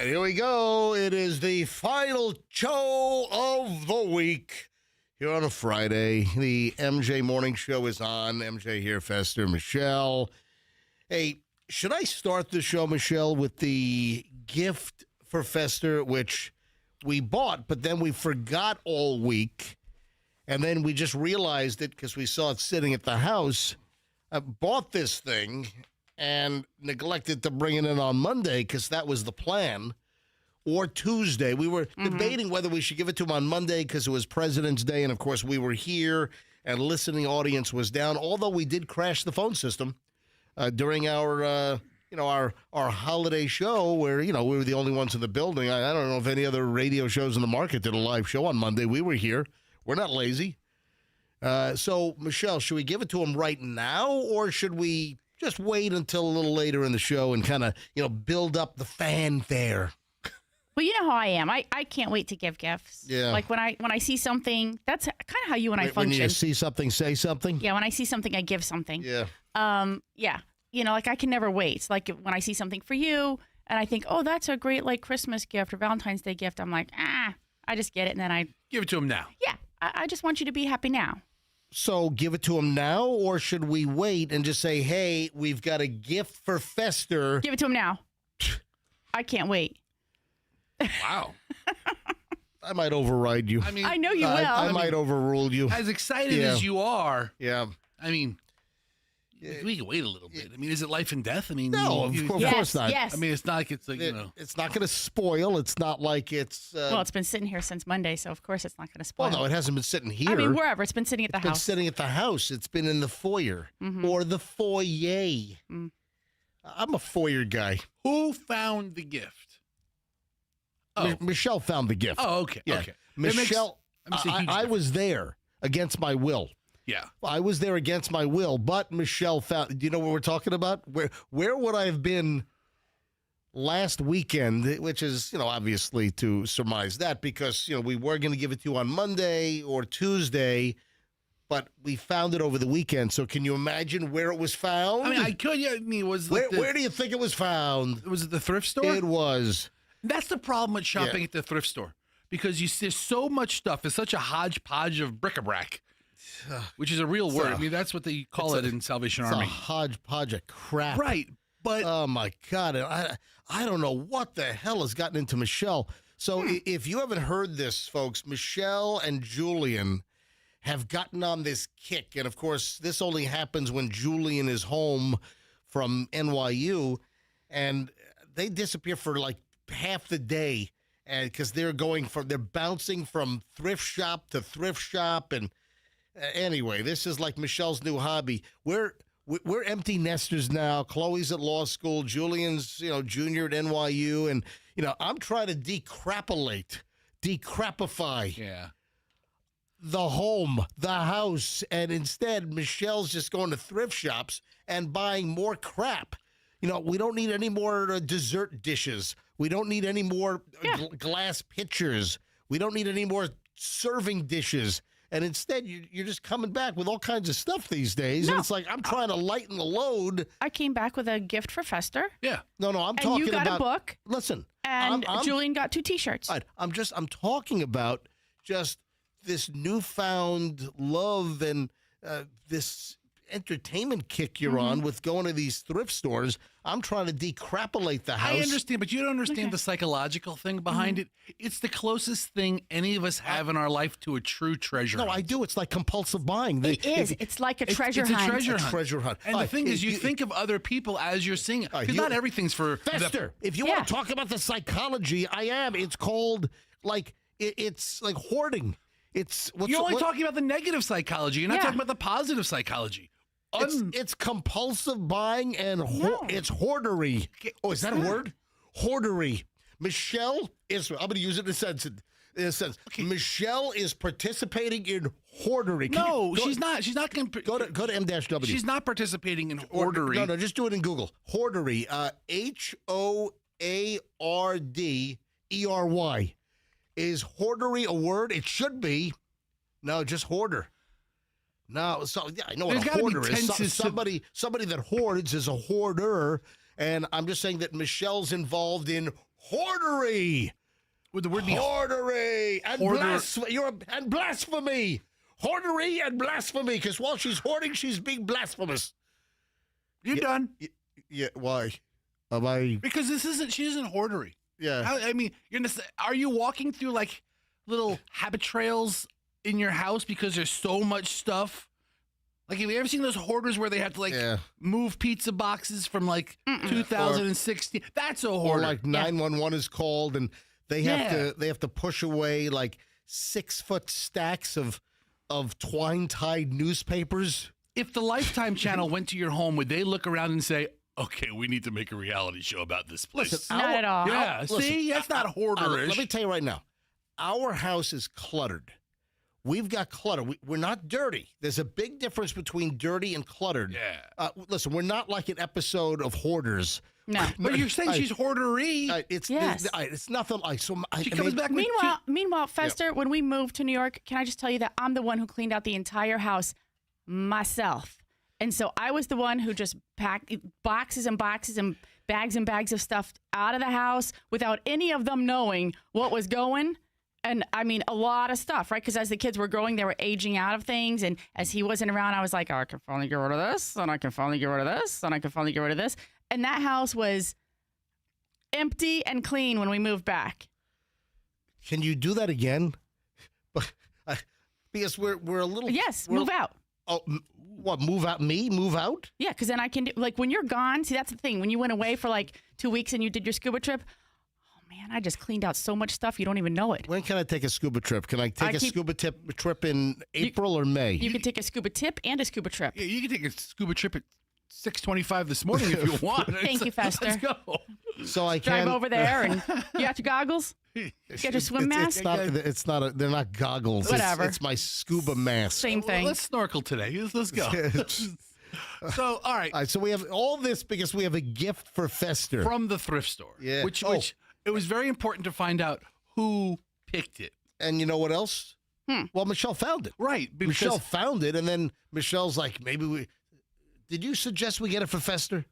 right, here we go. It is the final show of the week here on a Friday. The MJ Morning Show is on. MJ here, Fester, Michelle. Hey, should I start the show, Michelle, with the gift for Fester, which we bought, but then we forgot all week, and then we just realized it because we saw it sitting at the house. I bought this thing and neglected to bring it in on Monday because that was the plan, or Tuesday. We were debating whether we should give it to him on Monday because it was President's Day, and, of course, we were here, and listening audience was down, although we did crash the phone system during our holiday show where, we were the only ones in the building. I don't know if any other radio shows in the market did a live show on Monday. We were here. We're not lazy. So, Michelle, should we give it to him right now, or should we just wait until a little later in the show and kind of, build up the fanfare? Well, you know how I am. I can't wait to give gifts. Yeah. Like when I see something, that's kind of how you and I function. When you see something, say something? Yeah, when I see something, I give something. Yeah. Yeah. Like I can never wait. Like when I see something for you and I think, oh, that's a great Christmas gift or Valentine's Day gift, I'm like, I just get it and then I give it to him now. Yeah. I just want you to be happy now. So give it to him now, or should we wait and just say, hey, we've got a gift for Fester? Give it to him now. I can't wait. Wow. I might override you. I mean, I know you will. I might overrule you. As excited as you are. Yeah. I mean, we can wait a little bit. I mean, is it life and death? I mean, no, of course not. Yes. I mean, it's not like it's It's not going to spoil. It's not like it's. Well, it's been sitting here since Monday, so of course it's not going to spoil. Well, no, it hasn't been sitting here. I mean, wherever. It's been sitting at the It's been house. sitting at the house. It's been in the foyer or the foyer. I'm a foyer guy. Who found the gift? Oh, Michelle found the gift. Oh, okay. Yeah. Okay. Michelle, I was there against my will. Yeah. I was there against my will, but Michelle found. Do you know what we're talking about? Where would I have been last weekend? Which is, obviously to surmise that because, we were going to give it to you on Monday or Tuesday, but we found it over the weekend. So can you imagine where it was found? I mean, I could. Yeah. I mean, where do you think it was found? Was it the thrift store? It was. That's the problem with shopping at the thrift store because there's so much stuff. It's such a hodgepodge of bric-a-brac. Which is a real word. I mean, that's what they call it in Salvation Army. It's a hodgepodge of crap. Right. But oh, my God. I don't know what the hell has gotten into Michelle. So if you haven't heard this, folks, Michelle and Julian have gotten on this kick. And, of course, this only happens when Julian is home from NYU. And they disappear for half the day because they're bouncing from thrift shop to thrift shop. And anyway, this is like Michelle's new hobby. We're empty nesters now. Chloe's at law school. Julian's, junior at NYU. And, I'm trying to decrapify the home, the house. And instead, Michelle's just going to thrift shops and buying more crap. We don't need any more dessert dishes. We don't need any more glass pitchers. We don't need any more serving dishes. And instead, you're just coming back with all kinds of stuff these days. No. And it's like, I'm trying to lighten the load. I came back with a gift for Fester. Yeah. No, I'm and talking about... And you got a book. Listen. And Julian got 2 T-shirts. Right, I'm talking about just this newfound love and this entertainment kick you're on with going to these thrift stores. I'm trying to decrapulate the house. I understand, but you don't understand the psychological thing behind it. It's the closest thing any of us have in our life to a true treasure hunt. No, I do. It's like compulsive buying. It is. It's like a treasure hunt. It's a treasure hunt. And the thing is, you think of other people as you're seeing it. Because not everything's for... Fester, if you want to talk about the psychology, I am. It's called, it's like hoarding. You're only talking about the negative psychology. You're not talking about the positive psychology. It's compulsive buying and it's hoardery. Oh, is that a word? Hoardery. Michelle is, I'm going to use it in a sense. Okay. Michelle is participating in hoardery. She's not. She's not. Go to M-W. She's not participating in hoardery. No, just do it in Google. Hoardery. Hoardery. Is hoardery a word? It should be. No, just hoarder. No, I know what a hoarder is. Somebody that hoards is a hoarder, and I'm just saying that Michelle's involved in hoardery. Would the word be Hoardery and Hoarder- blasphemy. Hoardery and blasphemy, because while she's hoarding, she's being blasphemous. You done? Yeah, why? Am I? Because she isn't hoardery. Yeah. I mean, are you walking through like little habit trails in your house because there's so much stuff? Like, have you ever seen those hoarders where they have to like move pizza boxes from like 2016? That's a hoarder. Or like 911 is called, and they have to push away like 6-foot stacks of twine-tied newspapers. If the Lifetime channel went to your home, would they look around and say, "Okay, we need to make a reality show about this place"? Listen, Not at all. Yeah, see, that's not hoarderish. Let me tell you right now, our house is cluttered. We've got clutter. We're not dirty. There's a big difference between dirty and cluttered. Yeah. Listen, we're not like an episode of Hoarders. No. But you're saying she's hoardery. It's nothing like so. She comes back. Meanwhile, Fester, when we moved to New York, can I just tell you that I'm the one who cleaned out the entire house myself. And so I was the one who just packed boxes and boxes and bags of stuff out of the house without any of them knowing what was going. And I mean, a lot of stuff, right? Because as the kids were growing, they were aging out of things. And as he wasn't around, I was like, oh, I can finally get rid of this. And I can finally get rid of this. And I can finally get rid of this. And that house was empty and clean when we moved back. Can you do that again? Because we're a little. Yes, move out. Oh, what? Move out? Me? Move out? Yeah, because then I can do, like, when you're gone. See, that's the thing. When you went away for like 2 weeks and you did your scuba trip, oh man, I just cleaned out so much stuff you don't even know it. When can I take a scuba trip? Can I take a scuba trip in April or May? You can take a scuba tip and a scuba trip. Yeah, you can take a scuba trip at 6:25 this morning if you want. Thank you, Fester. Let's go. So I Drive can over there and you got your goggles. You got your swim mask. They're not goggles. Whatever. It's my scuba mask. Same thing. Let's snorkel today. Let's go. So, all right. So we have all this because we have a gift for Fester from the thrift store. Yeah. Which it was very important to find out who picked it. And you know what else? Well, Michelle found it. Right. Michelle found it, and then Michelle's like, maybe we. Did you suggest we get it for Fester?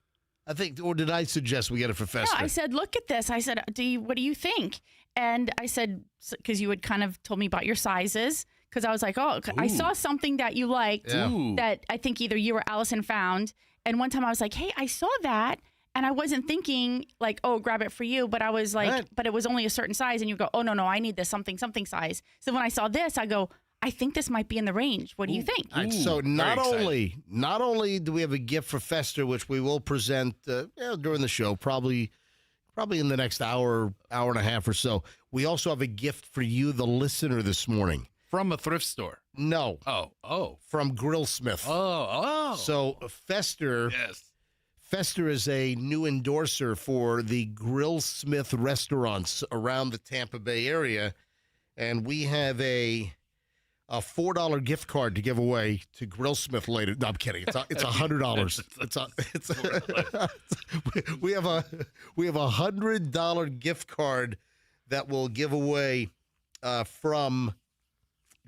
I think, or did I suggest we get it for Fester? No, I said, look at this. I said, what do you think? And I said, because you had kind of told me about your sizes, because I was like, I saw something that you liked that I think either you or Allison found. And one time I was like, hey, I saw that. And I wasn't thinking like, oh, grab it for you. But I was like, but it was only a certain size. And you go, oh, no, I need this something size. So when I saw this, I go, I think this might be in the range. What do you think? Right, so not only do we have a gift for Fester, which we will present during the show, probably in the next hour and a half or so, we also have a gift for you, the listener, this morning. From a thrift store? No. Oh. From Grillsmith. Oh. So Fester... Yes. Fester is a new endorser for the Grillsmith restaurants around the Tampa Bay area, and we have a $4 gift card to give away to Grillsmith later. No, I'm kidding. It's $100. We have a $100 gift card that we'll give away from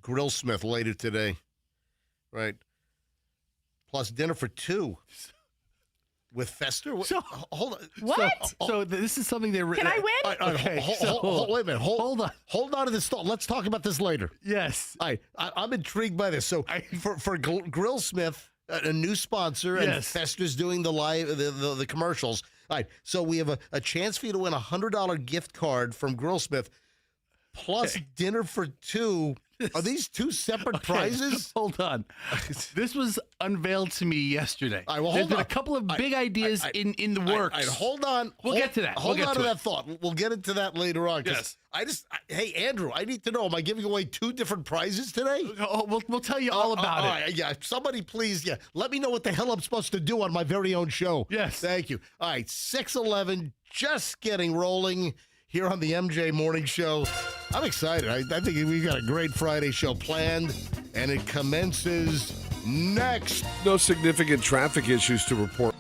Grillsmith later today, right? Plus dinner for two. With Fester? So, hold on. What? So this is something they... Can I win? Okay. Wait a minute. Hold on. Hold on to this thought. Let's talk about this later. Yes. I'm intrigued by this. So for Grillsmith, a new sponsor, and Fester's doing the commercials. All right. So we have a chance for you to win a $100 gift card from Grillsmith, plus dinner for two. Are these two separate prizes? Hold on. This was unveiled to me yesterday. There's been a couple of big ideas in the works. Hold on. We'll get to that. Hold on to that thought. We'll get into that later on. Yes. Hey, Andrew, I need to know, am I giving away two different prizes today? We'll tell you all about it. All right, yeah. Somebody please, let me know what the hell I'm supposed to do on my very own show. Yes. Thank you. All right, 6:11, just getting rolling here on the MJ Morning Show. I'm excited. I think we've got a great Friday show planned, and it commences next. No significant traffic issues to report.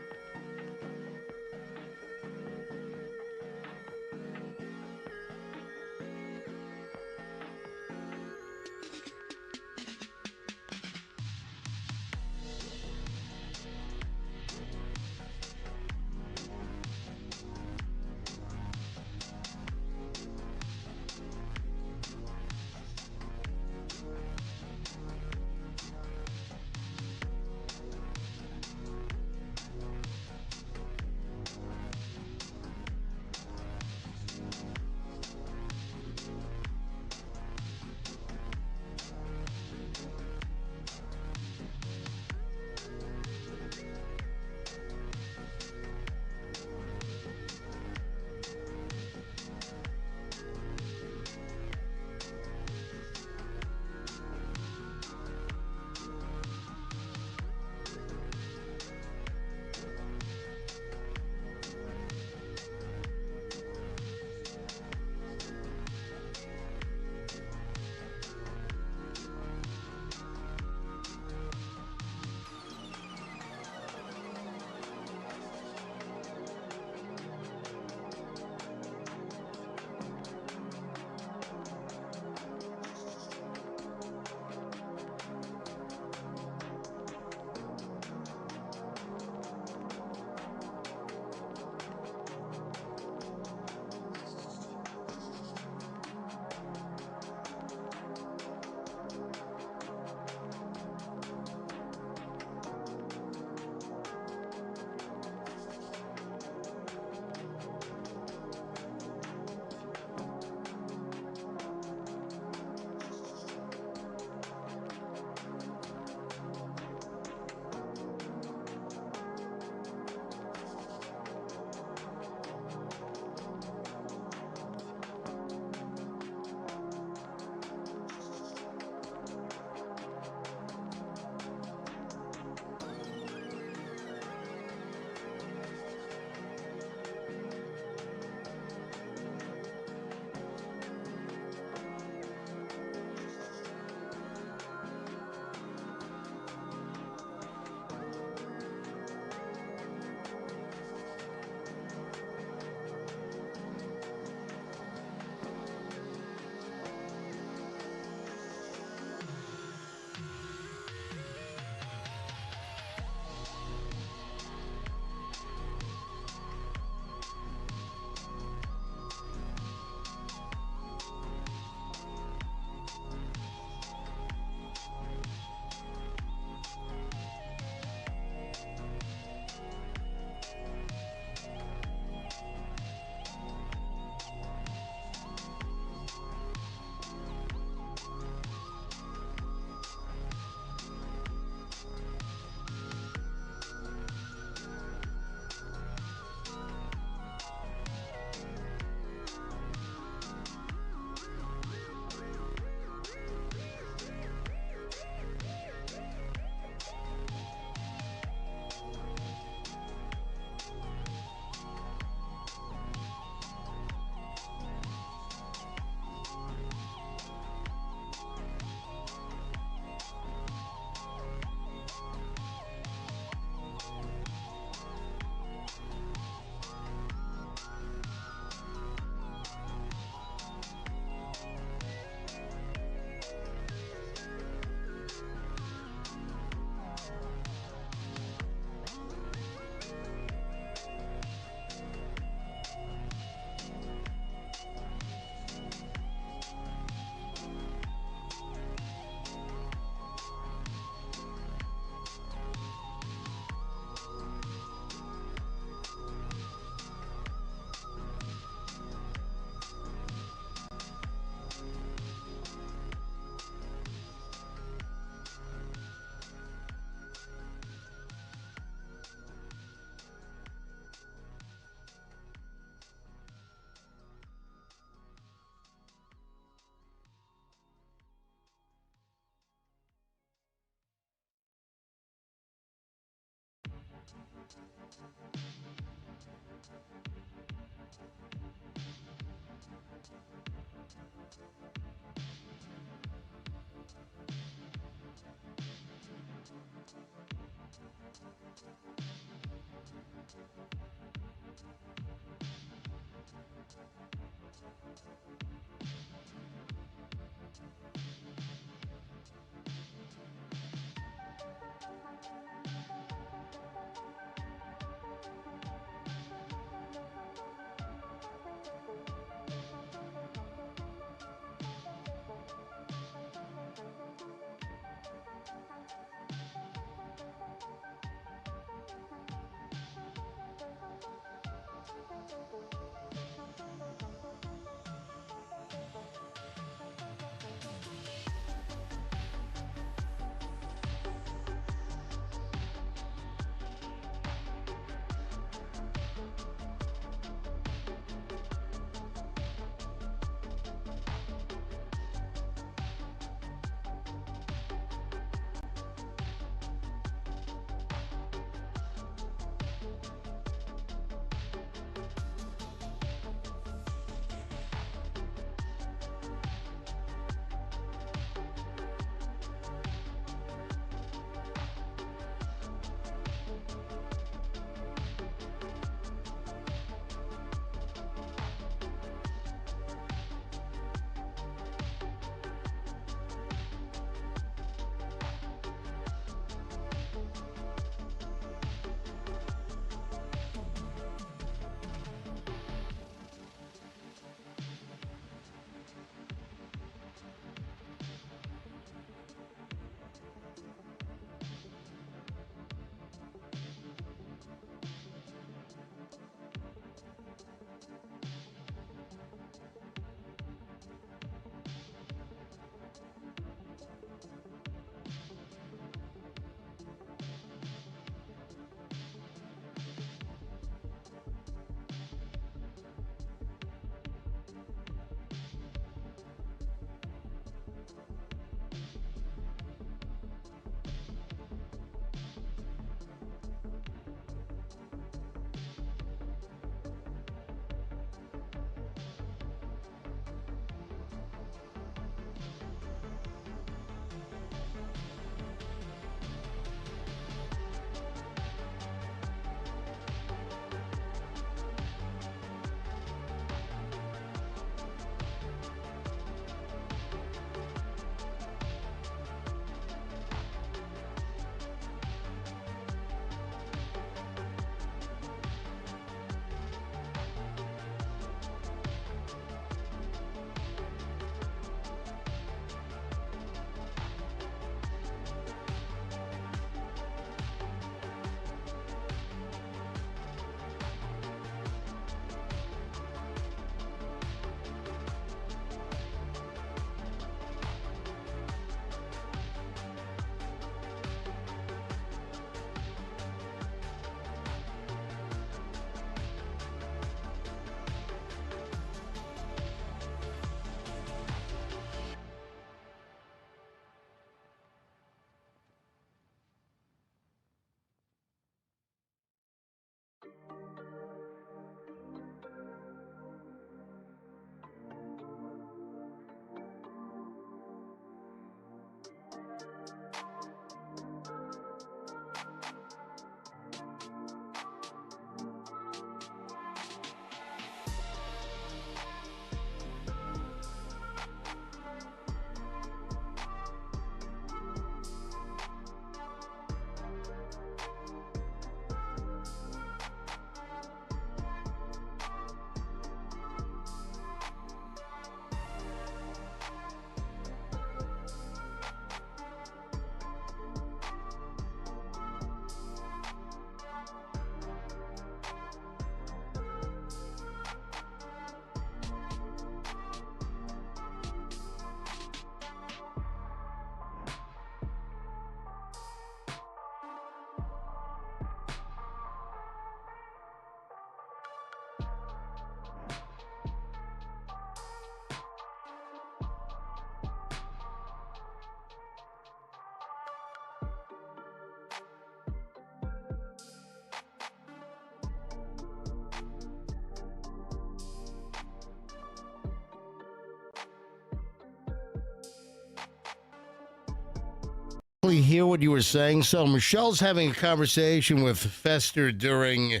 exactly hear what you were saying. So Michelle's having a conversation with Fester during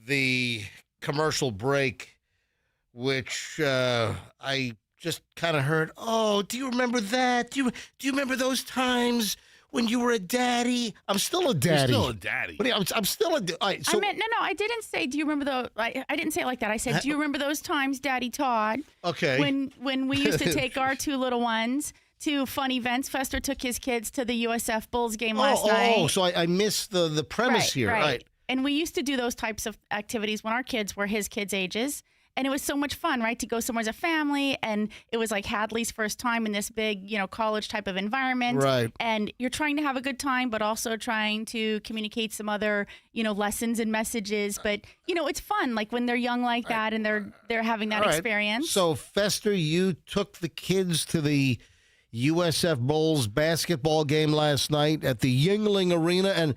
the commercial break, which I just kind of heard. Oh, do you remember that? Do you remember those times when you were a daddy? I'm still a daddy. You're still a daddy. What do you- I'm still a. All right, so, I meant, no, I didn't say, do you remember those? I didn't say it like that. I said, do you remember those times, Daddy Todd? okay. When we used to take our two little ones to fun events. Fester took his kids to the USF Bulls game last night. Oh, so I missed the premise here. Right. And we used to do those types of activities when our kids were his kids' ages. And it was so much fun, right, to go somewhere as a family. And it was like Hadley's first time in this big, college type of environment. Right. And you're trying to have a good time, but also trying to communicate some other, lessons and messages. But, it's fun, like when they're young like that and they're having that experience. So, Fester, you took the kids to the USF Bulls basketball game last night at the Yuengling Arena. And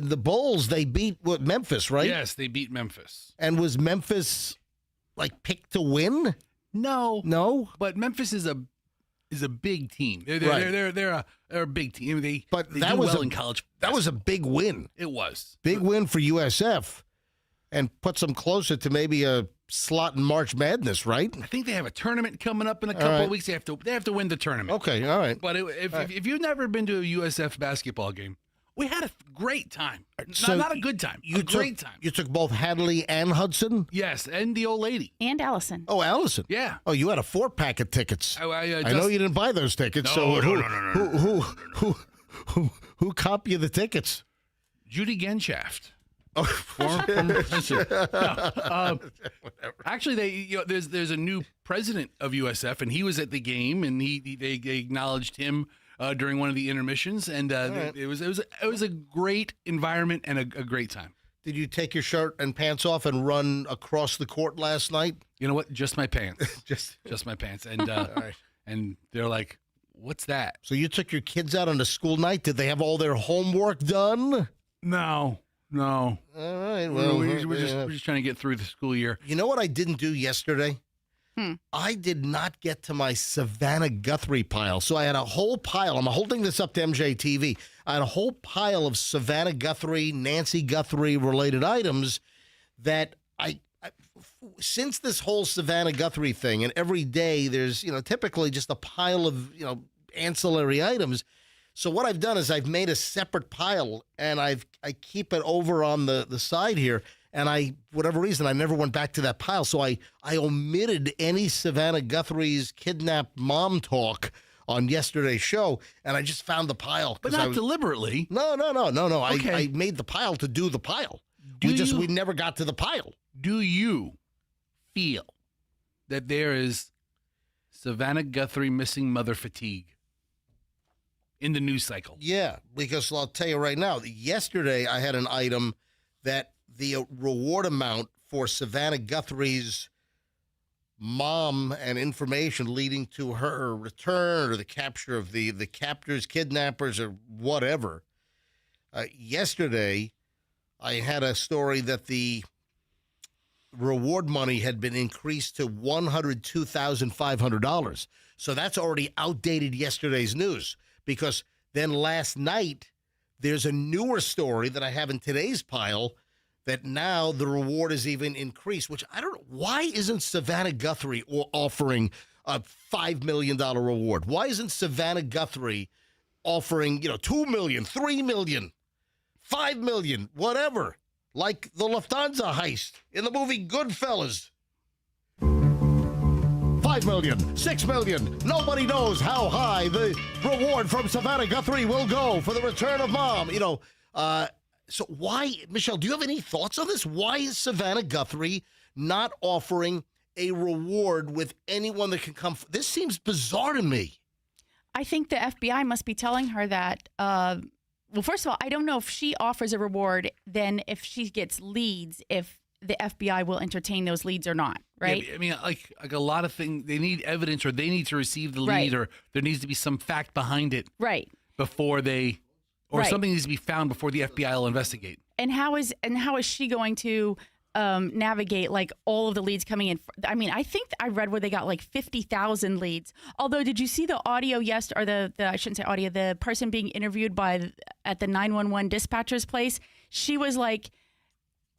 the Bulls, they beat Memphis, right? Yes, they beat Memphis. And was Memphis picked to win? No. But Memphis is a big team. They're a big team. They that do was well in college. That was a big win. It was Big win for USF, and puts them closer to maybe a slot in March Madness, right? I think they have a tournament coming up in a couple of weeks. They have to win the tournament. Okay, all right. But if you've never been to a USF basketball game, we had a great time. So not a good time. A great time. You took both Hadley and Hudson? Yes, and the old lady. And Allison. Oh, Allison. Yeah. Oh, you had a 4-pack of tickets. I know you didn't buy those tickets. No, so who copied you the tickets? Judy Genshaft. Oh, Actually, there's a new president of USF, and he was at the game, and they acknowledged him during one of the intermissions, and it was a great environment and a great time. Did you take your shirt and pants off and run across the court last night? You know what? Just my pants. just my pants. And and they're like, "What's that?" So you took your kids out on a school night. Did they have all their homework done? No. All right. Well, we're just trying to get through the school year. You know what I didn't do yesterday? I did not get to my Savannah Guthrie pile. So I had a whole pile. I'm holding this up to MJTV. I had a whole pile of Savannah Guthrie, Nancy Guthrie related items that I since this whole Savannah Guthrie thing, and every day there's, typically just a pile of, ancillary items. So what I've done is I've made a separate pile, and I keep it over on the side here. And whatever reason, I never went back to that pile. So I omitted any Savannah Guthrie's kidnapped mom talk on yesterday's show, and I just found the pile. But not deliberately. No. Okay. I made the pile to do the pile. We never got to the pile. Do you feel that there is Savannah Guthrie missing mother fatigue in the news cycle? Yeah, because I'll tell you right now, yesterday I had an item that the reward amount for Savannah Guthrie's mom and information leading to her return or the capture of the captors, kidnappers, or whatever. Yesterday, I had a story that the reward money had been increased to $102,500. So that's already outdated yesterday's news, because then last night, there's a newer story that I have in today's pile that now the reward is even increased, which I don't know. Why isn't Savannah Guthrie offering a $5 million reward? Why isn't Savannah Guthrie offering, $2 million, $3 million, $5 million, whatever, like the Lufthansa heist in the movie Goodfellas? $5 million, $6 million. Nobody knows how high the reward from Savannah Guthrie will go for the return of mom. So why, Michelle, do you have any thoughts on this? Why is Savannah Guthrie not offering a reward with anyone that can come? This seems bizarre to me. I think the FBI must be telling her that, well, first of all, I don't know if she offers a reward, then if she gets leads, if the FBI will entertain those leads or not, right? Yeah, I mean, like a lot of things, they need evidence, or they need to receive the lead, or there needs to be some fact behind it. Right. Before they... Or something needs to be found before the FBI will investigate. And how is she going to navigate like all of the leads coming in. I mean, I think I read where they got like 50,000 leads. Although, did you see the audio or the I shouldn't say audio, the person being interviewed at the 911 dispatcher's place? She was like,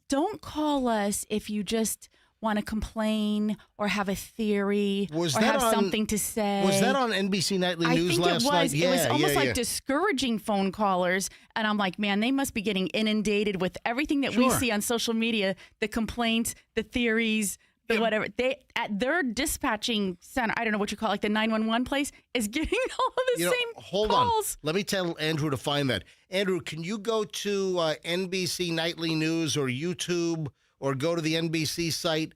don't call us if you just want to complain or have a theory or have something to say. Was that on NBC Nightly News last night? I think it was. It was almost like discouraging phone callers. And I'm like, man, they must be getting inundated with everything that we see on social media, the complaints, the theories, the whatever. They at their dispatching center, I don't know what you call it, like the 911 place, is getting all of the same hold calls. On. Let me tell Andrew to find that. Andrew, can you go to NBC Nightly News or YouTube or go to the NBC site?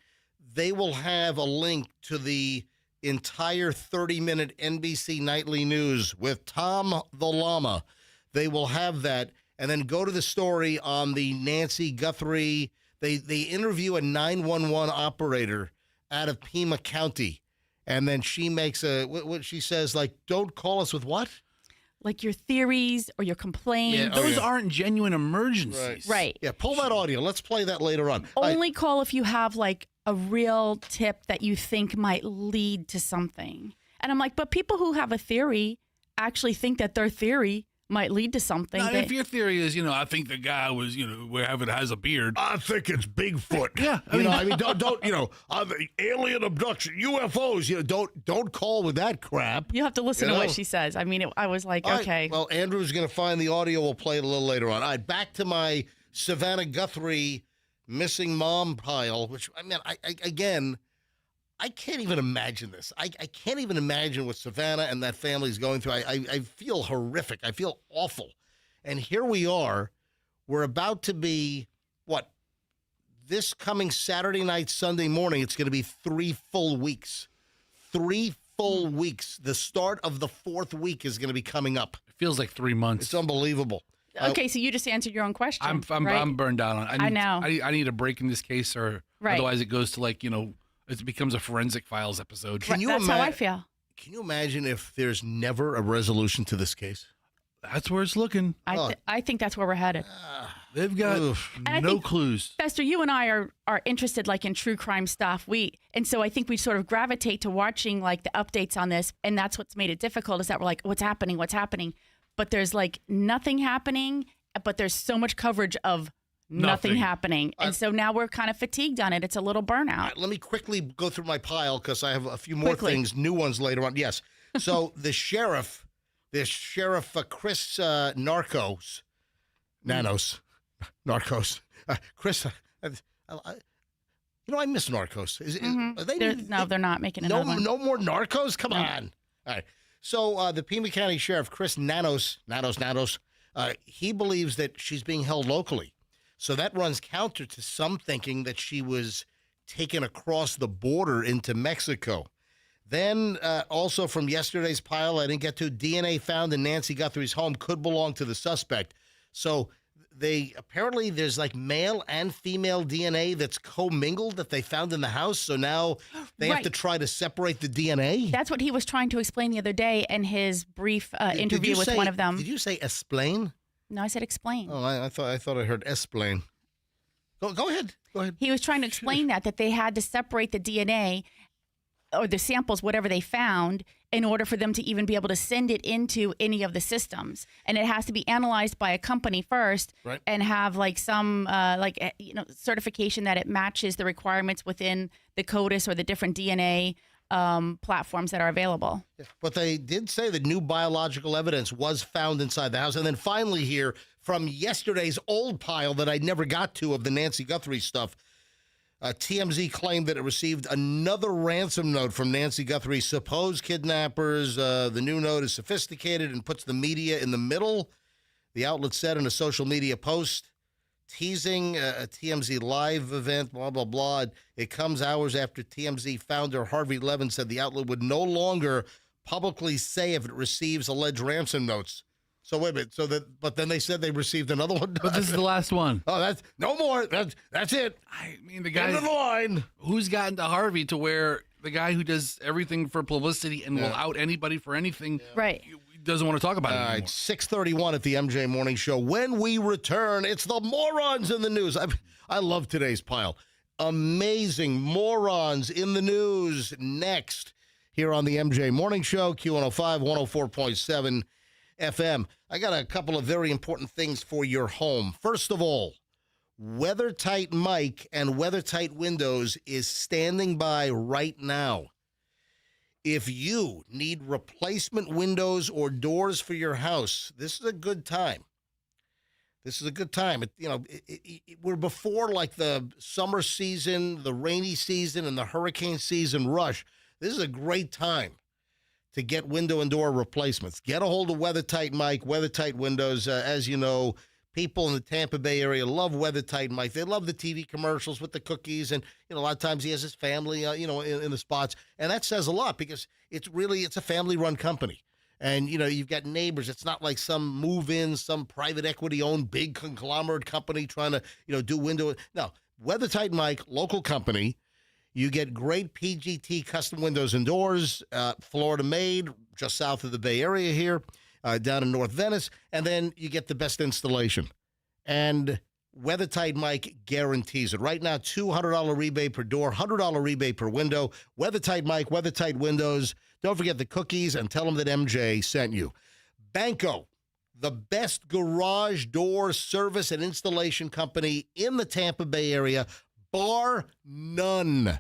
They will have a link to the entire 30-minute NBC Nightly News with Tom the Llama. They will have that. And then go to the story on the Nancy Guthrie. They interview a 911 operator out of Pima County. And then she makes what she says, like, don't call us with what? Like your theories or your complaints. Those aren't genuine emergencies. Right. Yeah, pull that audio. Let's play that later on. Only call if you have like a real tip that you think might lead to something. And I'm like, but people who have a theory actually think that their theory might lead to something. Now, if your theory is, I think the guy was, wherever it has a beard. I think it's Bigfoot. Yeah. don't alien abduction, UFOs, don't call with that crap. You have to listen to what she says. I mean, I was like, okay. Right, well, Andrew's going to find the audio. We'll play it a little later on. All right, back to my Savannah Guthrie missing mom pile, which, I mean, I can't even imagine this. I can't even imagine what Savannah and that family's going through. I feel horrific. I feel awful. And here we are. We're about to be, this coming Saturday night, Sunday morning, it's going to be 3 full weeks. 3 full weeks. The start of the 4th week is going to be coming up. It feels like 3 months. It's unbelievable. Okay, so you just answered your own question. I'm burned out on it. I know. I need a break in this case, or otherwise it goes to it becomes a forensic files episode. That's how I feel. Can you imagine if there's never a resolution to this case? That's where it's looking. I think that's where we're headed. They've got no clues. Fester, you and I are interested like in true crime stuff. And so I think we sort of gravitate to watching like the updates on this, and that's what's made it difficult is that we're like, what's happening? But there's like nothing happening, but there's so much coverage of nothing happening. And so now we're kind of fatigued on it. It's a little burnout. Right, let me quickly go through my pile because I have a few more things, new ones later on. Yes. So the sheriff, Chris Nanos, Chris, I miss Narcos. They're not making another one. No more Narcos? Come on. All right. So the Pima County Sheriff, Chris Nanos, he believes that she's being held locally. So that runs counter to some thinking that she was taken across the border into Mexico. Then also from yesterday's pile, I didn't get to, DNA found in Nancy Guthrie's home could belong to the suspect. So apparently there's like male and female DNA that's commingled that they found in the house. So now they have to try to separate the DNA. That's what he was trying to explain the other day in his brief interview with one of them. Did you say explain? No, I said explain. Oh, I thought I heard explain. Go ahead. He was trying to explain that they had to separate the DNA or the samples, whatever they found, in order for them to even be able to send it into any of the systems. And it has to be analyzed by a company first and have like some certification that it matches the requirements within the CODIS or the different DNA platforms that are available. But they did say that new biological evidence was found inside the house. And then finally here, from yesterday's old pile that I never got to of the Nancy Guthrie stuff, TMZ claimed that it received another ransom note from Nancy Guthrie's supposed kidnappers. The new note is sophisticated and puts the media in the middle. The outlet said in a social media post, teasing a TMZ live event, blah, blah, blah. It comes hours after TMZ founder Harvey Levin said the outlet would no longer publicly say if it receives alleged ransom notes. So wait a minute. But then they said they received another one. But this is the last one. Oh, that's no more. That's it. I mean, the guy. End of the line. Who's gotten to Harvey to where the guy who does everything for publicity and will out anybody for anything, doesn't want to talk about it anymore. All right, 6:31 at the MJ Morning Show. When we return, it's the morons in the news. I love today's pile. amazing morons in the news next here on the MJ Morning Show, Q105, 104.7 FM. I got a couple of very important things for your home. First of all, WeatherTight Mike and WeatherTight Windows is standing by right now. If you need replacement windows or doors for your house, this is a good time. This is a good time. We're before like the summer season, the rainy season, and the hurricane season rush. This is a great time to get window and door replacements. Get a hold of WeatherTight Mike, WeatherTight Windows. As you know, people in the Tampa Bay area love WeatherTight Mike. They love the TV commercials with the cookies, and a lot of times he has his family, in the spots, and that says a lot because it's a family-run company. And, you've got neighbors. It's not like some move-in, some private equity-owned big conglomerate company trying to, do window. No, WeatherTight Mike, local company. You get great PGT custom windows and doors, Florida-made, just south of the Bay Area here, down in North Venice. And then you get the best installation. And WeatherTight Mike guarantees it. Right now, $200 rebate per door, $100 rebate per window. WeatherTight Mike, WeatherTight Windows. Don't forget the cookies and tell them that MJ sent you. Banco, the best garage door service and installation company in the Tampa Bay area, bar none,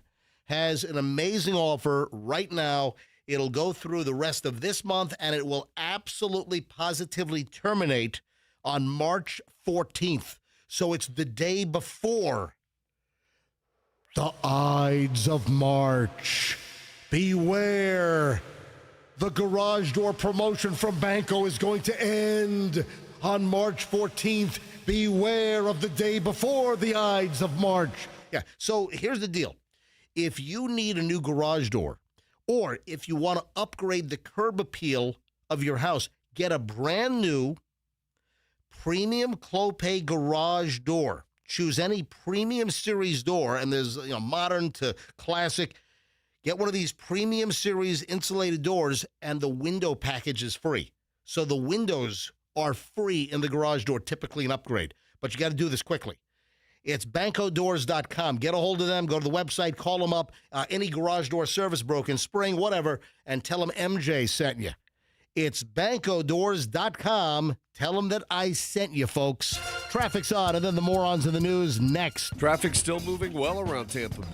has an amazing offer right now. It'll go through the rest of this month, and it will absolutely positively terminate on March 14th. So it's the day before the Ides of March. Beware. The garage door promotion from Banco is going to end on March 14th. Beware of the day before the Ides of March. Yeah, so here's the deal. If you need a new garage door, or if you want to upgrade the curb appeal of your house, get a brand new premium Clopay garage door. Choose any premium series door, and there's modern to classic. Get one of these premium series insulated doors, and the window package is free. So the windows are free in the garage door, typically an upgrade. But you got to do this quickly. It's bancodoors.com. Get a hold of them. Go to the website. Call them up. Any garage door service, broken, spring, whatever, and tell them MJ sent you. It's bancodoors.com. Tell them that I sent you, folks. Traffic's on, and then the morons in the news next. Traffic still moving well around Tampa.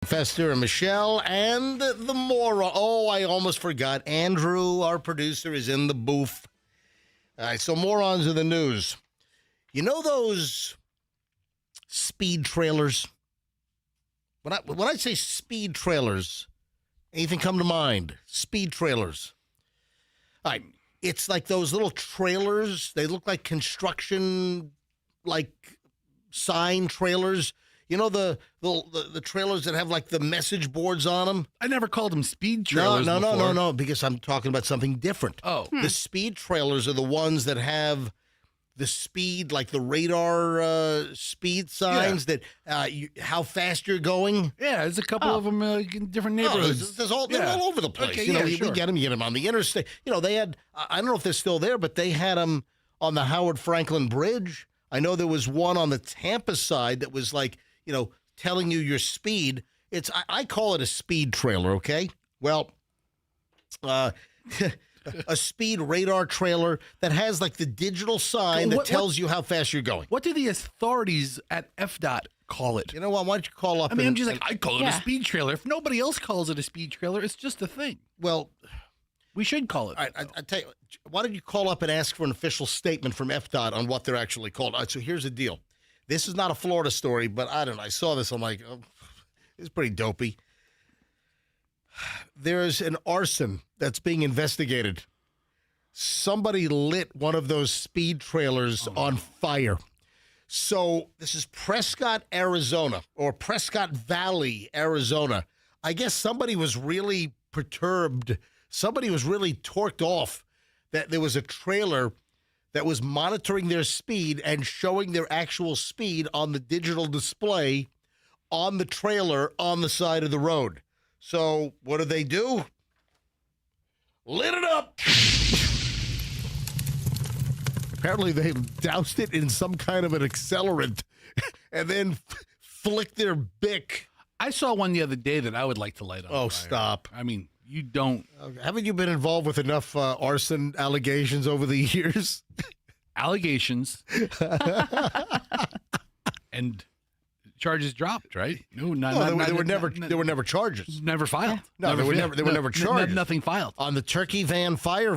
Fester and Michelle and the moron. Oh, I almost forgot. Andrew, our producer, is in the booth. All right, so morons in the news. You know those speed trailers? When I say speed trailers, anything come to mind? Speed trailers. All right, it's like those little trailers. They look like construction, like sign trailers. You know the trailers that have like the message boards on them? I never called them speed trailers before. No, because I'm talking about something different. Oh. The speed trailers are the ones that have the speed, like the radar speed signs that how fast you're going. Yeah, there's a couple of them in different neighborhoods. They're all over the place. Okay, You get them on the interstate. They had, I don't know if they're still there, but they had them on the Howard Franklin Bridge. I know there was one on the Tampa side that was like, telling you your speed. I call it a speed trailer, okay? Well, a speed radar trailer that has like the digital sign that tells you how fast you're going. What do the authorities at FDOT call it? You know what? Why don't you call up? I'm just like, I call it a speed trailer. If nobody else calls it a speed trailer, it's just a thing. Well, we should call it. I tell you, why don't you call up and ask for an official statement from FDOT on what they're actually called? All right, so here's the deal. This is not a Florida story, but I don't know. I saw this. I'm like, oh, it's pretty dopey. There's an arson that's being investigated. Somebody lit one of those speed trailers on fire. So this is Prescott, Arizona, or Prescott Valley, Arizona. I guess somebody was really perturbed. Somebody was really torqued off that there was a trailer that was monitoring their speed and showing their actual speed on the digital display on the trailer on the side of the road. So what do? Lit it up. Apparently they doused it in some kind of an accelerant and then flicked their Bic. I saw one the other day that I would like to light on fire. Stop. I mean, you don't. Haven't you been involved with enough arson allegations over the years? Allegations. And charges dropped, right? No, they were never charges. Never filed. No, they were never charged. Nothing filed. On the turkey van fire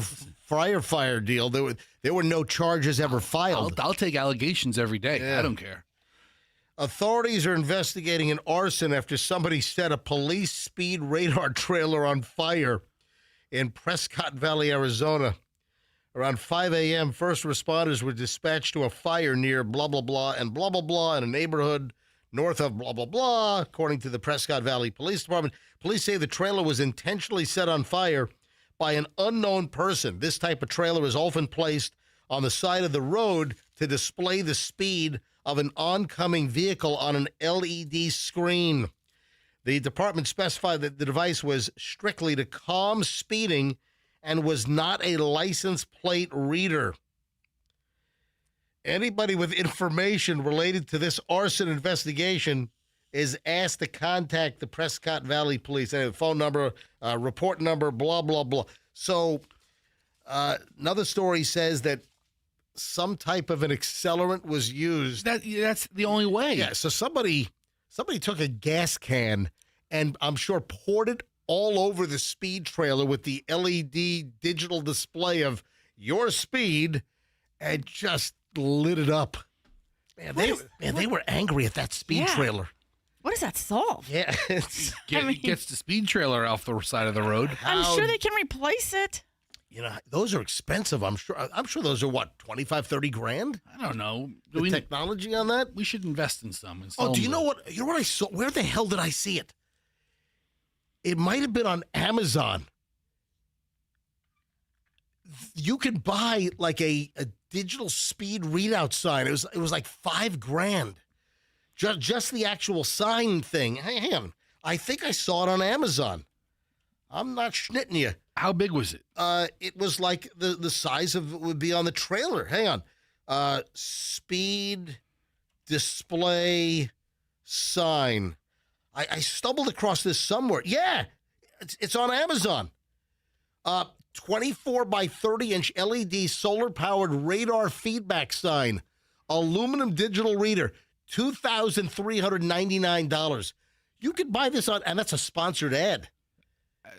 deal, there were no charges ever filed. I'll take allegations every day. Yeah. I don't care. Authorities are investigating an arson after somebody set a police speed radar trailer on fire in Prescott Valley, Arizona. Around 5 a.m., first responders were dispatched to a fire near blah, blah, blah, and blah, blah, blah in a neighborhood north of blah, blah, blah, according to the Prescott Valley Police Department. Police say the trailer was intentionally set on fire by an unknown person. This type of trailer is often placed on the side of the road to display the speed of an oncoming vehicle on an LED screen. The department specified that the device was strictly to calm speeding and was not a license plate reader. Anybody with information related to this arson investigation is asked to contact the Prescott Valley Police. They have a phone number, report number, blah, blah, blah. So another story says that some type of an accelerant was used. That's the only way. Yeah, so somebody took a gas can and I'm sure poured it all over the speed trailer with the LED digital display of your speed and just lit it up. Man, they were angry at that speed trailer. What does that solve? Yeah, It gets the speed trailer off the side of the road. I'm sure they can replace it. You know, those are expensive. I'm sure those are what, 25, 30 grand? I don't know. The technology on that? We should invest in some. Oh, do you know what? You know what I saw? Where the hell did I see it? It might have been on Amazon. You could buy like a digital speed readout sign. It was like $5,000. Just the actual sign thing. Hang on. I think I saw it on Amazon. I'm not schnitting you. How big was it? It was like the size of it would be on the trailer. Hang on. Speed display sign. I stumbled across this somewhere. Yeah, it's on Amazon. 24 by 30 inch LED solar powered radar feedback sign, aluminum digital reader, $2,399. You could buy this on, and that's a sponsored ad.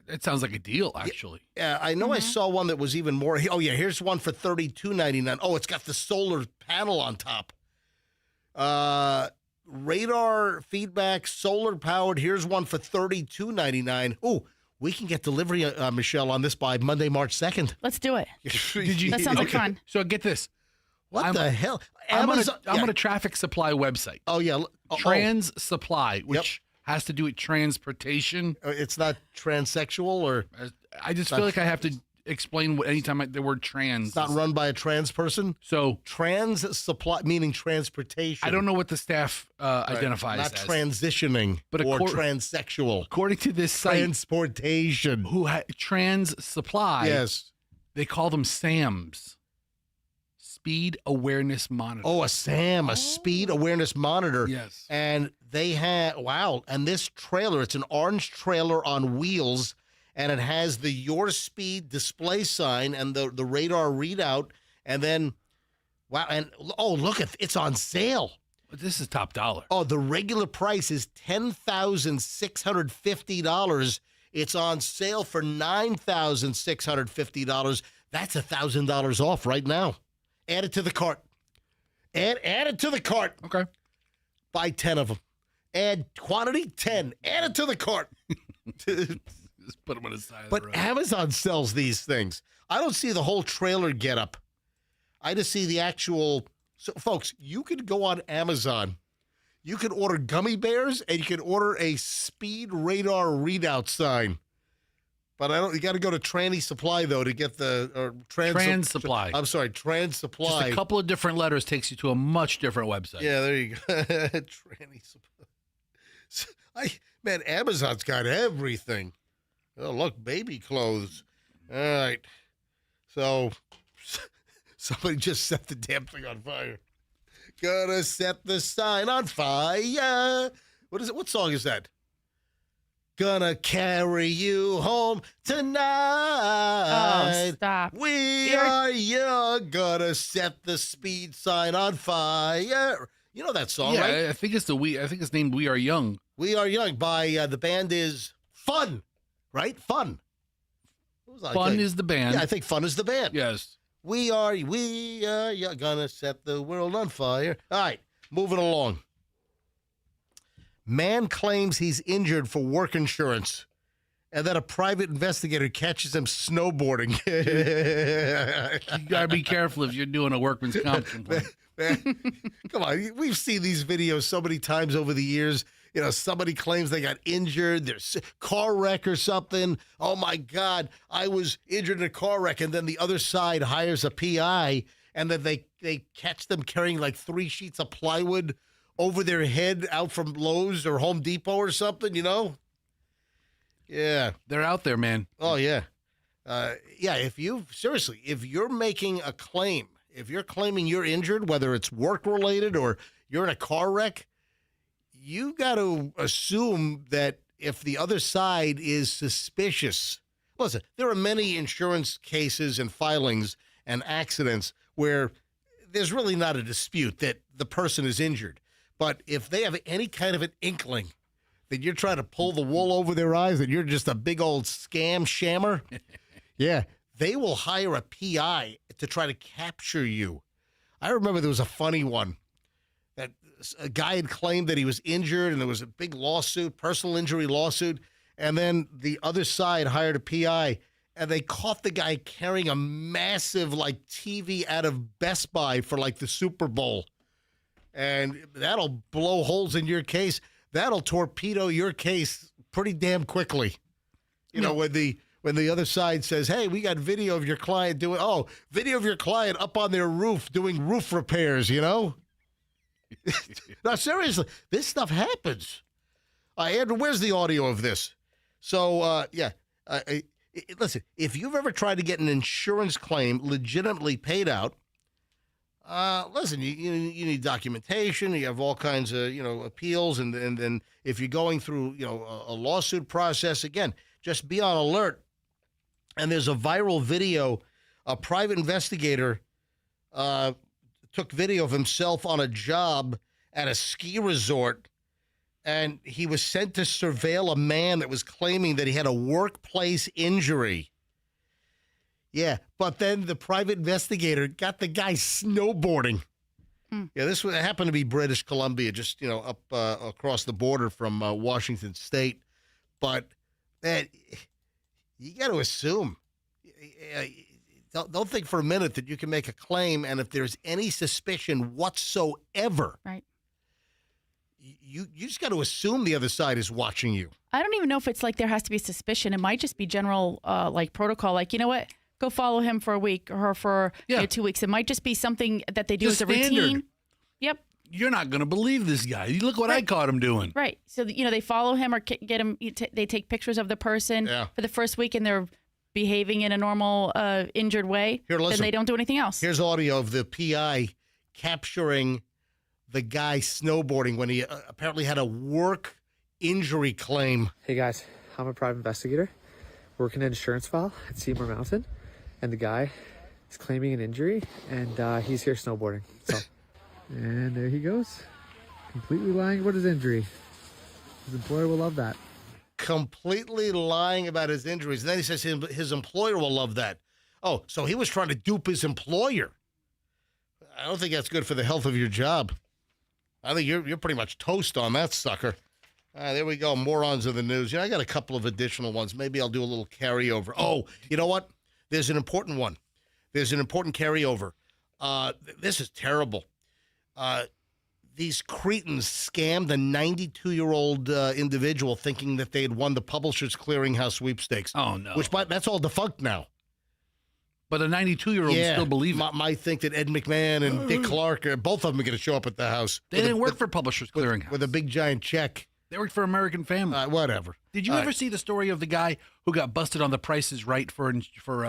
It sounds like a deal, actually. Yeah, I know. I saw one that was even more. Oh yeah, here's one for $32.99. Oh, it's got the solar panel on top. Radar feedback, solar powered. Here's one for $32.99. Oh, we can get delivery, Michelle, on this by Monday, March 2nd. Let's do it. Did you? That sounds like fun. So get this. What the hell? I'm on a traffic supply website. Oh yeah, Trans Supply, which has to do with transportation. It's not transsexual, or I just feel like I have to explain anytime the word trans. It's not run by a trans person. So Trans Supply, meaning transportation. I don't know what the staff identifies not as. Transitioning, but or transsexual. According to this site, transportation. Trans Supply. Yes, they call them SAMs. Speed Awareness Monitor. Oh, a SAM, a Speed Awareness Monitor. Yes. And they had, and this trailer, it's an orange trailer on wheels, and it has the Your Speed display sign and the radar readout, and then, look, it's on sale. This is top dollar. Oh, the regular price is $10,650. It's on sale for $9,650. That's $1,000 off right now. Add it to the cart. Add it to the cart. Okay. Buy 10 of them. Add quantity 10. Add it to the cart. Just put them on the side of the road. But Amazon sells these things. I don't see the whole trailer get up. I just see the actual. So, folks, you could go on Amazon. You could order gummy bears, and you can order a speed radar readout sign. But you got to go to Tranny Supply, though, to get the Trans Supply. I'm sorry, Trans Supply. Just a couple of different letters takes you to a much different website. Yeah, there you go. Tranny Supply. Man, Amazon's got everything. Oh, look, baby clothes. All right. So somebody just set the damn thing on fire. Gonna set the sign on fire. What is it? What song is that? Gonna carry you home tonight. Oh, stop. We are young. Gonna set the speed sign on fire. You know that song, yeah, right? I think it's it's named "We Are Young." We Are Young by the band is Fun, right? Fun. Fun is the band. Yeah, I think Fun is the band. Yes. We are young, gonna set the world on fire. All right, moving along. Man claims he's injured for work insurance and then a private investigator catches him snowboarding. You got to be careful if you're doing a workman's comp complaint. Man, come on. We've seen these videos so many times over the years. You know, somebody claims they got injured, there's a car wreck or something. Oh, my God, I was injured in a car wreck. And then the other side hires a PI, and then they catch them carrying like 3 sheets of plywood over their head out from Lowe's or Home Depot or something, you know? Yeah. They're out there, man. Oh, yeah. Yeah, if you're making a claim, if you're claiming you're injured, whether it's work-related or you're in a car wreck, you got to assume that if the other side is suspicious. Listen, there are many insurance cases and filings and accidents where there's really not a dispute that the person is injured. But if they have any kind of an inkling that you're trying to pull the wool over their eyes, that you're just a big old scam shammer, yeah, they will hire a PI to try to capture you. I remember there was a funny one that a guy had claimed that he was injured, and there was a big lawsuit, personal injury lawsuit, and then the other side hired a PI, and they caught the guy carrying a massive, like, TV out of Best Buy for, like, the Super Bowl. And that'll blow holes in your case. That'll torpedo your case pretty damn quickly. You know, when the other side says, hey, we got video of your client video of your client up on their roof doing roof repairs, you know? No, seriously, this stuff happens. Andrew, where's the audio of this? So, listen, if you've ever tried to get an insurance claim legitimately paid out, listen, you need documentation. You have all kinds of, appeals. And then if you're going through, a lawsuit process, again, just be on alert. And there's a viral video. A private investigator took video of himself on a job at a ski resort, and he was sent to surveil a man that was claiming that he had a workplace injury. Yeah, but then the private investigator got the guy snowboarding. Yeah, this happened to be British Columbia, just, up across the border from Washington State. But, man, you got to assume. Don't think for a minute that you can make a claim, and if there's any suspicion whatsoever, right, you just got to assume the other side is watching you. I don't even know if it's like there has to be suspicion. It might just be general, protocol. Like, you know what? Go follow him for a week or for 2 weeks. It might just be something that they do as a routine. Yep. You're not going to believe this guy. Look what I caught him doing. Right. So, they follow him or get him. They take pictures of the person for the first week, and they're behaving in a normal injured way. Here, listen. Then they don't do anything else. Here's audio of the PI capturing the guy snowboarding when he apparently had a work injury claim. Hey guys, I'm a private investigator working an insurance file at Seymour Mountain, and the guy is claiming an injury, and he's here snowboarding. So, and there he goes, completely lying about his injury. His employer will love that. Completely lying about his injuries. And then he says his employer will love that. Oh, so he was trying to dupe his employer. I don't think that's good for the health of your job. I think you're pretty much toast on that sucker. There we go. Morons of the news. I got a couple of additional ones. Maybe I'll do a little carryover. Oh, you know what? There's an important one. There's an important carryover. This is terrible. These cretins scammed a 92-year-old individual thinking that they had won the Publishers Clearinghouse sweepstakes. Oh, no. That's all defunct now. But a 92-year-old still believes it. Might think that Ed McMahon and Dick Clark, both of them are going to show up at the house. They didn't work for Publishers Clearinghouse. With a big, giant check. They worked for American Family. Whatever. Did you ever see the story of the guy who got busted on The Price is Right for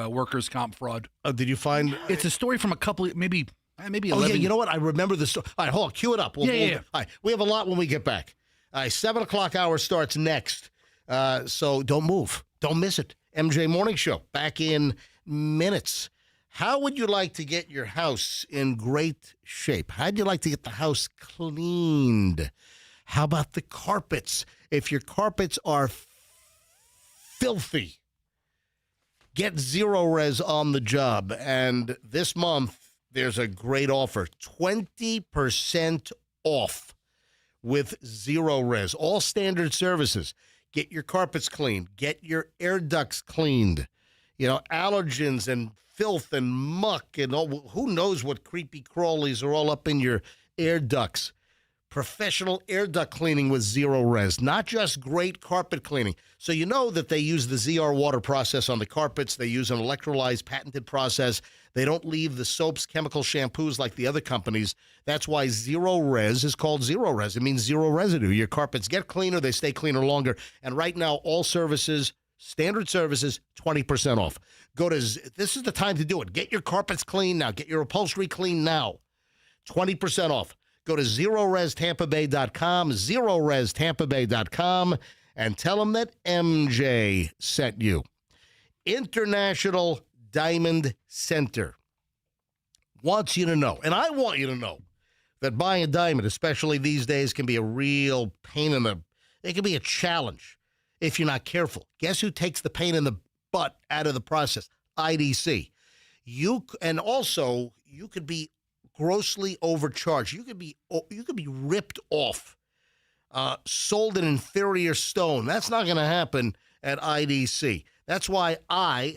workers' comp fraud? Did you find? It's a story from a couple, maybe 11. Oh, yeah, you know what? I remember the story. All right, hold on. Cue it up. All right, we have a lot when we get back. 7 o'clock hour starts next. So don't move. Don't miss it. MJ Morning Show. Back in minutes. How would you like to get your house in great shape? How'd you like to get the house cleaned? How about the carpets? If your carpets are filthy, get Zero Res on the job. And this month, there's a great offer, 20% off with Zero Res. All standard services. Get your carpets cleaned. Get your air ducts cleaned. You know, allergens and filth and muck and all, who knows what creepy crawlies are all up in your air ducts. Professional air duct cleaning with zero res, not just great carpet cleaning. So you know that they use the ZR water process on the carpets. They use an electrolyzed patented process. They don't leave the soaps, chemical shampoos like the other companies. That's why zero res is called zero res. It means zero residue. Your carpets get cleaner, they stay cleaner longer. And right now, all services, standard services, 20% off. This is the time to do it. Get your carpets clean now. Get your upholstery clean now. 20% off. Go to ZeroResTampaBay.com, ZeroResTampaBay.com, and tell them that MJ sent you. International Diamond Center wants you to know, and I want you to know, that buying a diamond, especially these days, can be a real pain in the... It can be a challenge if you're not careful. Guess who takes the pain in the butt out of the process? IDC. And also, you could be grossly overcharged. You could be ripped off, sold an inferior stone. That's not going to happen at IDC. That's why I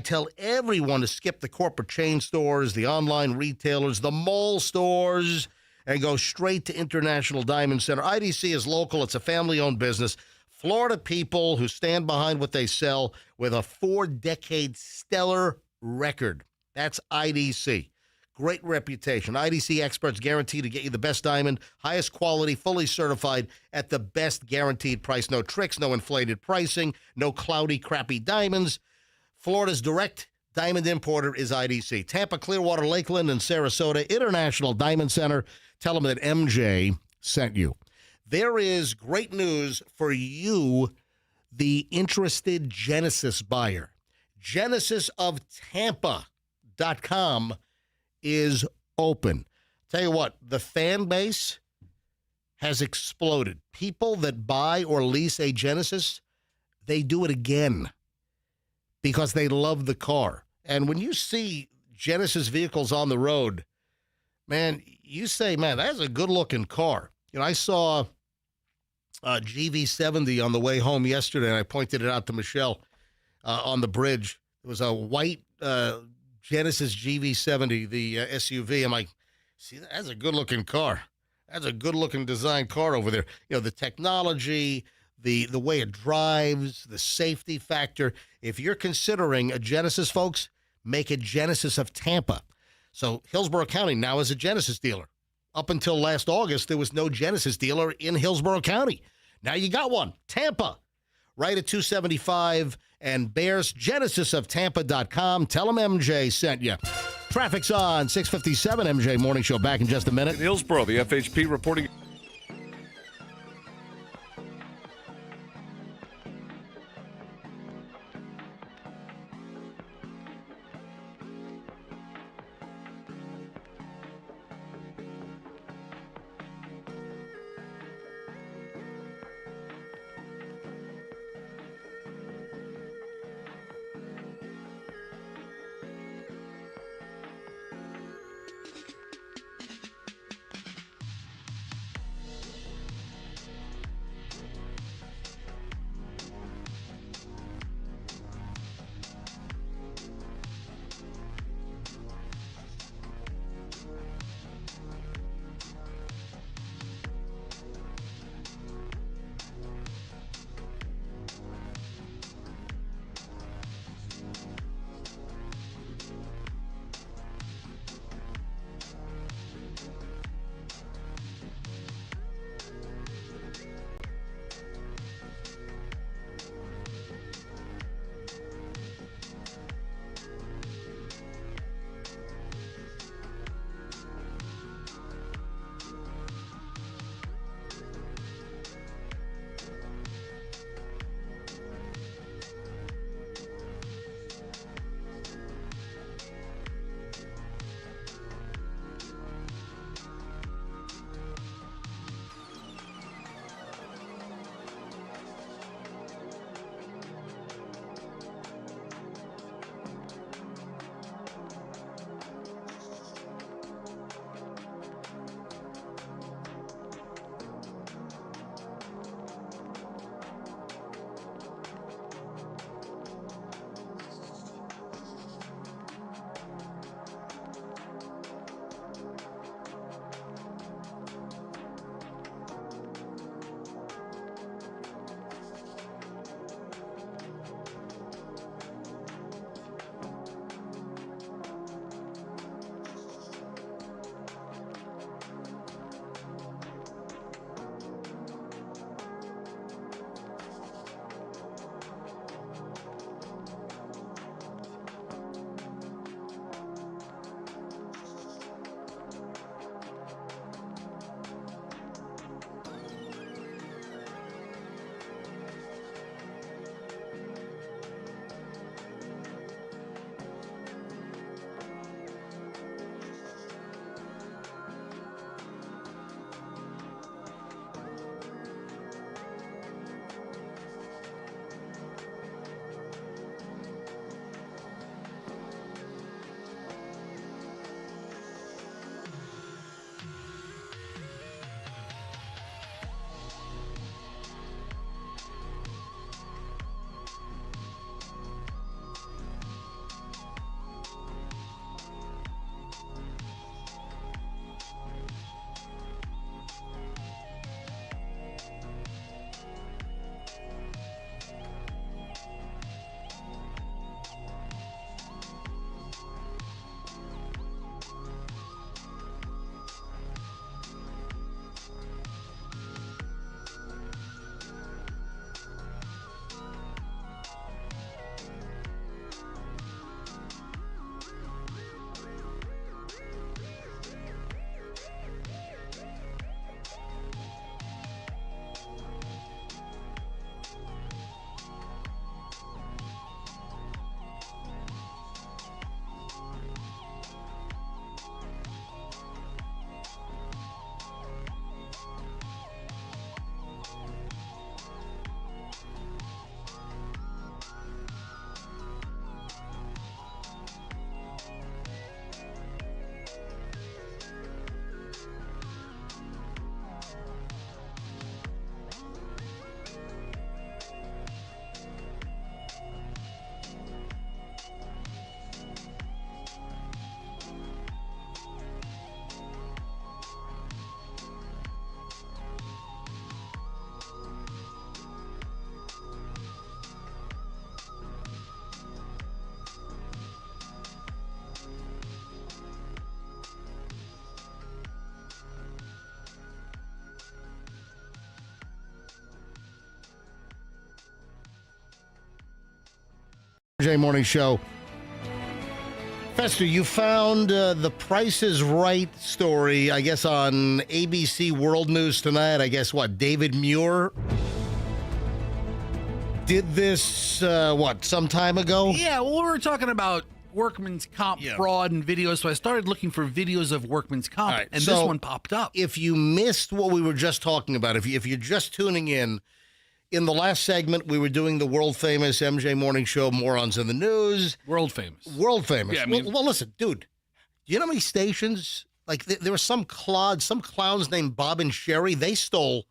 tell everyone to skip the corporate chain stores, the online retailers, the mall stores, and go straight to International Diamond Center. IDC is local. It's a family-owned business. Florida people who stand behind what they sell with a 4-decade stellar record. That's IDC. Great reputation. IDC experts guarantee to get you the best diamond, highest quality, fully certified at the best guaranteed price. No tricks, no inflated pricing, no cloudy, crappy diamonds. Florida's direct diamond importer is IDC. Tampa, Clearwater, Lakeland, and Sarasota, International Diamond Center. Tell them that MJ sent you. There is great news for you, the interested Genesis buyer. GenesisofTampa.com is open. Tell you what, the fan base has exploded. People that buy or lease a Genesis, they do it again because they love the car. And when you see Genesis vehicles on the road, man, you say, man, that's a good-looking car. You know, I saw a GV70 on the way home yesterday, and I pointed it out to Michelle on the bridge. It was a white Genesis GV70, the SUV. I'm like, see, that's a good-looking car. That's a good-looking design car over there. You know, the technology, the way it drives, the safety factor. If you're considering a Genesis, folks, make a Genesis of Tampa. So Hillsborough County now is a Genesis dealer. Up until last August, there was no Genesis dealer in Hillsborough County. Now you got one. Tampa, right at 275 and Bears. GenesisofTampa.com. Tell them MJ sent you. Traffic's on 657 MJ Morning Show. Back in just a minute. In Hillsborough, the FHP reporting. MJ Morning Show. Fester, you found the Price is Right story, I guess, on ABC World News tonight. I guess, what, David Muir did this, some time ago? Yeah, well, we were talking about workman's comp fraud and videos, so I started looking for videos of workman's comp, Right, and so this one popped up. If you missed what we were just talking about, if you're just tuning in the last segment, we were doing the world-famous MJ Morning Show, Morons in the News. World famous. World famous. Yeah, I mean, well, listen, dude, do you know how many stations? Like, there were some clowns named Bob and Sherry. They stole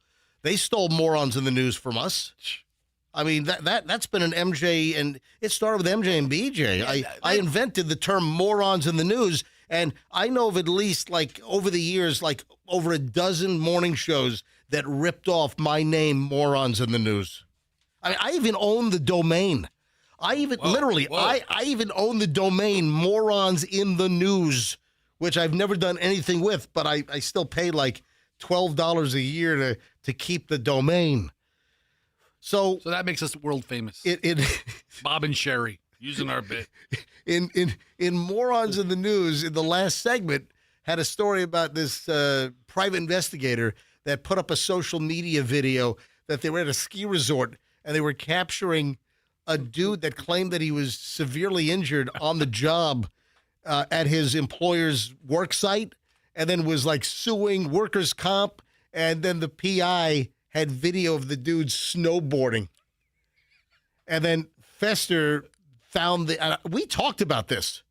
Morons in the News from us. I mean, that's been an MJ, and it started with MJ and BJ. Yeah, I invented the term Morons in the News, and I know of at least, like, over the years, like, over a dozen morning shows that ripped off my name, Morons in the News. I even own the domain. I even own the domain, Morons in the News, which I've never done anything with, but I still pay like $12 a year to keep the domain. So that makes us world famous. Bob and Sherry using our bit. In Morons in the News, in the last segment, had a story about this private investigator that put up a social media video that they were at a ski resort and they were capturing a dude that claimed that he was severely injured on the job at his employer's work site, and then was like suing workers' comp, and then the PI had video of the dude snowboarding. And then Fester found we talked about this.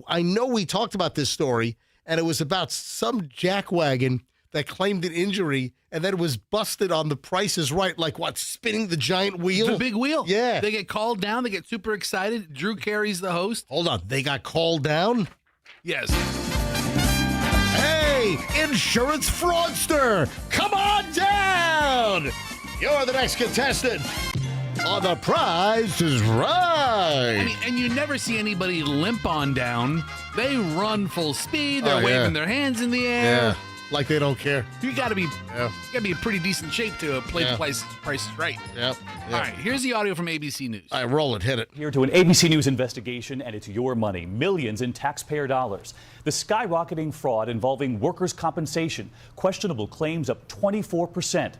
I know we talked about this story, and it was about some jackwagon that claimed an injury and then was busted on The Price is Right, like what, spinning the giant wheel? The big wheel. Yeah. They get called down. They get super excited. Drew Carey's the host. Hold on. They got called down? Yes. Hey, insurance fraudster, come on down. You're the next contestant on The Price is Right. And you never see anybody limp on down. They run full speed. They're waving their hands in the air. Yeah, like they don't care. You got to be in pretty decent shape to play the Price is Right. Yep. All right, here's the audio from ABC News. All right, roll it, hit it. Here to an ABC News investigation, and it's your money, millions in taxpayer dollars. The skyrocketing fraud involving workers' compensation, questionable claims up 24%.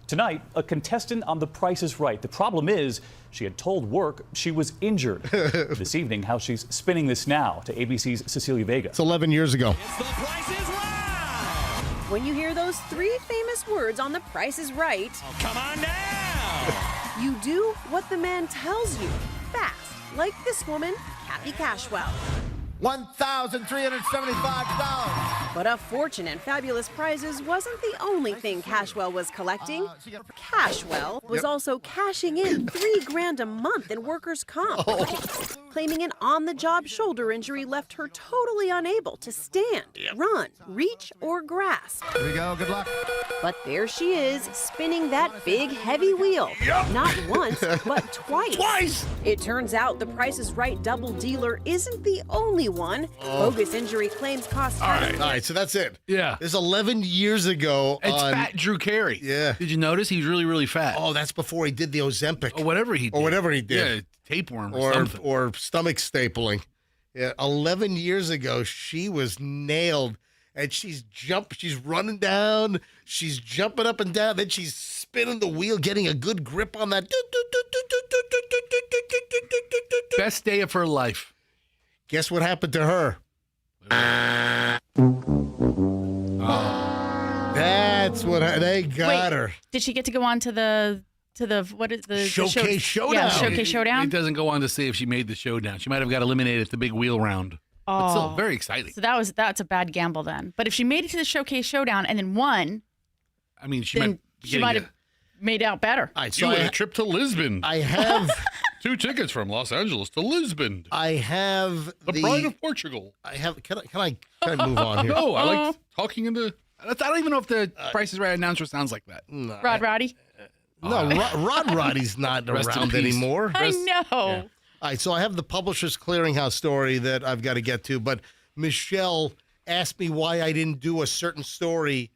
Tonight, a contestant on The Price is Right. The problem is she had told work she was injured. This evening, how she's spinning this now to ABC's Cecilia Vega. It's 11 years ago. It's The Price is Right! When you hear those three famous words on The Price is Right, oh, come on now! You do what the man tells you, fast, like this woman, Kathy Cashwell. $1,375. But a fortune and fabulous prizes wasn't the only thing Cashwell was collecting. Cashwell was also cashing in $3,000 a month in workers' comp, claiming an on-the-job shoulder injury left her totally unable to stand, run, reach, or grasp. Here we go. Good luck. But there she is, spinning that big, heavy wheel. Not once, but twice. It turns out the Price is Right double dealer isn't the only one. Bogus injury claims cost. All right, so that's it. Yeah. It's 11 years ago. It's fat Drew Carey. Yeah. Did you notice? He's really, really fat. Oh, that's before he did the Ozempic. Or whatever he did. Yeah, tapeworm or something. Or stomach stapling. Yeah, 11 years ago, she was nailed. And she's running down. She's jumping up and down. Then she's spinning the wheel, getting a good grip on that. Best day of her life. Guess what happened to her? That's what they got her. Did she get to go on to the what is the Showcase Showdown? Yeah, Showcase Showdown. It doesn't go on to say if she made the showdown. She might have got eliminated at the big wheel round. But still, very exciting. So that's a bad gamble then. But if she made it to the Showcase Showdown and then won, I mean, she might have made out better. All right, so a trip to Lisbon. I have 2 tickets from Los Angeles to Lisbon. I have the pride of Portugal. I have. Can I move on here? No, I like talking into. I don't even know if the Price is Right announcer sounds like that. No, Rod Roddy. No, Roddy's not around anymore. I know. Yeah. All right, so I have the Publishers Clearinghouse story that I've got to get to, but Michelle asked me why I didn't do a certain story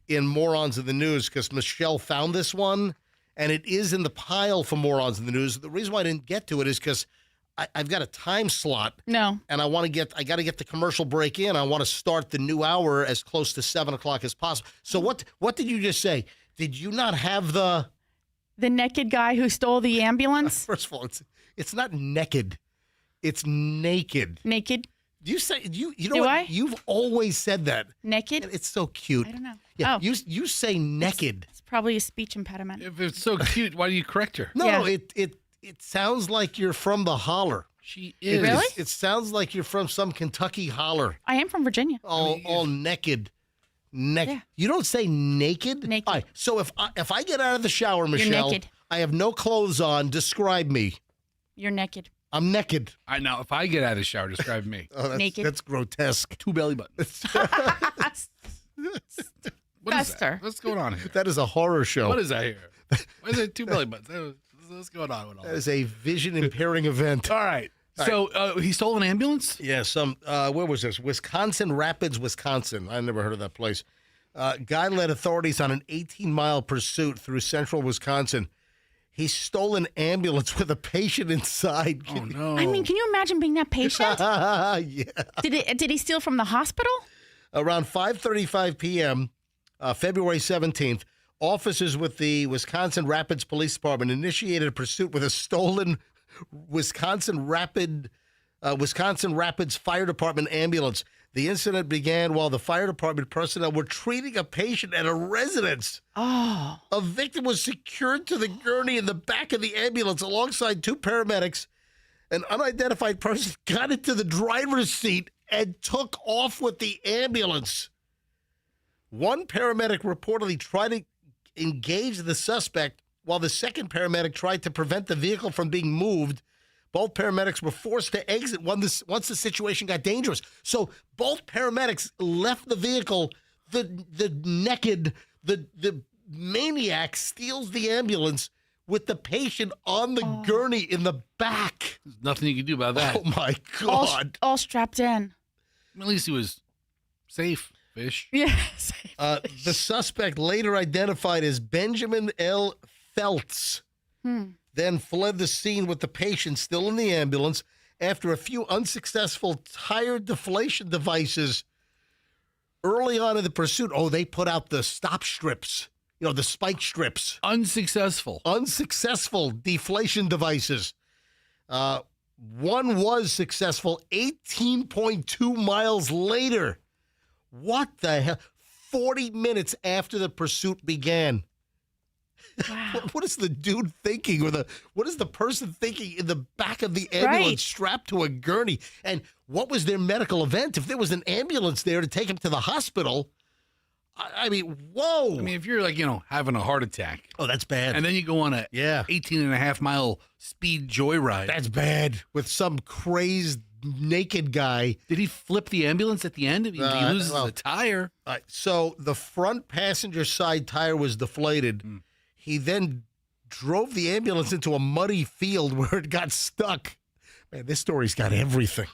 in Morons in the News, because Michelle found this one, and it is in the pile for Morons in the News. The reason why I didn't get to it is because I've got a time slot. No. And I got to get the commercial break in. I want to start the new hour as close to 7 o'clock as possible. So what did you just say? Did you not have the naked guy who stole the ambulance? First of all, it's not naked. It's naked. Naked? Do you say you know Do what? I? You've always said that. Naked? It's so cute. I don't know. Yeah, Oh. you say naked. It's probably a speech impediment. If it's so cute, why do you correct her? No, Yeah. it sounds like you're from the holler. She is. Really? It sounds like you're from some Kentucky holler. I am from Virginia. All naked. Yeah. You don't say naked? Naked. All right, so if I get out of the shower, Michelle, naked. I have no clothes on, describe me. You're naked. I'm naked. I know. If I get out of the shower, describe me. Oh, Naked. That's grotesque. 2 belly buttons. What is Fester. that? What's going on here? That is a horror show. What is that here? Why is it 2 belly buttons? What's going on with all That this? is a vision impairing event. All right. So he stole an ambulance? Yeah, where was this? Wisconsin Rapids, Wisconsin. I never heard of that place. Guy led authorities on an 18-mile pursuit through central Wisconsin. He stole an ambulance with a patient inside. Oh, no. I mean, can you imagine being that patient? Yeah. Did he steal from the hospital? Around 5:35 p.m., February 17th, officers with the Wisconsin Rapids Police Department initiated a pursuit with a stolen Wisconsin Rapids Fire Department ambulance. The incident began while the fire department personnel were treating a patient at a residence. Oh. A victim was secured to the gurney in the back of the ambulance alongside 2 paramedics. An unidentified person got into the driver's seat and took off with the ambulance. One paramedic reportedly tried to engage the suspect while the second paramedic tried to prevent the vehicle from being moved. Both paramedics were forced to exit once the situation got dangerous. So both paramedics left the vehicle. The maniac steals the ambulance with the patient on the gurney in the back. There's nothing you can do about that. Oh, my God. All strapped in. At least he was safe, fish. Yes. The suspect, later identified as Benjamin L. Feltz, then fled the scene with the patient still in the ambulance after a few unsuccessful tire deflation devices. Early on in the pursuit, they put out the stop strips, the spike strips. Unsuccessful Deflation devices. One was successful 18.2 miles later. What the hell? 40 minutes after the pursuit began. Wow. What is the dude thinking, what is the person thinking in the back of the ambulance strapped to a gurney? And what was their medical event? If there was an ambulance there to take him to the hospital, I mean, whoa. I mean, if you're having a heart attack. Oh, that's bad. And then you go on a 18.5-mile speed joyride. That's bad with some crazed naked guy. Did he flip the ambulance at the end? He loses the tire. All right, so the front passenger side tire was deflated. He then drove the ambulance into a muddy field where it got stuck. Man, this story's got everything.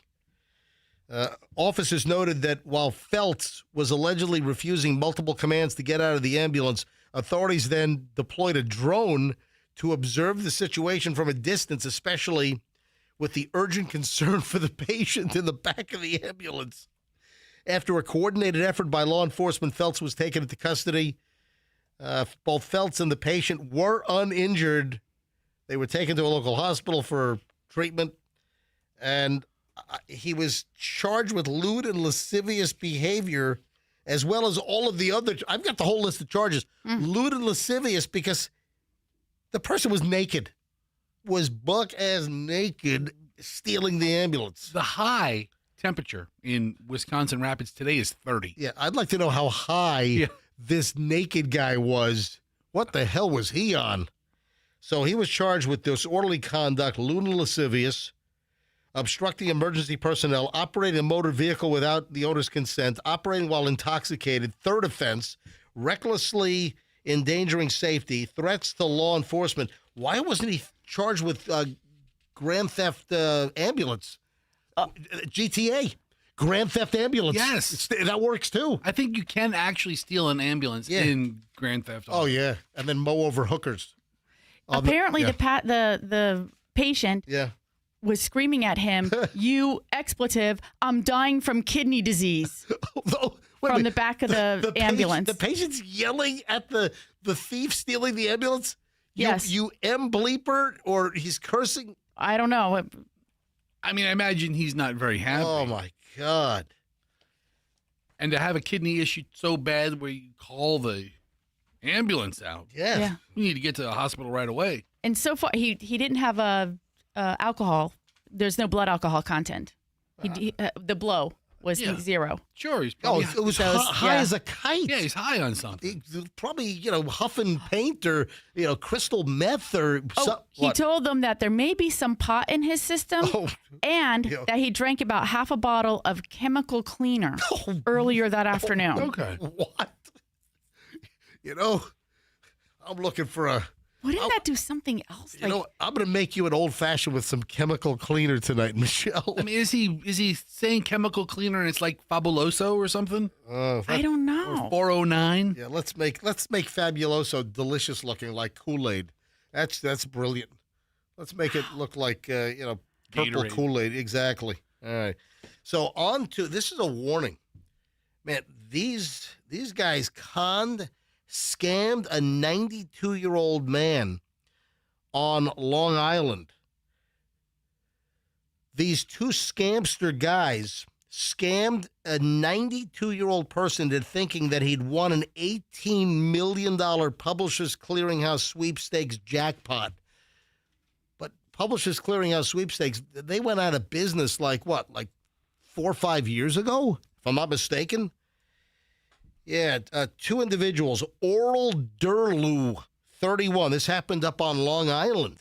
Officers noted that while Feltz was allegedly refusing multiple commands to get out of the ambulance, authorities then deployed a drone to observe the situation from a distance, especially with the urgent concern for the patient in the back of the ambulance. After a coordinated effort by law enforcement, Feltz was taken into custody. Both Feltz and the patient were uninjured. They were taken to a local hospital for treatment, and he was charged with lewd and lascivious behavior, as well as all of the other. I've got the whole list of charges. Lewd and lascivious because the person was naked, was buck-ass naked, stealing the ambulance. The high temperature in Wisconsin Rapids today is 30. Yeah, I'd like to know how high this naked guy was. What the hell was he on? So he was charged with disorderly conduct, lewd and lascivious, obstructing emergency personnel, operating a motor vehicle without the owner's consent, operating while intoxicated, third offense, recklessly endangering safety, threats to law enforcement. Why wasn't he charged with grand theft ambulance? GTA. Grand theft ambulance. Yes. That works too. I think you can actually steal an ambulance in Grand Theft Auto. Oh, yeah. And then mow over hookers. Apparently, the patient was screaming at him, "You expletive, I'm dying from kidney disease." From the back of the ambulance. The patient's yelling at the thief stealing the ambulance? Yes. You bleeper, or he's cursing? I don't know. I mean, I imagine he's not very happy. Oh, my God. And to have a kidney issue so bad where you call the ambulance out. Yes. Yeah. You need to get to the hospital right away. And so far, he didn't have alcohol. There's no blood alcohol content. The blow was zero. Sure, he's Oh, probably it was high as a kite. Yeah, he's high on something. Probably, huffing paint or, crystal meth or something. He told them that there may be some pot in his system and that he drank about half a bottle of chemical cleaner earlier that afternoon. Okay. What? I'm looking for Wouldn't that do something else? I'm going to make you an old-fashioned with some chemical cleaner tonight, Michelle. I mean, is he saying chemical cleaner and it's like Fabuloso or something? I don't know. Or 409? Yeah, let's make Fabuloso delicious looking like Kool-Aid. That's brilliant. Let's make it look like purple Gatorade. Kool-Aid. Exactly. All right. So this is a warning. Man, these guys scammed a 92-year-old man on Long Island. These two scamster guys scammed a 92-year-old person into thinking that he'd won an $18 million Publishers Clearinghouse sweepstakes jackpot. But Publishers Clearinghouse sweepstakes, they went out of business like 4 or 5 years ago, if I'm not mistaken. Yeah, two individuals, Oral Durlew, 31. This happened up on Long Island.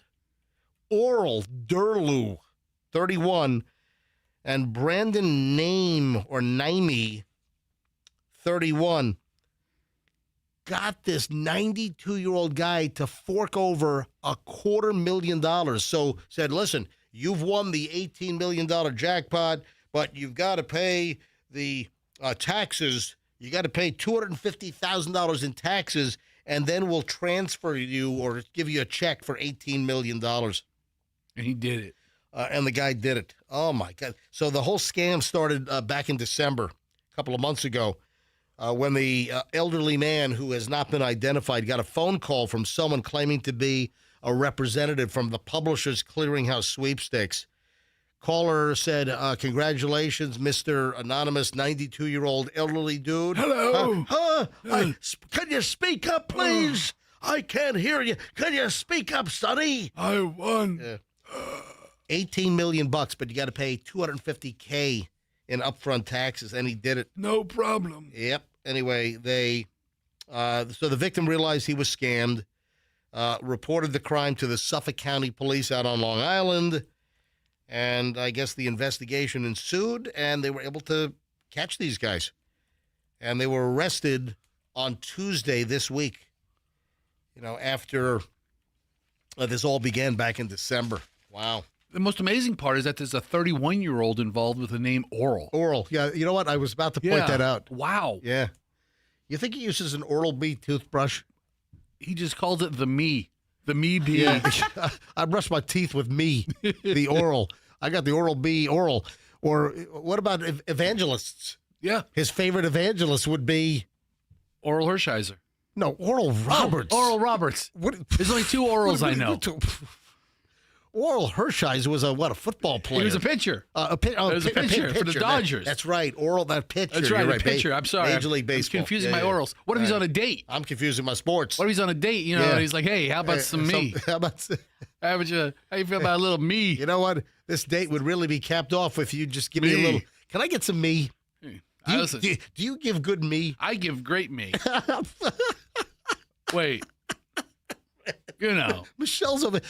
Oral Durlew, 31, and Brandon Naime, 31, got this 92-year-old guy to fork over $250,000. So said, listen, you've won the $18 million jackpot, but you've got to pay the taxes. You got to pay $250,000 in taxes, and then we'll transfer you or give you a check for $18 million. And he did it. And the guy did it. Oh, my God. So the whole scam started back in December, a couple of months ago, when the elderly man who has not been identified got a phone call from someone claiming to be a representative from the Publishers Clearinghouse sweepstakes. Caller said, congratulations, Mr. Anonymous, 92-year-old elderly dude. Hello. Can you speak up, please? I can't hear you. Can you speak up, sonny? I won. $18 million, but you got to pay $250K in upfront taxes, and he did it. No problem. Yep. Anyway, so the victim realized he was scammed, reported the crime to the Suffolk County Police out on Long Island, and I guess the investigation ensued, and they were able to catch these guys. And they were arrested on Tuesday this week, after this all began back in December. Wow. The most amazing part is that there's a 31-year-old involved with the name Oral. Oral. Yeah, you know what? I was about to point that out. Wow. Yeah. You think he uses an Oral-B toothbrush? He just calls it the Me. The Me Bee. Yeah. I brush my teeth with me, the Oral. I got the Oral-B Oral. Or what about evangelists? Yeah. His favorite evangelist would be Oral Hershiser. No, Oral Roberts. Oh, Oral Roberts. There's only two Orals I know. Oral Hershiser was a football player. He was a pitcher. He was a pitcher for the Dodgers. That's right. Oral, that pitcher. That's right, You're the pitcher. I'm sorry. Major League Baseball. I'm confusing my Orals. What if he's on a date? I'm confusing my sports. What if he's on a date, and he's like, hey, how about some me? How you feel about a little me? You know what? This date would really be capped off if you just give me a little. Can I get some me? Do you give good me? I give great me. Wait. Michelle's over.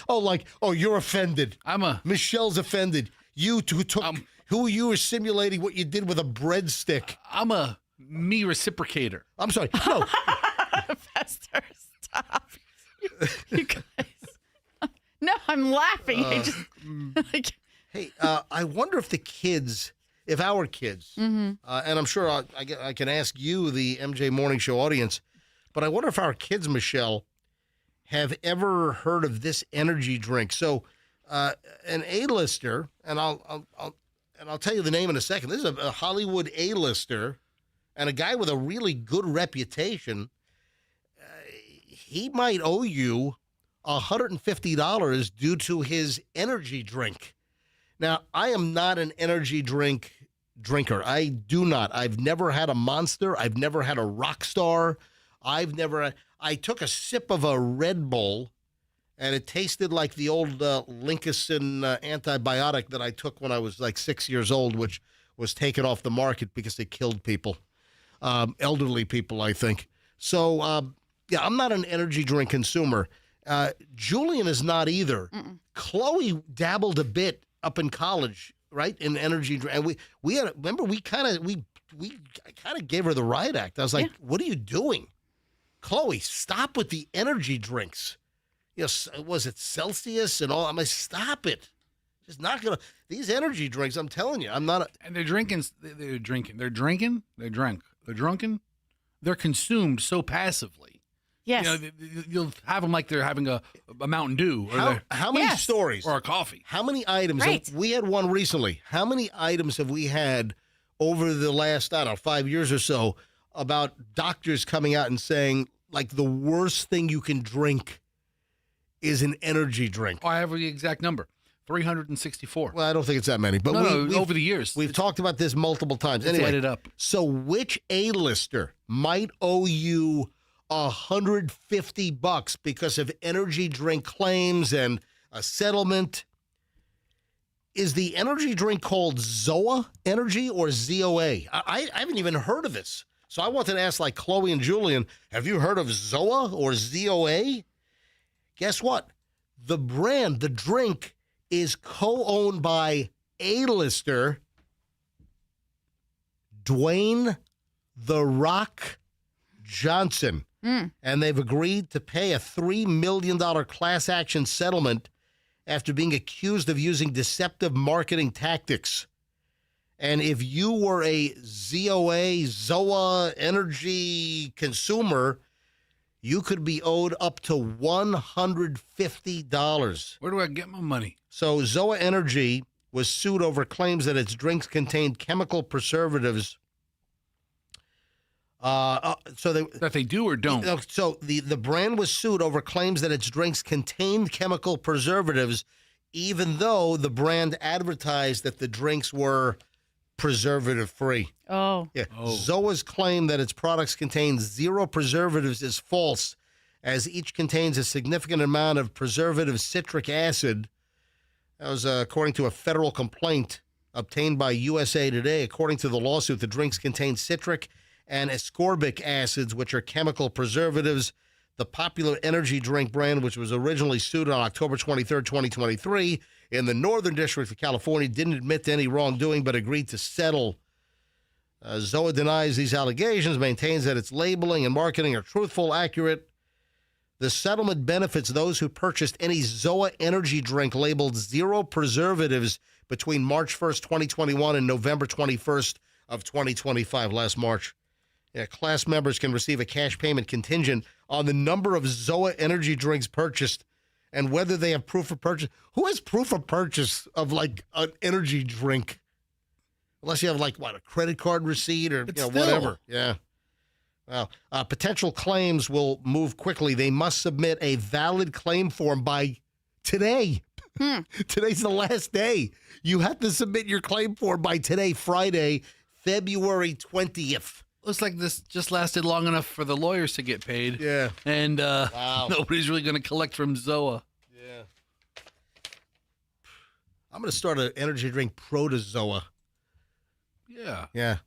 You're offended. Michelle's offended. You who took who you were simulating what you did with a breadstick. I'm a me reciprocator. I'm sorry. No. Fester, stop. You guys. No, I'm laughing. Hey, I wonder if our kids, and I'm sure I can ask you, the MJ Morning Show audience, but I wonder if our kids, Michelle, have ever heard of this energy drink. So an A-lister, and I'll tell you the name in a second. This is a Hollywood A-lister and a guy with a really good reputation. He might owe you $150 due to his energy drink. Now, I am not an energy drinker. I do not. I've never had a Monster. I've never had a Rockstar. I took a sip of a Red Bull, and it tasted like the old Lincoln antibiotic that I took when I was like 6 years old, which was taken off the market because it killed people, elderly people, I think. So, yeah, I'm not an energy drink consumer. Julian is not either. Chloe dabbled a bit up in college, right, in energy drink. And we had, remember, we kind of gave her the riot act. I was like, what are you doing? Chloe, stop with the energy drinks. Yes, was it Celsius and all? I'm like, stop it. Just not gonna. These energy drinks, I'm telling you, I'm not. And they're drinking. They're drinking. They're drinking. They drank. They're drunken. They're consumed so passively. Yes. You know, you'll have them like they're having a Mountain Dew or how many stories or a coffee. How many items? Right. We had one recently. How many items have we had over the last, I don't know, 5 years or so about doctors coming out and saying, like, the worst thing you can drink is an energy drink? Oh, I have the exact number. 364. Well, I don't think it's that many, but no, over the years. We've talked about this multiple times. It's Anyway, added up. So which A-lister might owe you $150 because of energy drink claims and a settlement? Is the energy drink called Zoa Energy or ZOA? I haven't even heard of this. So I wanted to ask, like Chloe and Julian, have you heard of Zoa or ZOA? Guess what? The brand, the drink, is co-owned by A-lister Dwayne "The Rock" Johnson. And they've agreed to pay a $3 million class action settlement after being accused of using deceptive marketing tactics. And if you were a Zoa energy consumer, you could be owed up to $150. Where do I get my money? So Zoa Energy was sued over claims that its drinks contained chemical preservatives. That they do or don't? So the brand was sued over claims that its drinks contained chemical preservatives, even though the brand advertised that the drinks were preservative-free. Oh. Yeah. Zoa's claim that its products contain zero preservatives is false, as each contains a significant amount of preservative citric acid. That was according to a federal complaint obtained by USA Today. According to the lawsuit, the drinks contain citric and ascorbic acids, which are chemical preservatives. The popular energy drink brand, which was originally sued on October 23rd, 2023, in the Northern District of California, didn't admit to any wrongdoing but agreed to settle. Zoa denies these allegations, maintains that its labeling and marketing are truthful, accurate. The settlement benefits those who purchased any Zoa energy drink labeled zero preservatives between March 1st, 2021 and November 21st of 2025, last March. Yeah, class members can receive a cash payment contingent on the number of Zoa energy drinks purchased and whether they have proof of purchase. Who has proof of purchase of, like, an energy drink? Unless you have, like, what, a credit card receipt or whatever. Yeah. Well, potential claims will move quickly. They must submit a valid claim form by today. Today's the last day. You have to submit your claim form by today, Friday, February 20th. Looks like this just lasted long enough for the lawyers to get paid. Yeah. And Wow. nobody's really going to collect from Zoa. Yeah. I'm going to start an energy drink protozoa. Yeah. Yeah.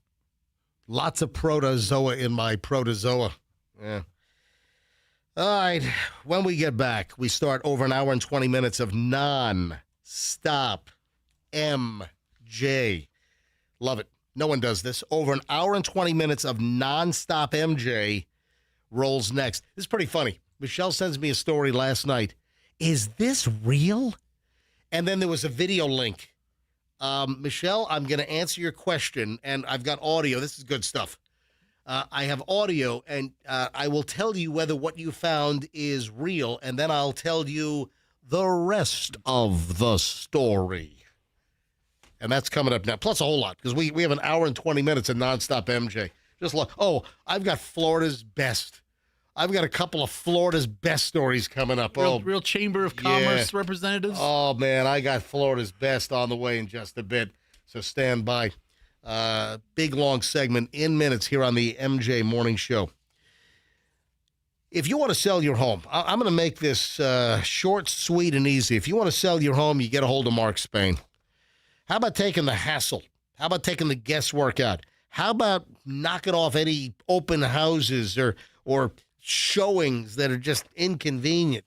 Lots of protozoa in my protozoa. Yeah. All right. When we get back, we start over an hour and 20 minutes of non-stop MJ. Love it. No one does this. Over an hour and 20 minutes of nonstop MJ rolls next. This is pretty funny. Michelle sends me a story last night. Is this real? And then there was a video link. Michelle, I'm going to answer your question, and I've got audio. This is good stuff. I have audio, and I will tell you whether what you found is real, and then I'll tell you the rest of the story. And that's coming up now. Plus a whole lot, because we have an hour and 20 minutes of nonstop MJ. Just look. Oh, I've got Florida's best. I've got a couple of Florida's best stories coming up. Real Chamber of Commerce representatives. Oh, man, I got Florida's best on the way in just a bit. So stand by. Big, long segment in minutes here on the MJ Morning Show. If you want to sell your home, I'm going to make this short, sweet, and easy. If you want to sell your home, you get a hold of Mark Spain. How about taking the hassle? How about taking the guesswork out? How about knocking off any open houses or showings that are just inconvenient?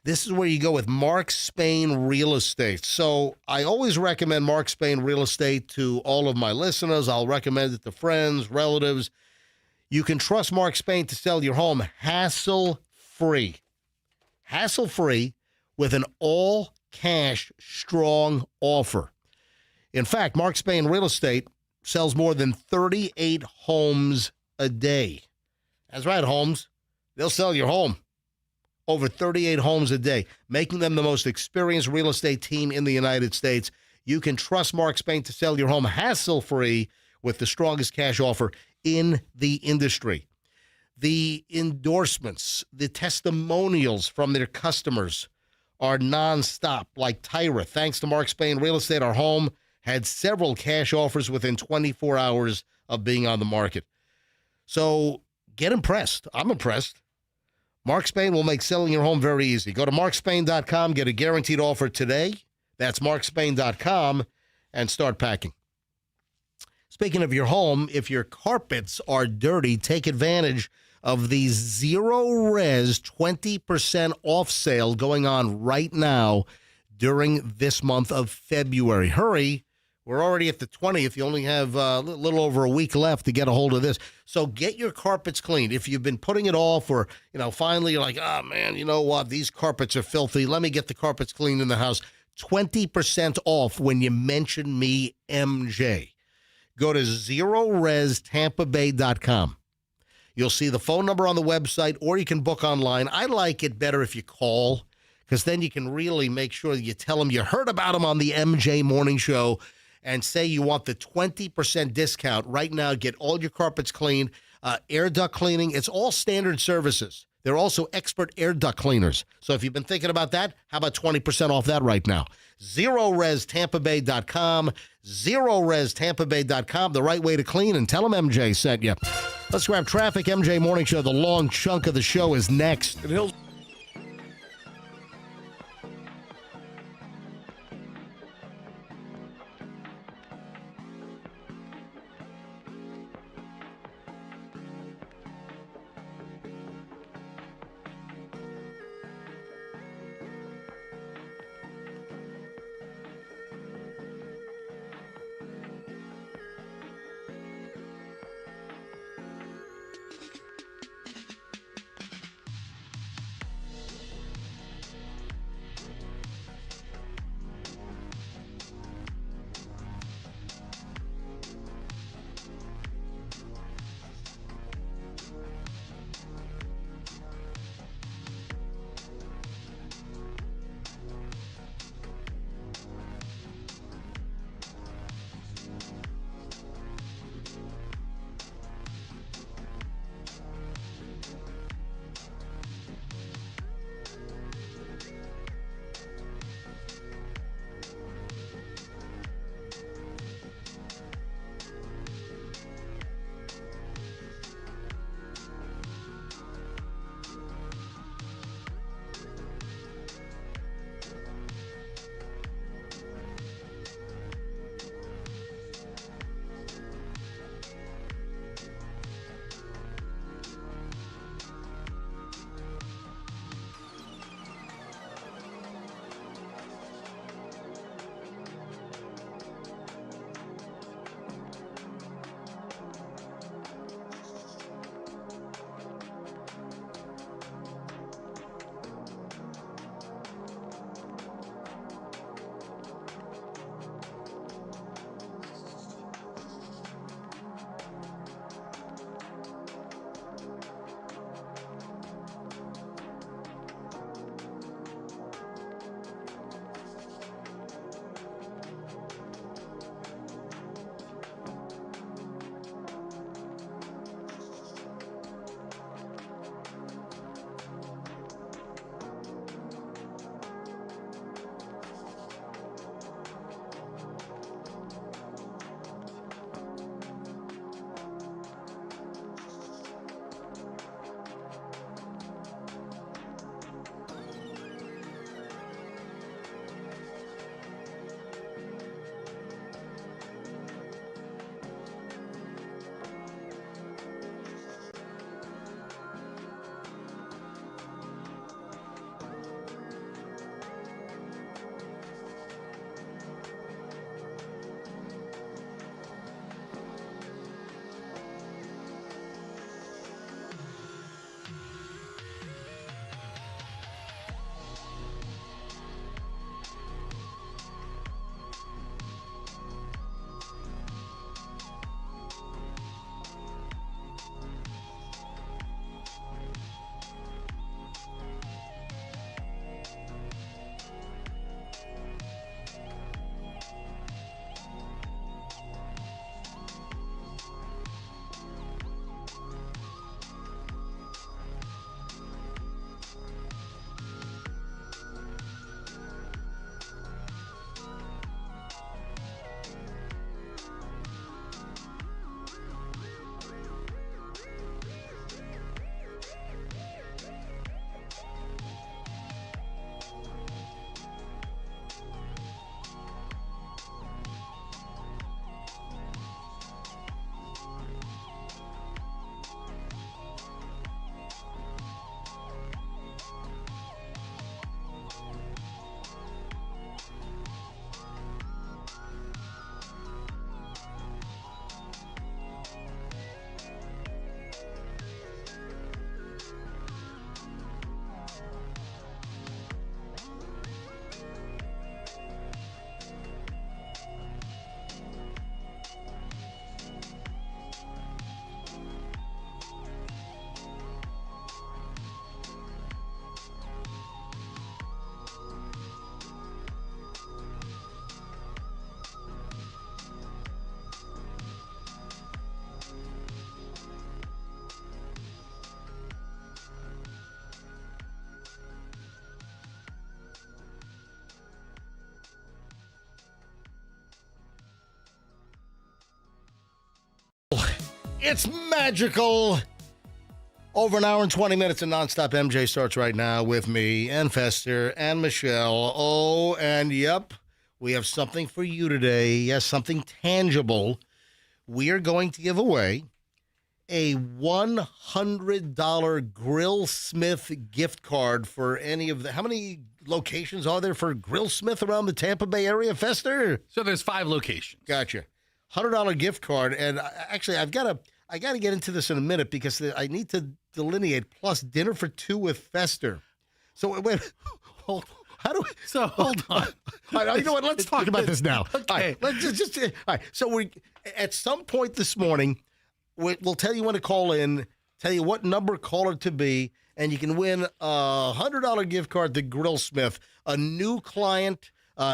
This is where you go with Mark Spain Real Estate. So I always recommend Mark Spain Real Estate to all of my listeners. I'll recommend it to friends, relatives. You can trust Mark Spain to sell your home hassle-free. Hassle-free with an all-cash strong offer. In fact, Mark Spain Real Estate sells more than 38 homes a day. That's right, homes. They'll sell your home. Over 38 homes a day, making them the most experienced real estate team in the United States. You can trust Mark Spain to sell your home hassle-free with the strongest cash offer in the industry. The endorsements, the testimonials from their customers are nonstop, like Tyra. Thanks to Mark Spain Real Estate, our home had several cash offers within 24 hours of being on the market. So get impressed. I'm impressed. Mark Spain will make selling your home very easy. Go to markspain.com, get a guaranteed offer today. That's markspain.com, and start packing. Speaking of your home, if your carpets are dirty, take advantage of the Zero Res 20% off sale going on right now during this month of February. Hurry. We're already at the 20th. You only have a little over a week left to get a hold of this. So get your carpets cleaned. If you've been putting it off or, finally you're like, oh, man, you know what? These carpets are filthy. Let me get the carpets cleaned in the house. 20% off when you mention me, MJ. Go to ZeroResTampaBay.com. You'll see the phone number on the website, or you can book online. I like it better if you call, because then you can really make sure that you tell them you heard about them on the MJ Morning Show and say you want the 20% discount. Right now, get all your carpets cleaned, air duct cleaning. It's all standard services. They're also expert air duct cleaners. So if you've been thinking about that, how about 20% off that right now? ZeroResTampaBay.com, ZeroResTampaBay.com, the right way to clean, and tell them MJ sent you. Let's grab traffic. MJ Morning Show, the long chunk of the show is next. It's magical. Over an hour and 20 minutes of nonstop MJ starts right now with me and Fester and Michelle. Oh, and yep, we have something for you today. Yes, something tangible. We are going to give away a $100 Grillsmith gift card for any of the... How many locations are there for Grillsmith around the Tampa Bay area, Fester? So there's 5 locations. Gotcha. $100 gift card. And actually, I got to get into this in a minute because I need to delineate, plus dinner for 2 with Fester. So wait, hold on. All right, you know what? Let's talk about this now. Okay. All right, let's just all right. So we at some point this morning, we'll tell you when to call in, tell you what number caller to be, and you can win a $100 gift card to Grillsmith. A new client.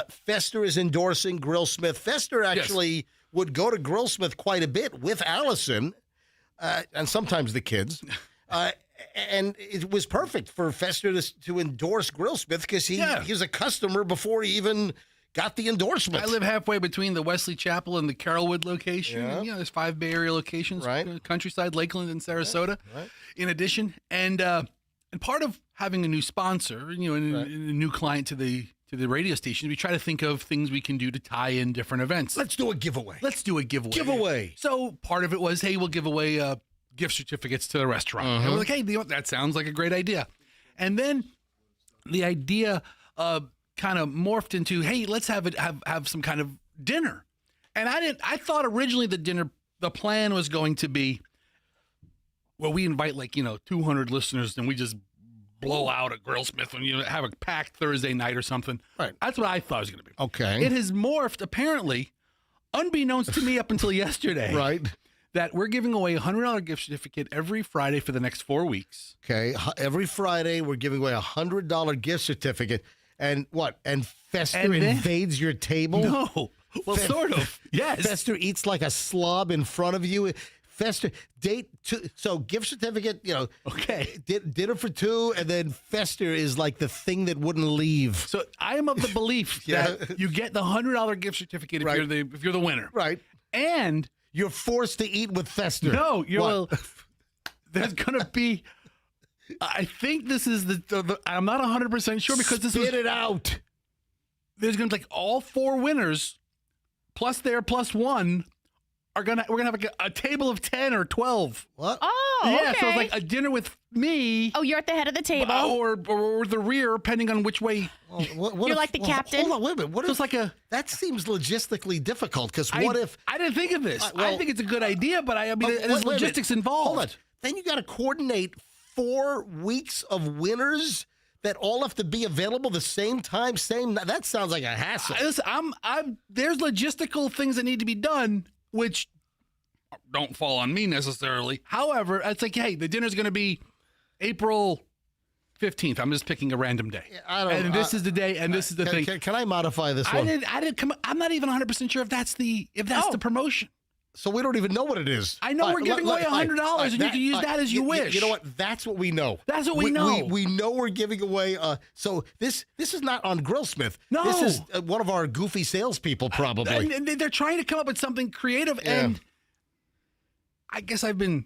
Fester is endorsing Grillsmith. Fester actually would go to Grillsmith quite a bit with Allison, and sometimes the kids. And it was perfect for Fester to endorse Grillsmith because he was a customer before he even got the endorsement. I live halfway between the Wesley Chapel and the Carrollwood location. Yeah. There's 5 Bay Area locations, Right. Countryside, Lakeland, and Sarasota. Right. In addition, and part of having a new sponsor, and a new client to the radio station, we try to think of things we can do to tie in different events. Let's do a giveaway. So part of it was, hey, we'll give away gift certificates to the restaurant. And we're like, hey, that sounds like a great idea. And then the idea kind of morphed into, hey, let's have some kind of dinner. And I thought originally the plan was going to be, well, we invite 200 listeners and we just blow out at Grillsmith and have a packed Thursday night or something. Right. That's what I thought it was going to be. Okay. It has morphed, apparently, unbeknownst to me up until yesterday. Right. That we're giving away a $100 gift certificate every Friday for the next 4 weeks. Okay. Every Friday, we're giving away a $100 gift certificate. And what? And Fester invades your table? No. Well, sort of. Yes. Fester eats like a slob in front of you. Fester, so gift certificate, Okay. Dinner for 2, and then Fester is like the thing that wouldn't leave. So I am of the belief that you get the $100 gift certificate if you're the winner. Right. And you're forced to eat with Fester. No, there's going to be, I think this is I'm not 100% sure because Spit it out. There's going to be all 4 winners plus 1 we're gonna have a table of 10 or 12. What? Oh, yeah, okay. so it's like a dinner with me. Oh, you're at the head of the table. Or the rear, depending on which way. You're like the captain. Hold on, wait a minute. So it's like that seems logistically difficult because what if I didn't think of this? I think it's a good idea, but there's logistics involved. Hold on. Then you got to coordinate 4 weeks of winners that all have to be available the same time. That sounds like a hassle. Listen, there's logistical things that need to be done, which don't fall on me necessarily. However, it's like, hey, the dinner's going to be April 15th. I'm just picking a random day. And this is the day, and this is the thing. Can I modify this one? I'm not even 100% sure if that's the promotion. So we don't even know what it is. I know we're giving away $100, and you can use that as you wish. You know what? That's what we know. That's what we know. We know we're giving away. So this is not on Grillsmith. No. This is one of our goofy salespeople, probably. And they're trying to come up with something creative, and I guess I'm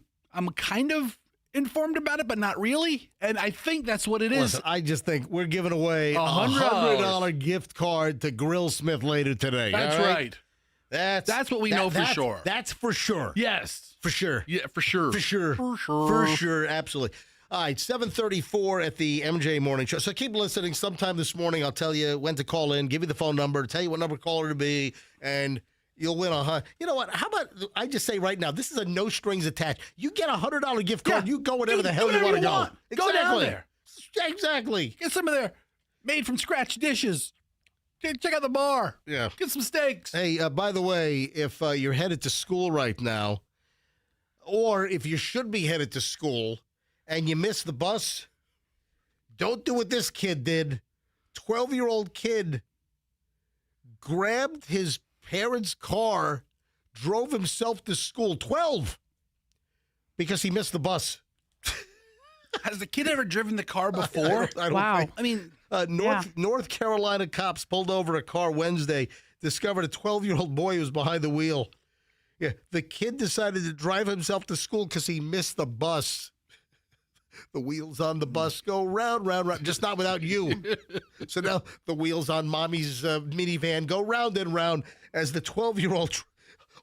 kind of informed about it, but not really. And I think that's what it is. Listen, I just think we're giving away a $100 gift card to Grillsmith later today. That's right. That's what we know for sure. That's for sure. Yes. For sure. Yeah, for sure. For sure. For sure. Absolutely. All right, 7:34 at the MJ Morning Show. So keep listening. Sometime this morning, I'll tell you when to call in, give you the phone number, tell you what number caller to be, and you'll win You know what? How about I just say right now, this is a no strings attached. You get a $100 gift card, you go whatever the hell you want to go. Go down there. Exactly. Get some of their made from scratch dishes. Check out the bar. Yeah. Get some steaks. Hey, by the way, if you're headed to school right now, or if you should be headed to school and you miss the bus, don't do what this kid did. 12-year-old kid grabbed his parents' car, drove himself to school, 12, because he missed the bus. Has the kid ever driven the car before? I don't think. I mean, North Carolina cops pulled over a car Wednesday, discovered a 12-year-old boy who was behind the wheel. Yeah, the kid decided to drive himself to school because he missed the bus. The wheels on the bus go round, round, round, just not without you. So now the wheels on mommy's minivan go round and round as the 12-year-old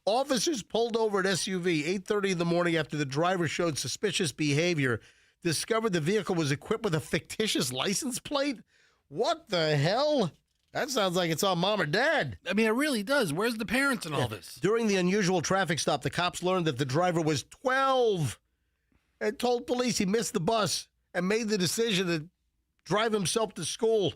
officers pulled over an SUV 8:30 in the morning after the driver showed suspicious behavior, discovered the vehicle was equipped with a fictitious license plate. What the hell? That sounds like it's on mom or dad. I mean, it really does. Where's the parents in all this? During the unusual traffic stop, the cops learned that the driver was 12 and told police he missed the bus and made the decision to drive himself to school.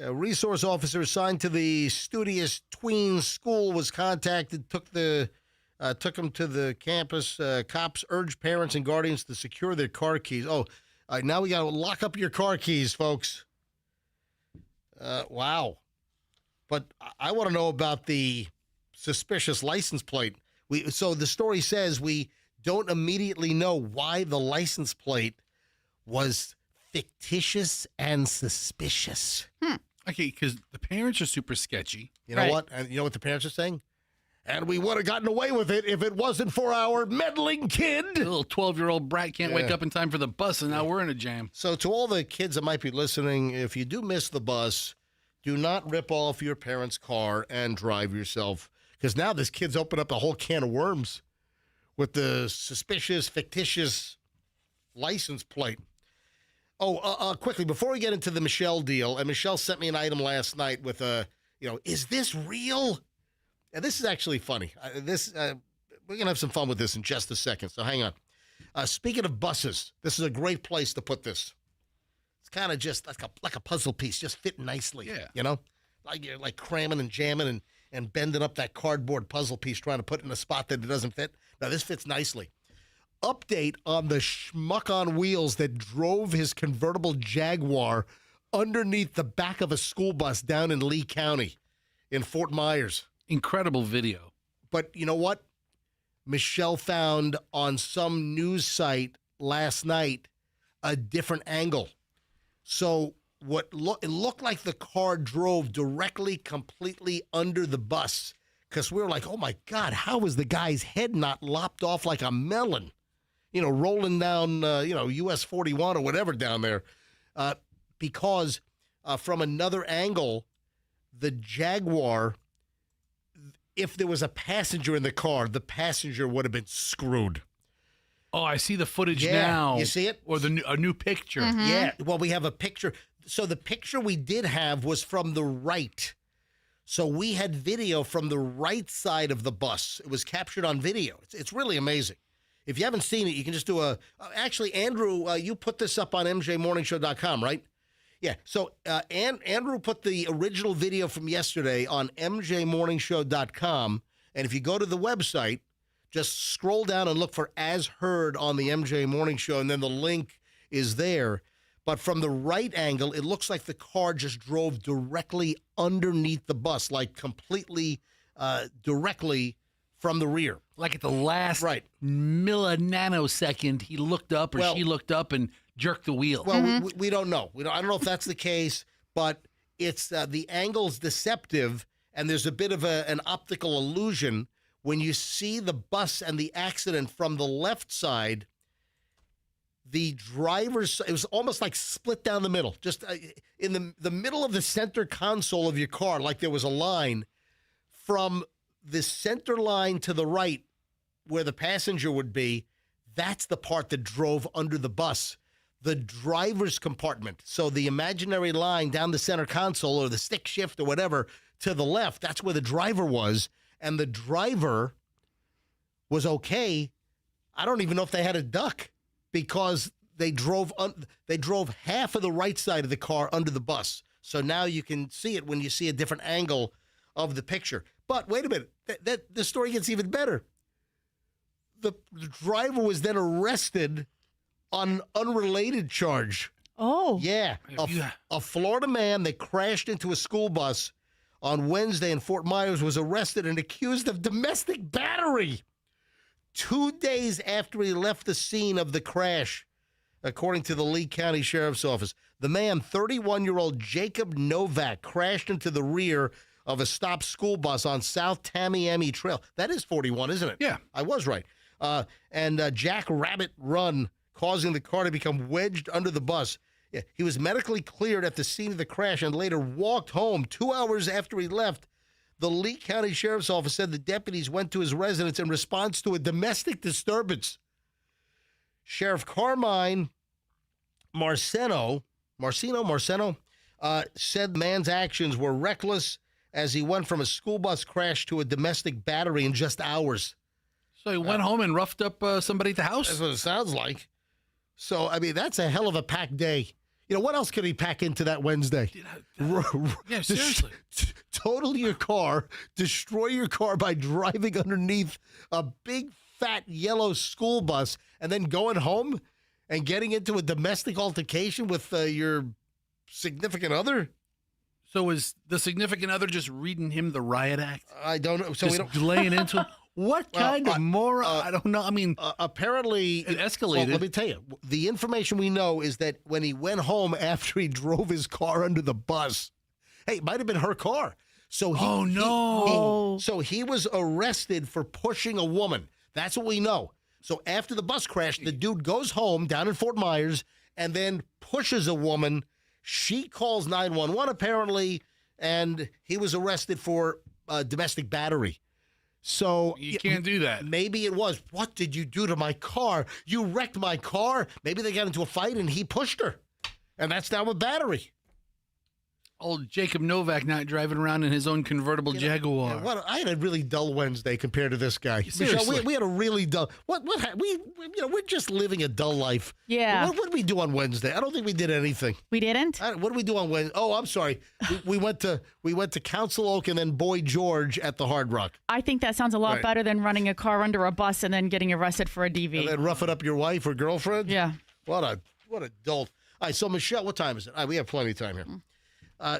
A resource officer assigned to the studious tween school was contacted, took him to the campus. Cops urged parents and guardians to secure their car keys. Oh, now we got to lock up your car keys, folks. Wow. But I want to know about the suspicious license plate. So the story says we don't immediately know why the license plate was fictitious and suspicious. Okay, because the parents are super sketchy. You know what? And you know what the parents are saying? And we would have gotten away with it if it wasn't for our meddling kid. The little 12-year-old brat can't wake up in time for the bus, and now we're in a jam. So to all the kids that might be listening, if you do miss the bus, do not rip off your parents' car and drive yourself. Because now this kid's opened up a whole can of worms with the suspicious, fictitious license plate. Oh, quickly, before we get into the Michelle deal, and Michelle sent me an item last night with is this real? And this is actually funny. We're going to have some fun with this in just a second, so hang on. Speaking of buses, this is a great place to put this. It's kind of just like a puzzle piece, just fit nicely. Yeah. You know? Like you're like cramming and jamming and bending up that cardboard puzzle piece, trying to put it in a spot that it doesn't fit. Now, this fits nicely. Update on the schmuck on wheels that drove his convertible Jaguar underneath the back of a school bus down in Lee County in Fort Myers. Incredible video. But you know what? Michelle found on some news site last night a different angle. So it looked like the car drove directly, completely under the bus. Because we were like, oh, my God, how was the guy's head not lopped off like a melon? Rolling down, US 41 or whatever down there. Because from another angle, the Jaguar, if there was a passenger in the car, the passenger would have been screwed. Oh, I see the footage now. You see it? Or a new picture. Mm-hmm. Yeah, well, we have a picture. So the picture we did have was from the right. So we had video from the right side of the bus. It was captured on video. It's really amazing. If you haven't seen it, you can just do actually, Andrew, you put this up on mjmorningshow.com, right? Yeah. So Andrew put the original video from yesterday on mjmorningshow.com. And if you go to the website, just scroll down and look for As Heard on the MJ Morning Show, and then the link is there. But from the right angle, it looks like the car just drove directly underneath the bus, like completely directly from the rear. Like at the last nanosecond, he looked up or she looked up and jerked the wheel. Well, we don't know. I don't know if that's the case, but it's the angle's deceptive, and there's a bit of an optical illusion. When you see the bus and the accident from the left side, the driver's, it was almost like split down the middle, just in the middle of the center console of your car, like there was a line from the center line to the right where the passenger would be. That's the part that drove under the bus. The driver's compartment, so the imaginary line down the center console or the stick shift or whatever to the left, that's where the driver was. And the driver was okay. I don't even know if they had a duck because they drove half of the right side of the car under the bus. So now you can see it when you see a different angle of the picture. But wait a minute, the story gets even better. The driver was then arrested on an unrelated charge. Oh. Yeah. A Florida man that crashed into a school bus on Wednesday in Fort Myers was arrested and accused of domestic battery 2 days after he left the scene of the crash, according to the Lee County Sheriff's Office. The man, 31-year-old Jacob Novak, crashed into the rear of a stopped school bus on South Tamiami Trail. That is 41, isn't it? Yeah. I was right. And Jack Rabbit Run, causing the car to become wedged under the bus. Yeah, he was medically cleared at the scene of the crash and later walked home 2 hours after he left. The Lee County Sheriff's Office said the deputies went to his residence in response to a domestic disturbance. Sheriff Carmine Marceno said the man's actions were reckless as he went from a school bus crash to a domestic battery in just hours. So he went home and roughed up somebody at the house? That's what it sounds like. So, I mean, that's a hell of a packed day. You know, what else could he pack into that Wednesday? Yeah, seriously. Total your car, destroy your car by driving underneath a big, fat, yellow school bus, and then going home and getting into a domestic altercation with your significant other? So was the significant other just reading him the riot act? I don't know. So just we don't laying into him? What kind of moron? I don't know. I mean, apparently it escalated. Well, let me tell you, the information we know is that when he went home after he drove his car under the bus, hey, it might have been her car. So he was arrested for pushing a woman. That's what we know. So after the bus crash, the dude goes home down in Fort Myers and then pushes a woman. She calls 911 apparently, and he was arrested for domestic battery. So you can't do that. Maybe it was, what did you do to my car? You wrecked my car. Maybe they got into a fight and he pushed her. And that's now a battery. Old Jacob Novak not driving around in his own convertible Jaguar. Yeah, I had a really dull Wednesday compared to this guy. Seriously. Michelle, we had a really dull. We're just living a dull life. Yeah. What did we do on Wednesday? I don't think we did anything. We didn't? What did we do on Wednesday? Oh, I'm sorry. we went to Council Oak and then Boy George at the Hard Rock. I think that sounds a lot better than running a car under a bus and then getting arrested for a DV. And then roughing up your wife or girlfriend? Yeah. What a dolt. All right, so Michelle, what time is it? All right, we have plenty of time here.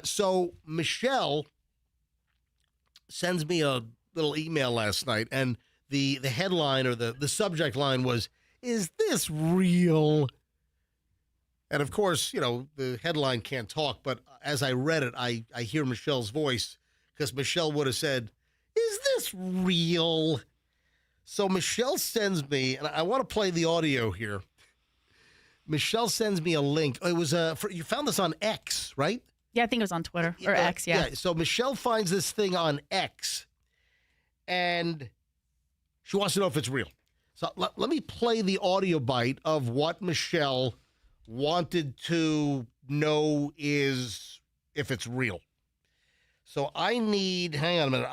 So Michelle sends me a little email last night, and the headline or the subject line was, "Is this real?" And of course, you know, the headline can't talk, but as I read it, I hear Michelle's voice, because Michelle would have said, "Is this real?" So Michelle sends me, and I want to play the audio here. Michelle sends me a link. It was you found this on X, right? Yeah, I think it was on Twitter or X, yeah. So Michelle finds this thing on X, and she wants to know if it's real. So let me play the audio bite of what Michelle wanted to know is if it's real. So hang on a minute,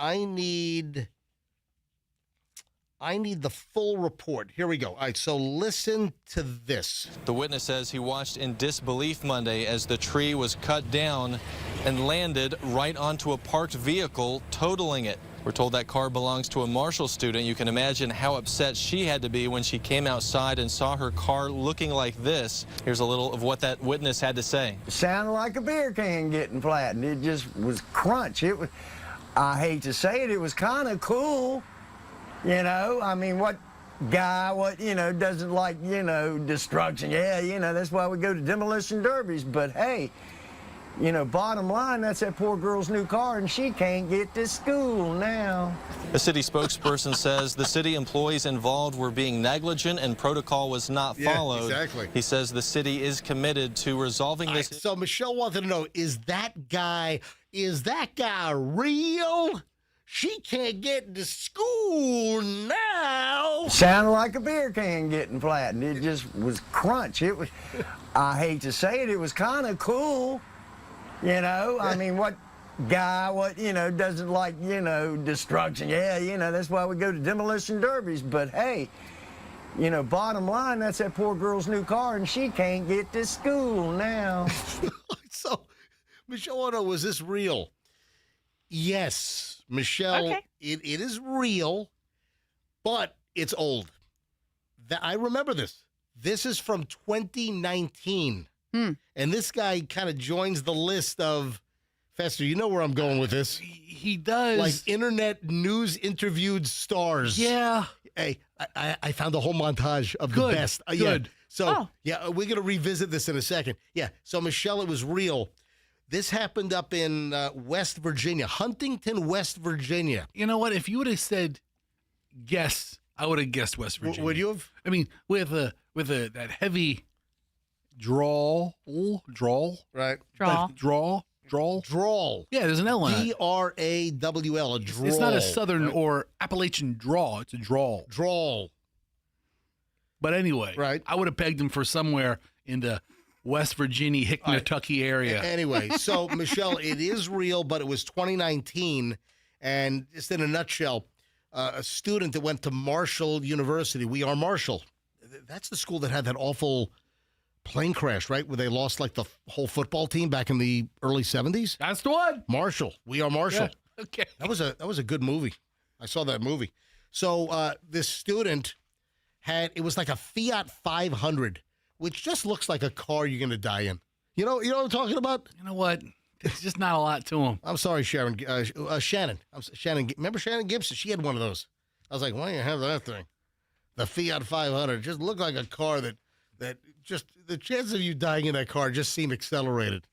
I need the full report. Here we go. All right, so listen to this. The witness says he watched in disbelief Monday as the tree was cut down and landed right onto a parked vehicle, totaling it. We're told that car belongs to a Marshall student. You can imagine how upset she had to be when she came outside and saw her car looking like this. Here's a little of what that witness had to say. It sounded like a beer can getting flattened. It just was crunch. It was, I hate to say it, it was kind of cool. You know, I mean, what guy, doesn't like, destruction? Yeah, that's why we go to demolition derbies. But hey, bottom line, that's that poor girl's new car, and she can't get to school now. The city spokesperson says the city employees involved were being negligent and protocol was not followed. Yeah, exactly. He says the city is committed to resolving this. So Michelle wanted to know, is that guy real? She can't get to school now. Sounded like a beer can getting flattened. It just was crunch. It was, I hate to say it, it was kind of cool. I mean, what guy, doesn't like, destruction? Yeah, that's why we go to demolition derbies. But hey, bottom line, that's that poor girl's new car, and she can't get to school now. So, Michelle, was this real? Yes, Michelle, okay. It is real, but it's old. I remember this. This is from 2019. And this guy kind of joins the list of, Fester, you know where I'm going with this. He does. Like internet news interviewed stars. Yeah. Hey, I found a whole montage of the best. Good. Yeah. So, we're going to revisit this in a second. Yeah. So, Michelle, it was real. This happened up in West Virginia, Huntington, West Virginia. You know what? If you would have said guess, I would have guessed West Virginia. Would you have? I mean, with that heavy drawl. Right. Drawl. Yeah, there's an L in it. DRAWL, a drawl. It's not a Southern or Appalachian draw. It's a drawl. Drawl. But anyway, right. I would have pegged him for somewhere in the West Virginia, Hicknatucky area. Anyway, so, Michelle, it is real, but it was 2019. And just in a nutshell, a student that went to Marshall University, We Are Marshall. That's the school that had that awful plane crash, right? Where they lost like the whole football team back in the early 70s. That's the one. Marshall. We Are Marshall. Yeah. Okay. That was a good movie. I saw that movie. So this student it was like a Fiat 500, which just looks like a car you're going to die in. You know what I'm talking about? You know what? It's just not a lot to him. I'm sorry, Sharon. Shannon. Shannon. Remember Shannon Gibson? She had one of those. I was like, why do you have that thing? The Fiat 500 just looked like a car that just the chances of you dying in that car just seem accelerated.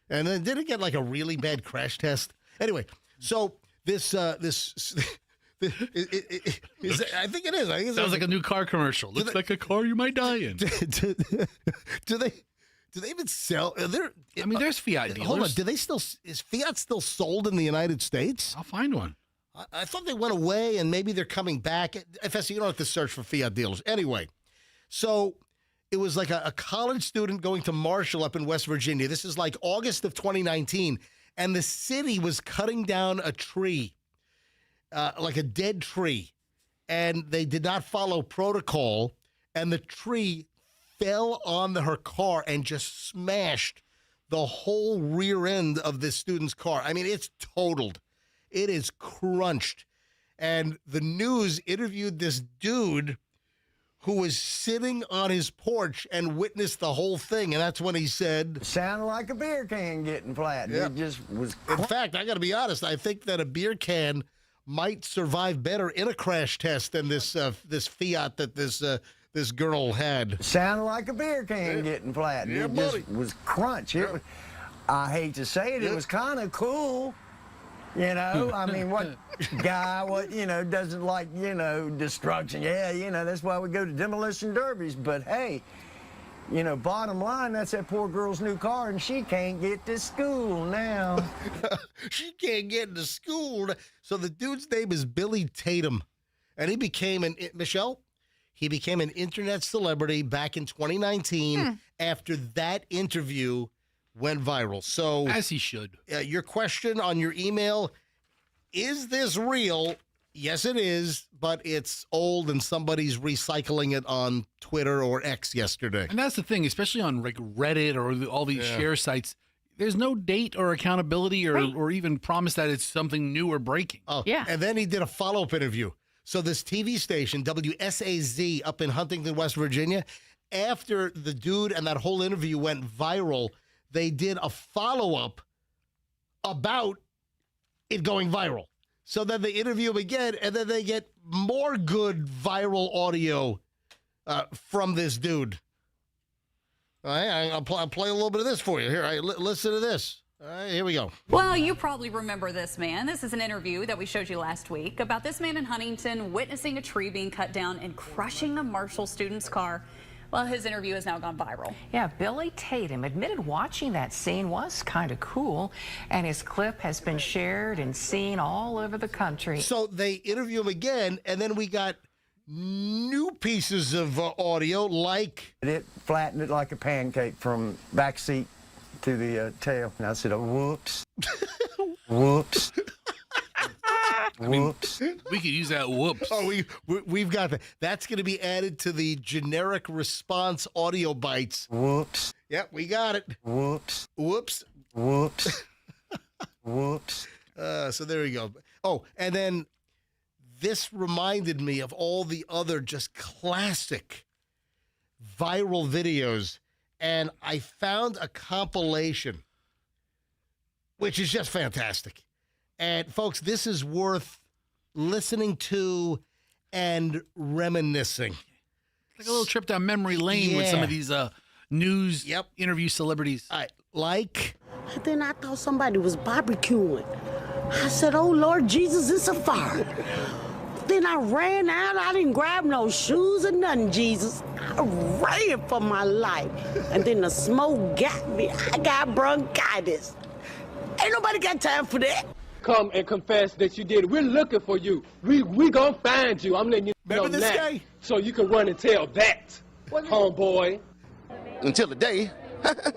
And then did it get like a really bad crash test? Anyway, so this I think it is. I think it sounds like a new car commercial. Looks like a car you might die in. Do they even sell? There's Fiat dealers. Hold on. Is Fiat still sold in the United States? I'll find one. I thought they went away and maybe they're coming back. FSC, you don't have to search for Fiat dealers. Anyway, so it was like a college student going to Marshall up in West Virginia. This is like August of 2019. And the city was cutting down a tree, like a dead tree. And they did not follow protocol. And the tree fell on her car and just smashed the whole rear end of this student's car. I mean, it's totaled. It is crunched. And the news interviewed this dude who was sitting on his porch and witnessed the whole thing. And that's when he said... Sounded like a beer can getting flattened. Yeah. It just was... In fact, I got to be honest, I think that a beer can might survive better in a crash test than this Fiat that this girl had. Sounded like a beer can getting flattened. Yeah, it buddy. just was crunch. It was, I hate to say it, it was kind of cool. You know, I mean, what guy, doesn't like, destruction? Yeah, that's why we go to demolition derbies. But hey, bottom line, that's that poor girl's new car, and she can't get to school now. She can't get into school. So the dude's name is Billy Tatum, and he became he became an internet celebrity back in 2019 after that interview went viral. So as he should. Your question on your email, is this real? Yes, it is, but it's old and somebody's recycling it on Twitter or X yesterday. And that's the thing, especially on like Reddit or all these share sites. There's no date or accountability or even promise that it's something new or breaking. Oh, yeah. And then he did a follow-up interview. So this TV station, WSAZ, up in Huntington, West Virginia, after the dude and that whole interview went viral, they did a follow-up about it going viral. So then they interview him again, and then they get more good viral audio from this dude. All right, I'll play a little bit of this for you. Here, listen to this. All right, here we go. Well, you probably remember this man. This is an interview that we showed you last week about this man in Huntington witnessing a tree being cut down and crushing a Marshall student's car. Well, his interview has now gone viral. Yeah, Billy Tatum admitted watching that scene was kind of cool, and his clip has been shared and seen all over the country. So they interview him again, and then we got new pieces of audio, like... It flattened it like a pancake from back seat to the tail. And I said, whoops. Whoops. Whoops. We could use that whoops. Oh, we've got that. That's going to be added to the generic response audio bites. Whoops. Yep, we got it. Whoops. Whoops. Whoops. Whoops. So there we go. Oh, and then this reminded me of all the other just classic viral videos, and I found a compilation, which is just fantastic. And, folks, this is worth listening to and reminiscing. Like a little trip down memory lane with some of these news interview celebrities. All right, Like? And then I thought somebody was barbecuing. I said, oh, Lord Jesus, it's a fire. Then I ran out. I didn't grab no shoes or nothing, Jesus. I ran for my life. And then the smoke got me. I got bronchitis. Ain't nobody got time for that. Come and confess that you did it. We're looking for you. We gonna find you. I'm letting you know Remember this that. guy? So you can run and tell that, homeboy. Until the day.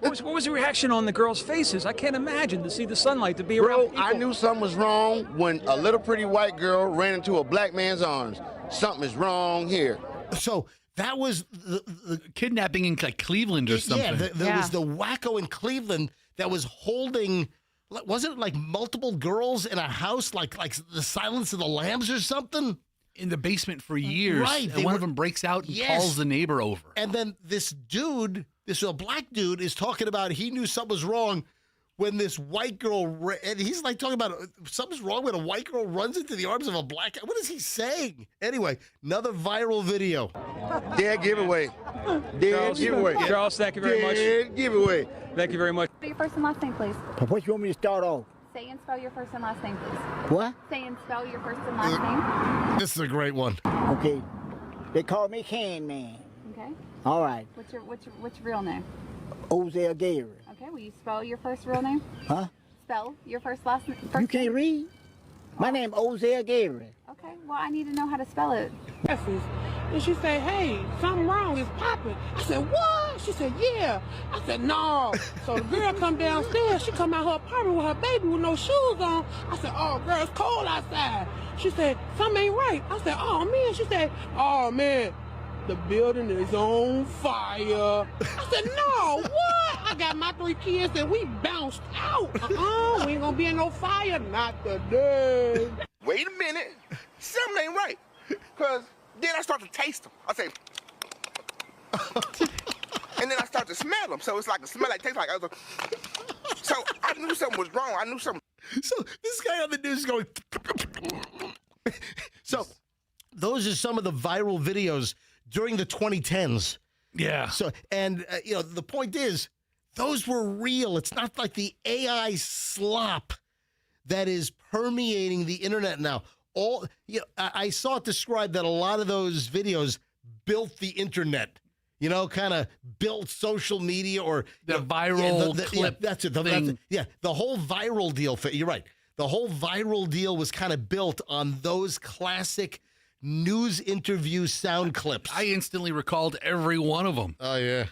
What was the reaction on the girls' faces? I can't imagine to see the sunlight, to be around people. I knew something was wrong when a little pretty white girl ran into a black man's arms. Something is wrong here. So that was the kidnapping in like Cleveland or something. Yeah, there was the wacko in Cleveland that was holding, wasn't it like multiple girls in a house, like the Silence of the Lambs or something? In the basement for years. Right. And one of them breaks out and calls the neighbor over. And then this dude, this black dude, is talking about he knew something was wrong when this white girl, and he's like talking about something's wrong when a white girl runs into the arms of a black guy. What is he saying? Anyway, another viral video. Dead giveaway. Dead giveaway. Charles, thank you very much. Dead giveaway. Thank you very much. Your first and last name, please. What you want me to start off? Say and spell your first and last name, please. What? Say and spell your first and last name. This is a great one. Okay. They call me Can Man. Okay. All right. What's your real name? Ozell Gabriel. Okay. Will you spell your first real name? Huh? Spell your last name. You can't read? My name Ozell Gabriel. Okay. Well, I need to know how to spell it. And she said, hey, something wrong, it's popping. I said, what? She said, yeah. I said, no. So the girl come downstairs, she come out her apartment with her baby with no shoes on. I said, oh, girl, it's cold outside. She said, something ain't right. I said, oh, man. She said, oh, man, the building is on fire. I said, no, what? I got my 3 kids and we bounced out. We ain't gonna be in no fire, not today. Wait a minute. Something ain't right. Because then I start to taste them. I say, and then I start to smell them. So it's like a smell like tastes like. So I knew something was wrong. I knew something. So this guy on the news is going. So those are some of the viral videos during the 2010s. Yeah. So and the point is, those were real. It's not like the AI slop that is permeating the internet now. I saw it described that a lot of those videos built the internet, kind of built social media or the viral clip. That's it. The whole viral deal. You're right. The whole viral deal was kind of built on those classic news interview sound clips. I instantly recalled every one of them. Oh, yeah.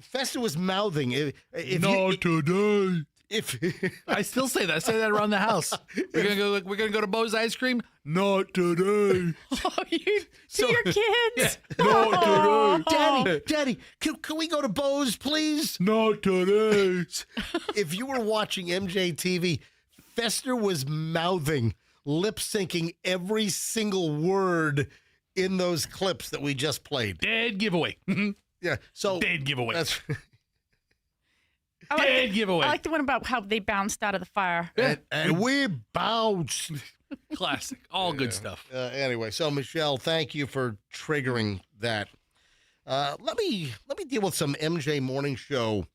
Fester was mouthing. Not today. If I still say that, I say that around the house. We're gonna go to Bo's Ice Cream. Not today. Your kids. Yeah. Not today. Daddy, can we go to Bo's, please? Not today. If you were watching MJ TV, Fester was mouthing, lip syncing every single word in those clips that we just played. Dead giveaway. Yeah. So dead giveaway. That's. Dead giveaway. I like the one about how they bounced out of the fire. And we bounced. Classic. All good stuff. Anyway, so Michelle, thank you for triggering that. Let me deal with some MJ Morning Show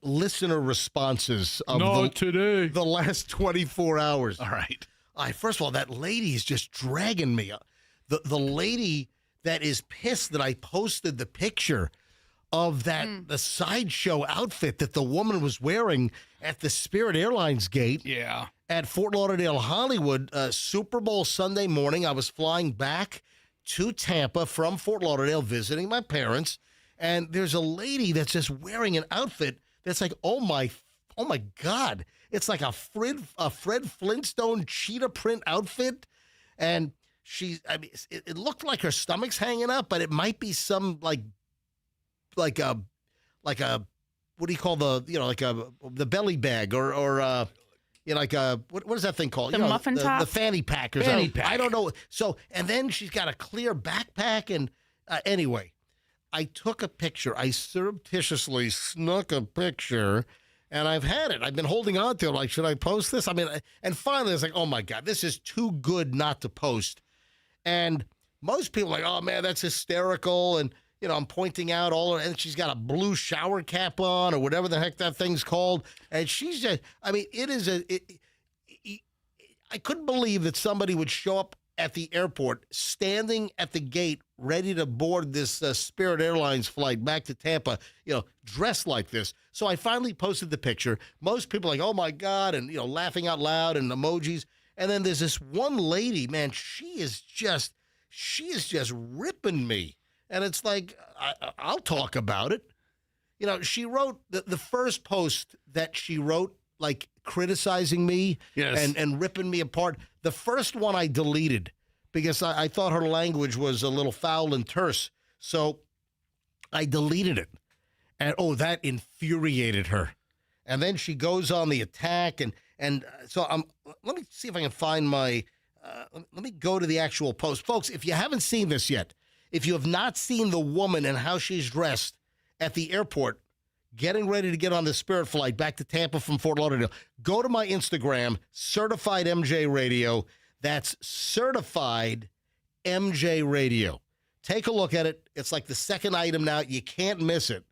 listener responses of the last 24 hours. All right. First of all, that lady is just dragging me. The lady that is pissed that I posted the picture of the sideshow outfit that the woman was wearing at the Spirit Airlines gate at Fort Lauderdale, Hollywood. Super Bowl Sunday morning, I was flying back to Tampa from Fort Lauderdale visiting my parents, and there's a lady that's just wearing an outfit that's like, oh my God. It's like a Fred Flintstone cheetah print outfit, and it looked like her stomach's hanging up, but it might be some like a what do you call the belly bag or like a what is that thing called? The muffin top? The fanny pack or something. I don't know. So and then she's got a clear backpack and anyway, I took a picture. I surreptitiously snuck a picture. And I've had it. I've been holding on to it. Like, should I post this? I mean, and finally, I was like, oh, my God, this is too good not to post. And most people are like, oh, man, that's hysterical. And, I'm pointing out and she's got a blue shower cap on or whatever the heck that thing's called. And she's just, I mean, I couldn't believe that somebody would show up at the airport, standing at the gate, ready to board this Spirit Airlines flight back to Tampa, dressed like this. So I finally posted the picture. Most people are like, oh my God, and, laughing out loud and emojis. And then there's this one lady, man, she is just ripping me. And it's like, I'll talk about it. She wrote the first post that she wrote, like criticizing me and ripping me apart. The first one I deleted because I thought her language was a little foul and terse. So I deleted it. And, that infuriated her. And then she goes on the attack. And so let me see if I can find let me go to the actual post. Folks, if you haven't seen this yet, if you have not seen the woman and how she's dressed at the airport, getting ready to get on the Spirit flight back to Tampa from Fort Lauderdale, go to my Instagram, Certified MJ Radio. That's Certified MJ Radio. Take a look at it. It's like the second item now. You can't miss it.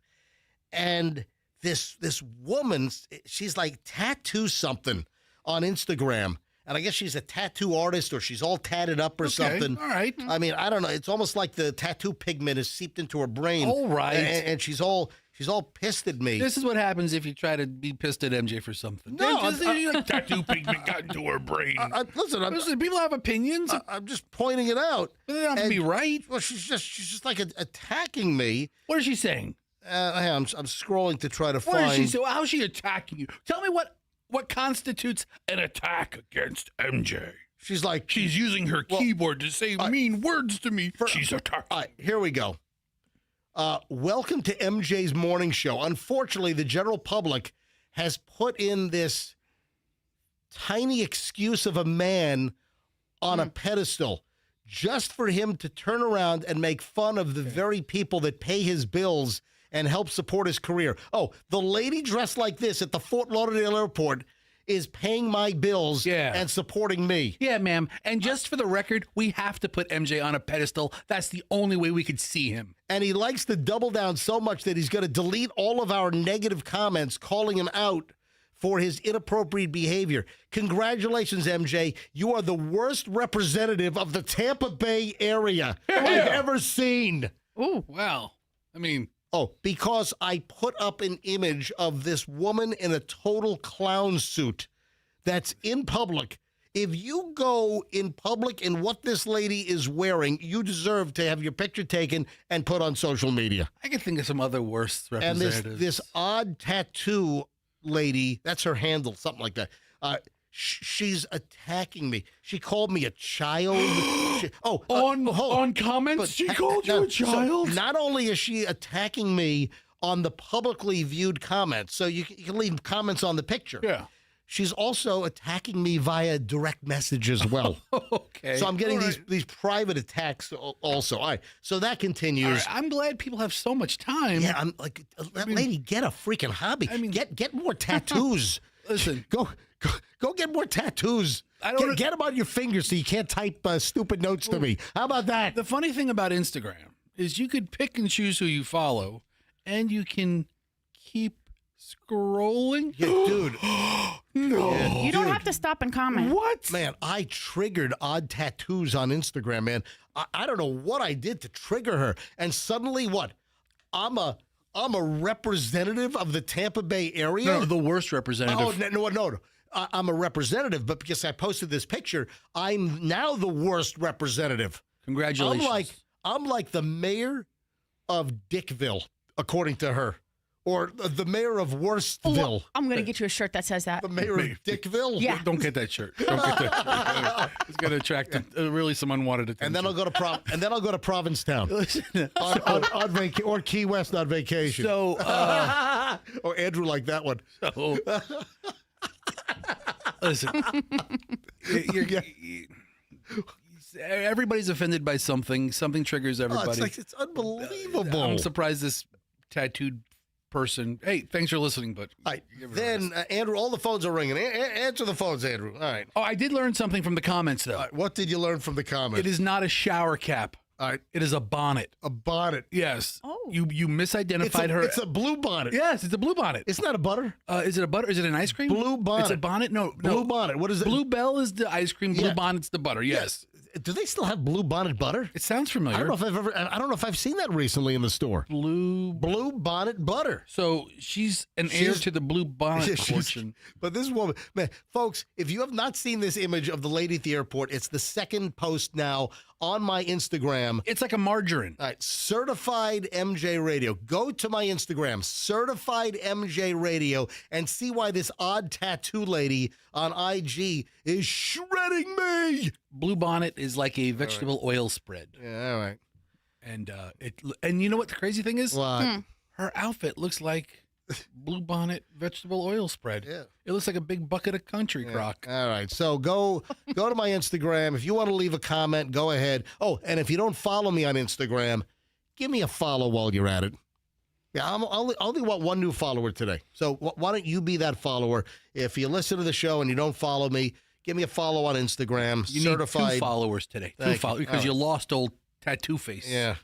And this woman, she's like tattoo something on Instagram. And I guess she's a tattoo artist or she's all tatted up or something. All right. I mean, I don't know. It's almost like the tattoo pigment is seeped into her brain. All right. And she's all pissed at me. This is what happens if you try to be pissed at MJ for something. No, tattoo pigment got into her brain. Listen, people have opinions. I'm just pointing it out. But they don't have to be right. Well, she's just like attacking me. What is she saying? I'm scrolling to try to What find. is she saying? How's she attacking you? Tell me what constitutes an attack against MJ. She's like she's using her keyboard to say mean words to me. She's attacking. All right, here we go. Welcome to MJ's morning show. Unfortunately, the general public has put in this tiny excuse of a man on a pedestal just for him to turn around and make fun of the very people that pay his bills and help support his career. Oh, the lady dressed like this at the Fort Lauderdale airport is paying my bills and supporting me. Yeah, ma'am. And just for the record, we have to put MJ on a pedestal. That's the only way we could see him. And he likes to double down so much that he's going to delete all of our negative comments calling him out for his inappropriate behavior. Congratulations, MJ. You are the worst representative of the Tampa Bay area I've ever seen. Oh, wow. I mean... Oh, because I put up an image of this woman in a total clown suit that's in public. If you go in public in what this lady is wearing, you deserve to have your picture taken and put on social media. I can think of some other worse representatives. And this odd tattoo lady, that's her handle, something like that. She's attacking me. She called me a child. On comments, she called you a child? So not only is she attacking me on the publicly viewed comments, so you can leave comments on the picture. Yeah. She's also attacking me via direct message as well. Okay. So I'm getting these private attacks also. All right. So that continues. Right. I'm glad people have so much time. Yeah, I'm like, lady, get a freaking hobby. I mean, get more tattoos. Listen, go get more tattoos. Get them on your fingers so you can't type stupid notes to me. How about that? The funny thing about Instagram is you could pick and choose who you follow, and you can keep scrolling. Yeah, dude. No. You don't have to stop and comment. What? Man, I triggered odd tattoos on Instagram, man. I don't know what I did to trigger her. And suddenly what? I'm a representative of the Tampa Bay area. No, the worst representative. Oh, no. I'm a representative, but because I posted this picture, I'm now the worst representative. Congratulations. I'm like the mayor of Dickville, according to her, or the mayor of Worstville. Oh, I'm going to get you a shirt that says that. The mayor of Dickville? Yeah. Don't get that shirt. Don't get that shirt. It's going to attract really some unwanted attention. And then I'll go to Provincetown or Key West on vacation. So, or Andrew like that one. So, listen, everybody's offended by something. Something triggers everybody. It's unbelievable. I'm surprised this tattooed person. Hey, thanks for listening, but then Andrew, all the phones are ringing. Answer the phones, Andrew. All right. Oh, I did learn something from the comments, though. What did you learn from the comments? It is not a shower cap. All right. It is a bonnet. A bonnet. Yes. Oh. You misidentified her. It's a blue bonnet. Yes, it's a blue bonnet. It's not a butter. Is it a butter? Is it an ice cream? Blue bonnet. It's a bonnet? No. Blue bonnet. What is it? Bluebell is the ice cream. Blue Yeah. bonnet's the butter. Yes. Do they still have blue bonnet butter? It sounds familiar. I don't know if I've seen that recently in the store. Blue bonnet butter. So she's an heir to the blue bonnet fortune. But this woman, man, folks, if you have not seen this image of the lady at the airport, it's the second post now on my Instagram. It's like a margarine. All right, Certified MJ Radio. Go to my Instagram, Certified MJ Radio, and see why this odd tattoo lady on IG is shredding me. Blue bonnet is like a vegetable oil spread. Yeah, all right. And you know what the crazy thing is? What? Her outfit looks like blue bonnet vegetable oil spread. Yeah. It looks like a big bucket of country crock. All right. So go to my Instagram. If you want to leave a comment, go ahead. Oh, and if you don't follow me on Instagram, give me a follow while you're at it. Yeah, I only want one new follower today. So why don't you be that follower? If you listen to the show and you don't follow me, give me a follow on Instagram. You Certified. need 2 followers today. Because you lost old tattoo face. Yeah.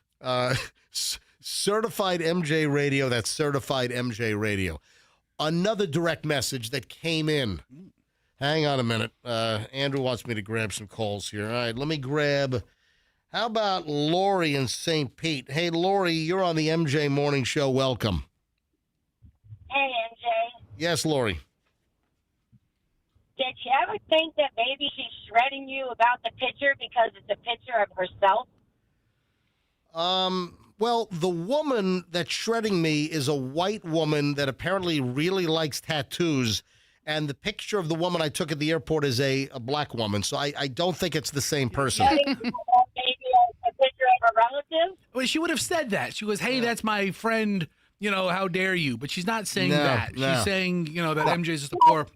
Certified MJ Radio. That's Certified MJ Radio. Another direct message that came in. Hang on a minute. Andrew wants me to grab some calls here. All right, let me grab. How about Lori in St. Pete? Hey, Lori, you're on the MJ Morning Show. Welcome. Hey, MJ. Yes, Lori. Did you ever think that maybe she's shredding you about the picture because it's a picture of herself? Well, the woman that's shredding me is a white woman that apparently really likes tattoos, and the picture of the woman I took at the airport is a black woman, so I don't think it's the same person. Maybe a picture of a relative? Well, she would have said that. She goes, hey, that's my friend, how dare you? But she's not saying that. No. She's saying, that MJ's just a poor.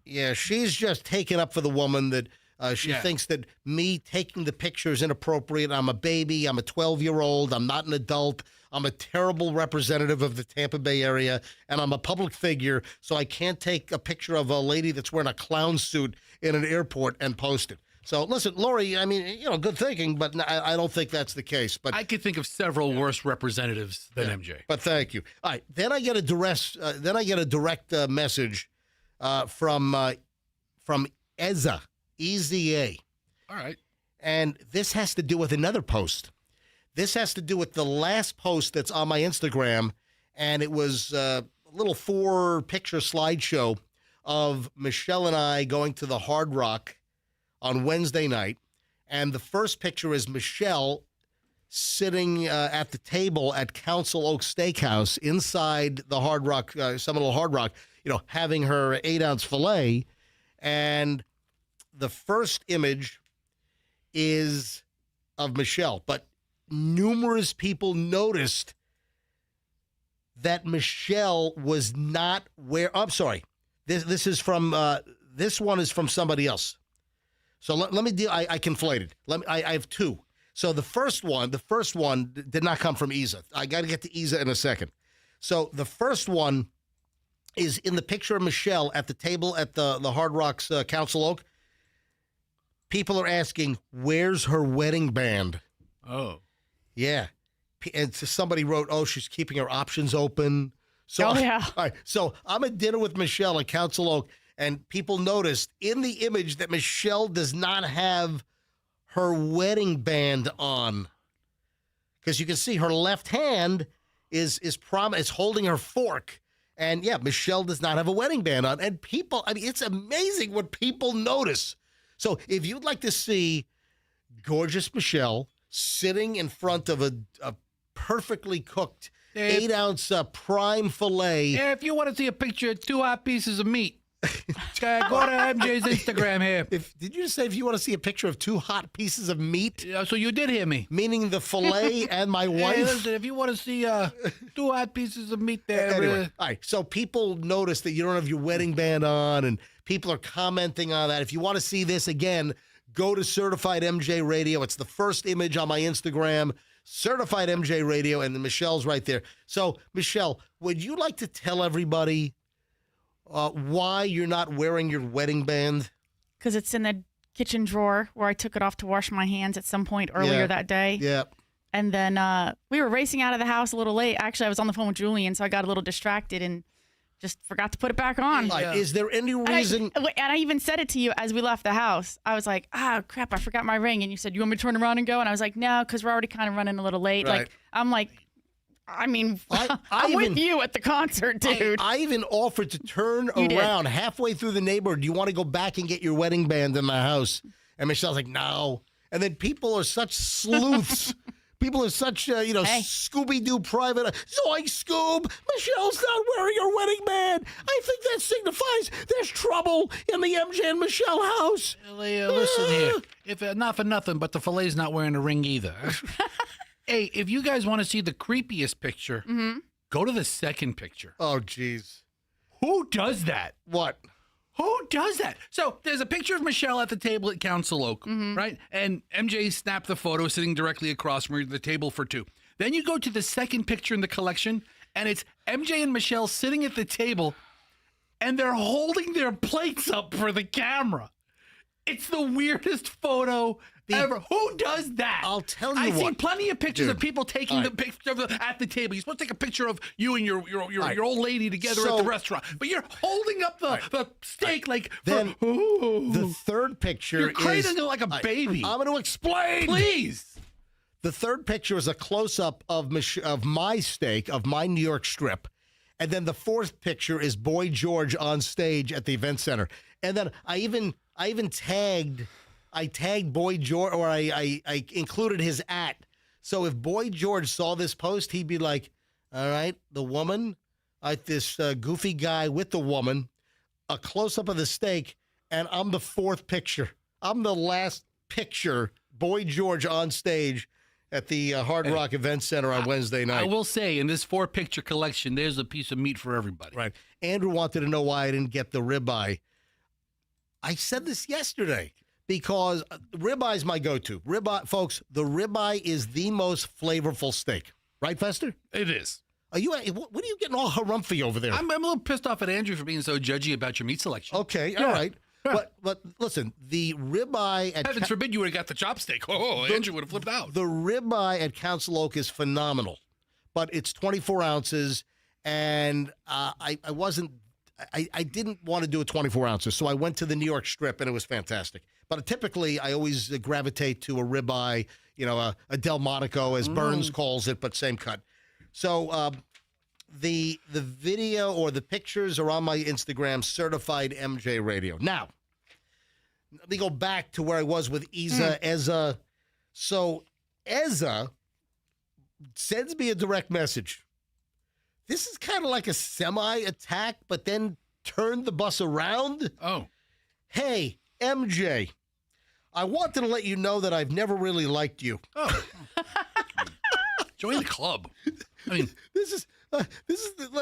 Yeah, she's just taking up for the woman that she thinks that me taking the picture is inappropriate. I'm a baby. I'm a 12-year-old. I'm not an adult. I'm a terrible representative of the Tampa Bay area, and I'm a public figure, so I can't take a picture of a lady that's wearing a clown suit in an airport and post it. So, listen, Lori, I mean, good thinking, but I don't think that's the case. But I could think of several worse representatives than MJ. But thank you. All right, then I get a direct message from Eza, EZA. All right. And this has to do with another post. This has to do with the last post that's on my Instagram, and it was a little 4-picture slideshow of Michelle and I going to the Hard Rock on Wednesday night. And the first picture is Michelle sitting at the table at Council Oak Steakhouse inside the Hard Rock, Seminole Hard Rock, having her 8-ounce filet. And the first image is of Michelle, but numerous people noticed that Michelle was not I'm sorry. This is from this one is from somebody else. So let me deal. I conflated. I have 2. So the first one did not come from Eza. I got to get to Eza in a second. So the first one is in the picture of Michelle at the table at the Hard Rock's Council Oak. People are asking, where's her wedding band? Oh. Yeah. And somebody wrote, she's keeping her options open. So, oh, yeah. All right. So I'm at dinner with Michelle at Council Oak, and people noticed in the image that Michelle does not have her wedding band on. Because you can see her left hand is holding her fork. And, yeah, Michelle does not have a wedding band on. And people, it's amazing what people notice. So if you'd like to see gorgeous Michelle sitting in front of a perfectly cooked 8-ounce prime filet. Yeah, if you want to see a picture of 2 hot pieces of meat, go to MJ's Instagram here. Did you just say if you want to see a picture of 2 hot pieces of meat? Yeah, so you did hear me. Meaning the filet and my wife? Hey, listen, if you want to see 2 hot pieces of meat there. Anyway, all right, so people notice that you don't have your wedding band on, and people are commenting on that. If you want to see this again, go to Certified MJ Radio. It's the first image on my Instagram, Certified MJ Radio, and then Michelle's right there. So, Michelle, would you like to tell everybody why you're not wearing your wedding band? Because it's in the kitchen drawer where I took it off to wash my hands at some point earlier that day. Yeah. And then we were racing out of the house a little late. Actually, I was on the phone with Julian, so I got a little distracted and just forgot to put it back on. Right. Is there any reason? And I even said it to you as we left the house. I was like, crap, I forgot my ring. And you said, you want me to turn around and go? And I was like, no, because we're already kind of running a little late. Right. I'm with you at the concert, dude. I even offered to turn around halfway through the neighborhood. Do you want to go back and get your wedding band in my house? And Michelle's like, no. And then people are such sleuths. People are such, Scooby-Doo private. Zoink, Scoob. Michelle's not wearing her wedding band. I think that signifies there's trouble in the MJ and Michelle house. Listen here. If not for nothing, but the fillet's not wearing a ring either. Hey, if you guys want to see the creepiest picture, go to the second picture. Oh, jeez. Who does that? What? Who does that? So there's a picture of Michelle at the table at Council Oak, right? And MJ snapped the photo sitting directly across from the table for two. Then you go to the second picture in the collection, and it's MJ and Michelle sitting at the table, and they're holding their plates up for the camera. It's the weirdest photo ever. Who does that? I'll tell you I've seen what. plenty of pictures Dude. of people taking the picture at the table. You're supposed to take a picture of you and your old lady together at the restaurant, but you're holding up the steak the third picture you're cradling it like a baby. I'm going to explain. Please. The third picture is a close-up of my steak, of my New York strip. And then the fourth picture is Boy George on stage at the event center. And then I even tagged Boy George, or I included his @ So if Boy George saw this post, he'd be like, all right, the woman, this goofy guy with the woman, a close-up of the steak, and I'm the fourth picture. I'm the last picture, Boy George on stage at the Hard Rock Event Center on Wednesday night. I will say, in this 4-picture collection, there's a piece of meat for everybody. Right. Andrew wanted to know why I didn't get the ribeye. I said this yesterday because ribeye is my go-to. Ribeye, folks, the ribeye is the most flavorful steak. Right, Fester? It is. What are you getting all harumphy over there? I'm a little pissed off at Andrew for being so judgy about your meat selection. Okay, all right. Yeah. But listen, the ribeye at heavens forbid you would have got the chopstick. Andrew would have flipped out. The ribeye at Council Oak is phenomenal, but it's 24 ounces, and I didn't want to do it 24 ounces, so I went to the New York strip, and it was fantastic. But typically, I always gravitate to a ribeye, a Delmonico, as Burns calls it, but same cut. So the video or the pictures are on my Instagram, Certified MJ Radio. Now, let me go back to where I was with Eza. So Eza sends me a direct message. This is kind of like a semi-attack, but then turned the bus around. Oh. Hey, MJ, I wanted to let you know that I've never really liked you. Oh. Join the club. I mean, this is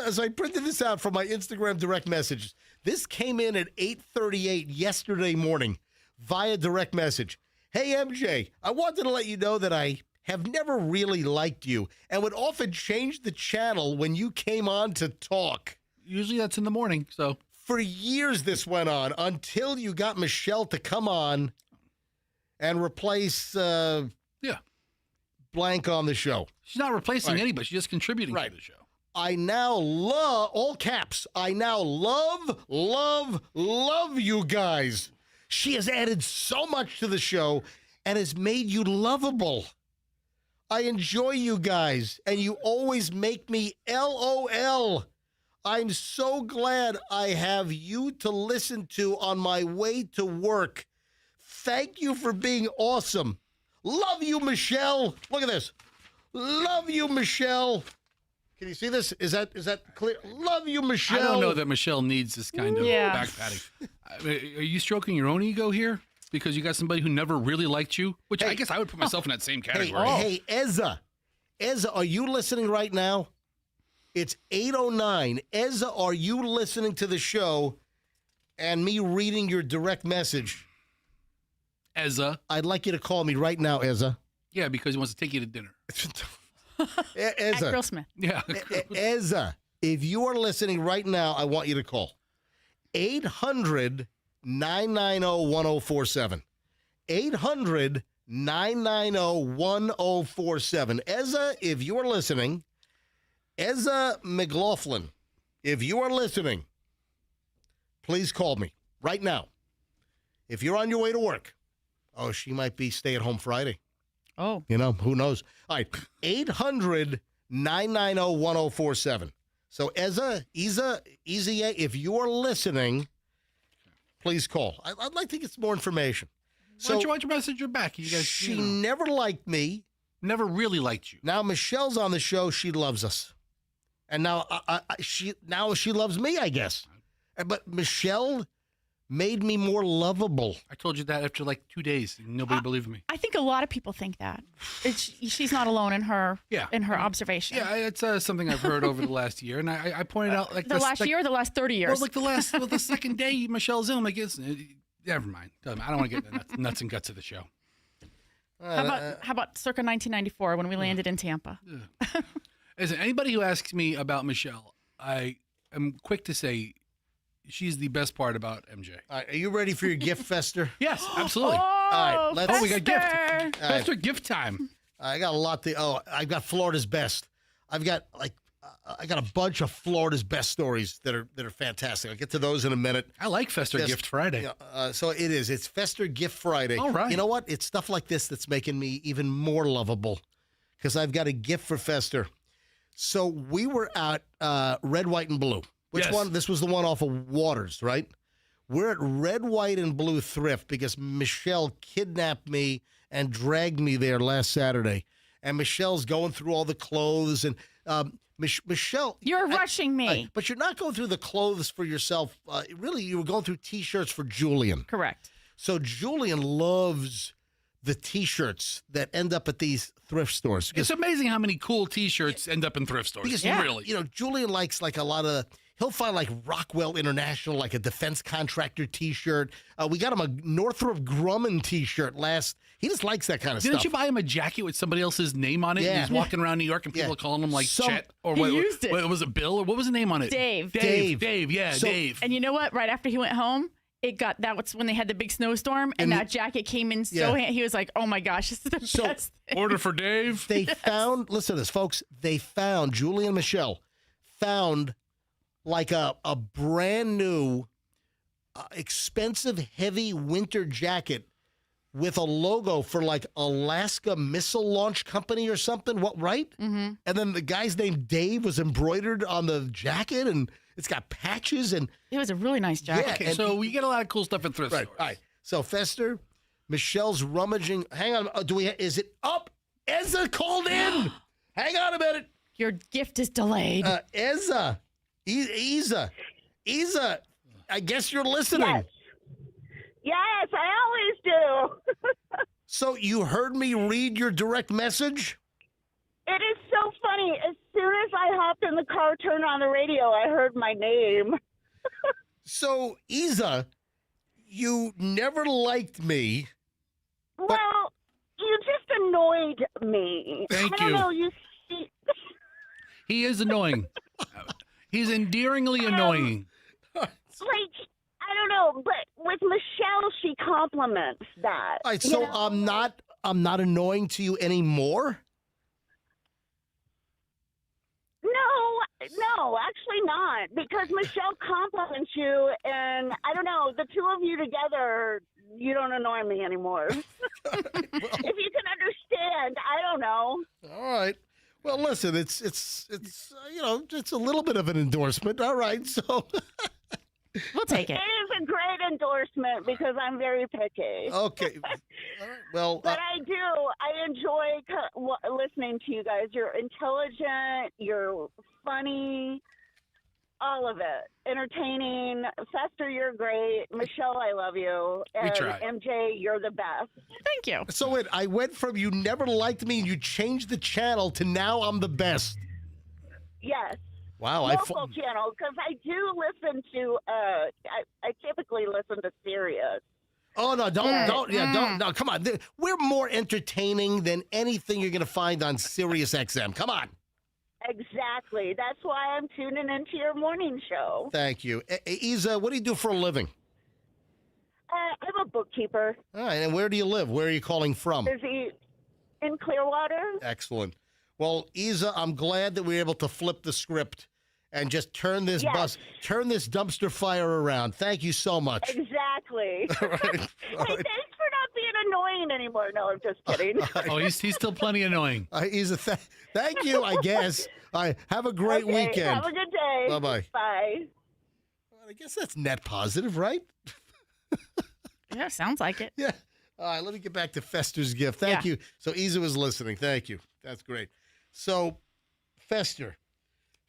as I printed this out from my Instagram direct messages. This came in at 8:38 yesterday morning via direct message. Hey, MJ, I wanted to let you know that I have never really liked you and would often change the channel when you came on to talk. Usually that's in the morning, so. For years this went on until you got Michelle to come on and replace blank on the show. She's not replacing anybody. She's just contributing to the show. I now love, all caps, I now love you guys. She has added so much to the show and has made you lovable. I enjoy you guys, and you always make me LOL. I'm so glad I have you to listen to on my way to work. Thank you for being awesome. Love you, Michelle. Look at this. Love you, Michelle. Can you see this? Is that clear? Love you, Michelle. I don't know that Michelle needs this kind of back patting. Are you stroking your own ego here? Because you got somebody who never really liked you? Which I guess I would put myself in that same category. Hey, Eza, are you listening right now? It's 8:09. Eza, are you listening to the show and me reading your direct message? Eza. I'd like you to call me right now, Eza. Yeah, because he wants to take you to dinner. Eza. At Grillsmith. Yeah. Eza, if you are listening right now, I want you to call 800-990-1047. 800-990-1047. Ezra, if you are listening, Ezra McLaughlin, if you are listening, please call me right now. If you're on your way to work, she might be stay-at-home Friday. Oh. You know, who knows? All right, 800-990-1047. So, Ezra, if you are listening, please call. I'd like to get some more information. So, why don't you message her back? You guys, she never liked me. Never really liked you. Now Michelle's on the show. She loves us. And now she loves me, I guess. But Michelle made me more lovable. I told you that after like 2 days. And nobody believed me. I think a lot of people think that. She's not alone in her observation. Yeah, it's something I've heard over the last year. And I pointed out like the last year or the last 30 years? Well, like the second day Michelle's in, I'm like, never mind. I don't want to get the nuts and guts of the show. How about circa 1994 when we landed in Tampa? As anybody who asks me about Michelle, I am quick to say she's the best part about MJ. All right, are you ready for your gift, Fester? Yes, absolutely. All right, we got gift. Fester gift time. I got a lot I got Florida's best. I got a bunch of Florida's best stories that are fantastic. I'll get to those in a minute. I like Fester Gift Friday. So it is. It's Fester Gift Friday. All right. You know what? It's stuff like this that's making me even more lovable because I've got a gift for Fester. So we were at Red, White, and Blue. Which one? This was the one off of Waters, right? We're at Red, White, and Blue Thrift because Michelle kidnapped me and dragged me there last Saturday. And Michelle's going through all the clothes and Michelle, you're rushing me. But you're not going through the clothes for yourself. Really, you were going through T-shirts for Julian. Correct. So Julian loves the T-shirts that end up at these thrift stores. It's amazing how many cool T-shirts end up in thrift stores. Because, really. Julian likes like a lot of... He'll find like Rockwell International, like a defense contractor T-shirt. We got him a Northrop Grumman T-shirt last. He just likes that kind of stuff. Didn't you buy him a jacket with somebody else's name on it? Yeah. And he's walking around New York and people are calling him like Chet or he used it. What was it? Bill or what was the name on it? Dave. Dave. Yeah, So- Dave. And you know what? Right after he went home, that was when they had the big snowstorm, and that jacket came in so he was like, "Oh my gosh, this is the best thing." Order for Dave. They found. Listen to this, folks. They found Julie and Michelle found like a brand new, expensive, heavy winter jacket with a logo for like Alaska Missile Launch Company or something. What, right? Mm-hmm. And then the guy's name Dave was embroidered on the jacket, and it's got patches, and it was a really nice jacket. Yeah, Okay, so we get a lot of cool stuff in thrift stores. All right. So Fester, Michelle's rummaging. Hang on. Is it up? Ezra called in. Hang on a minute. Your gift is delayed. Ezra. Isa, I guess you're listening. Yes, I always do. So you heard me read your direct message? It is so funny. As soon as I hopped in the car, turned on the radio, I heard my name. So, Isa, you never liked me. Well, you just annoyed me. Thank I don't you. know, you see. He is annoying. He's endearingly annoying. Like, I don't know, but with Michelle, she compliments that. All right, so I'm not annoying to you anymore? No, actually not, because Michelle compliments you, and I don't know, the two of you together, you don't annoy me anymore. If you can understand, I don't know. All right. Well, listen, it's it's a little bit of an endorsement. All right, so we'll take it. It is a great endorsement because I'm very picky. Okay. Well, but I enjoy listening to you guys. You're intelligent, you're funny, all of it. Entertaining. Fester, you're great. Michelle, I love you. And We try. MJ, you're the best. Thank you. So I went from you never liked me and you changed the channel to now I'm the best. Yes. Wow. Local channel, because I do listen to, I typically listen to Sirius. Oh, no, no, come on. We're more entertaining than anything you're going to find on Sirius XM. Come on. Exactly. That's why I'm tuning into your morning show. Thank you. Isa, what do you do for a living? I'm a bookkeeper. All right, and where do you live? Where are you calling from? Is he in Clearwater? Excellent. Well, Isa, I'm glad that we were able to flip the script and just turn this turn this dumpster fire around. Thank you so much. Exactly. All right. Hey, thanks for not being annoying anymore. No, I'm just kidding. Oh, he's still plenty annoying. Isa, thank you, I guess. All right, have a great weekend. Have a good day. Bye-bye. Bye. I guess that's net positive, right? Yeah, sounds like it. Yeah. All right, let me get back to Fester's gift. Thank you. So Isa was listening. Thank you. That's great. So, Fester,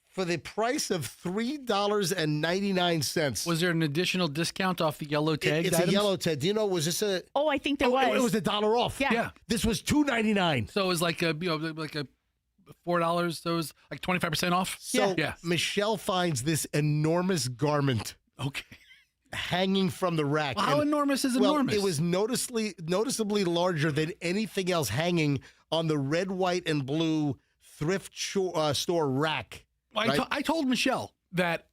for the price of $3.99. Was there an additional discount off the yellow tag? It's a yellow tag. Do you know, was this a... Oh, I think there was. It was $1 off. Yeah. This was $2.99. So it was like a $4, so it was like 25% off? So yeah. Michelle finds this enormous garment. Okay. Hanging from the rack. Well, how enormous is enormous? It was noticeably larger than anything else hanging on the red, white, and blue thrift store rack. Well, right? I told Michelle that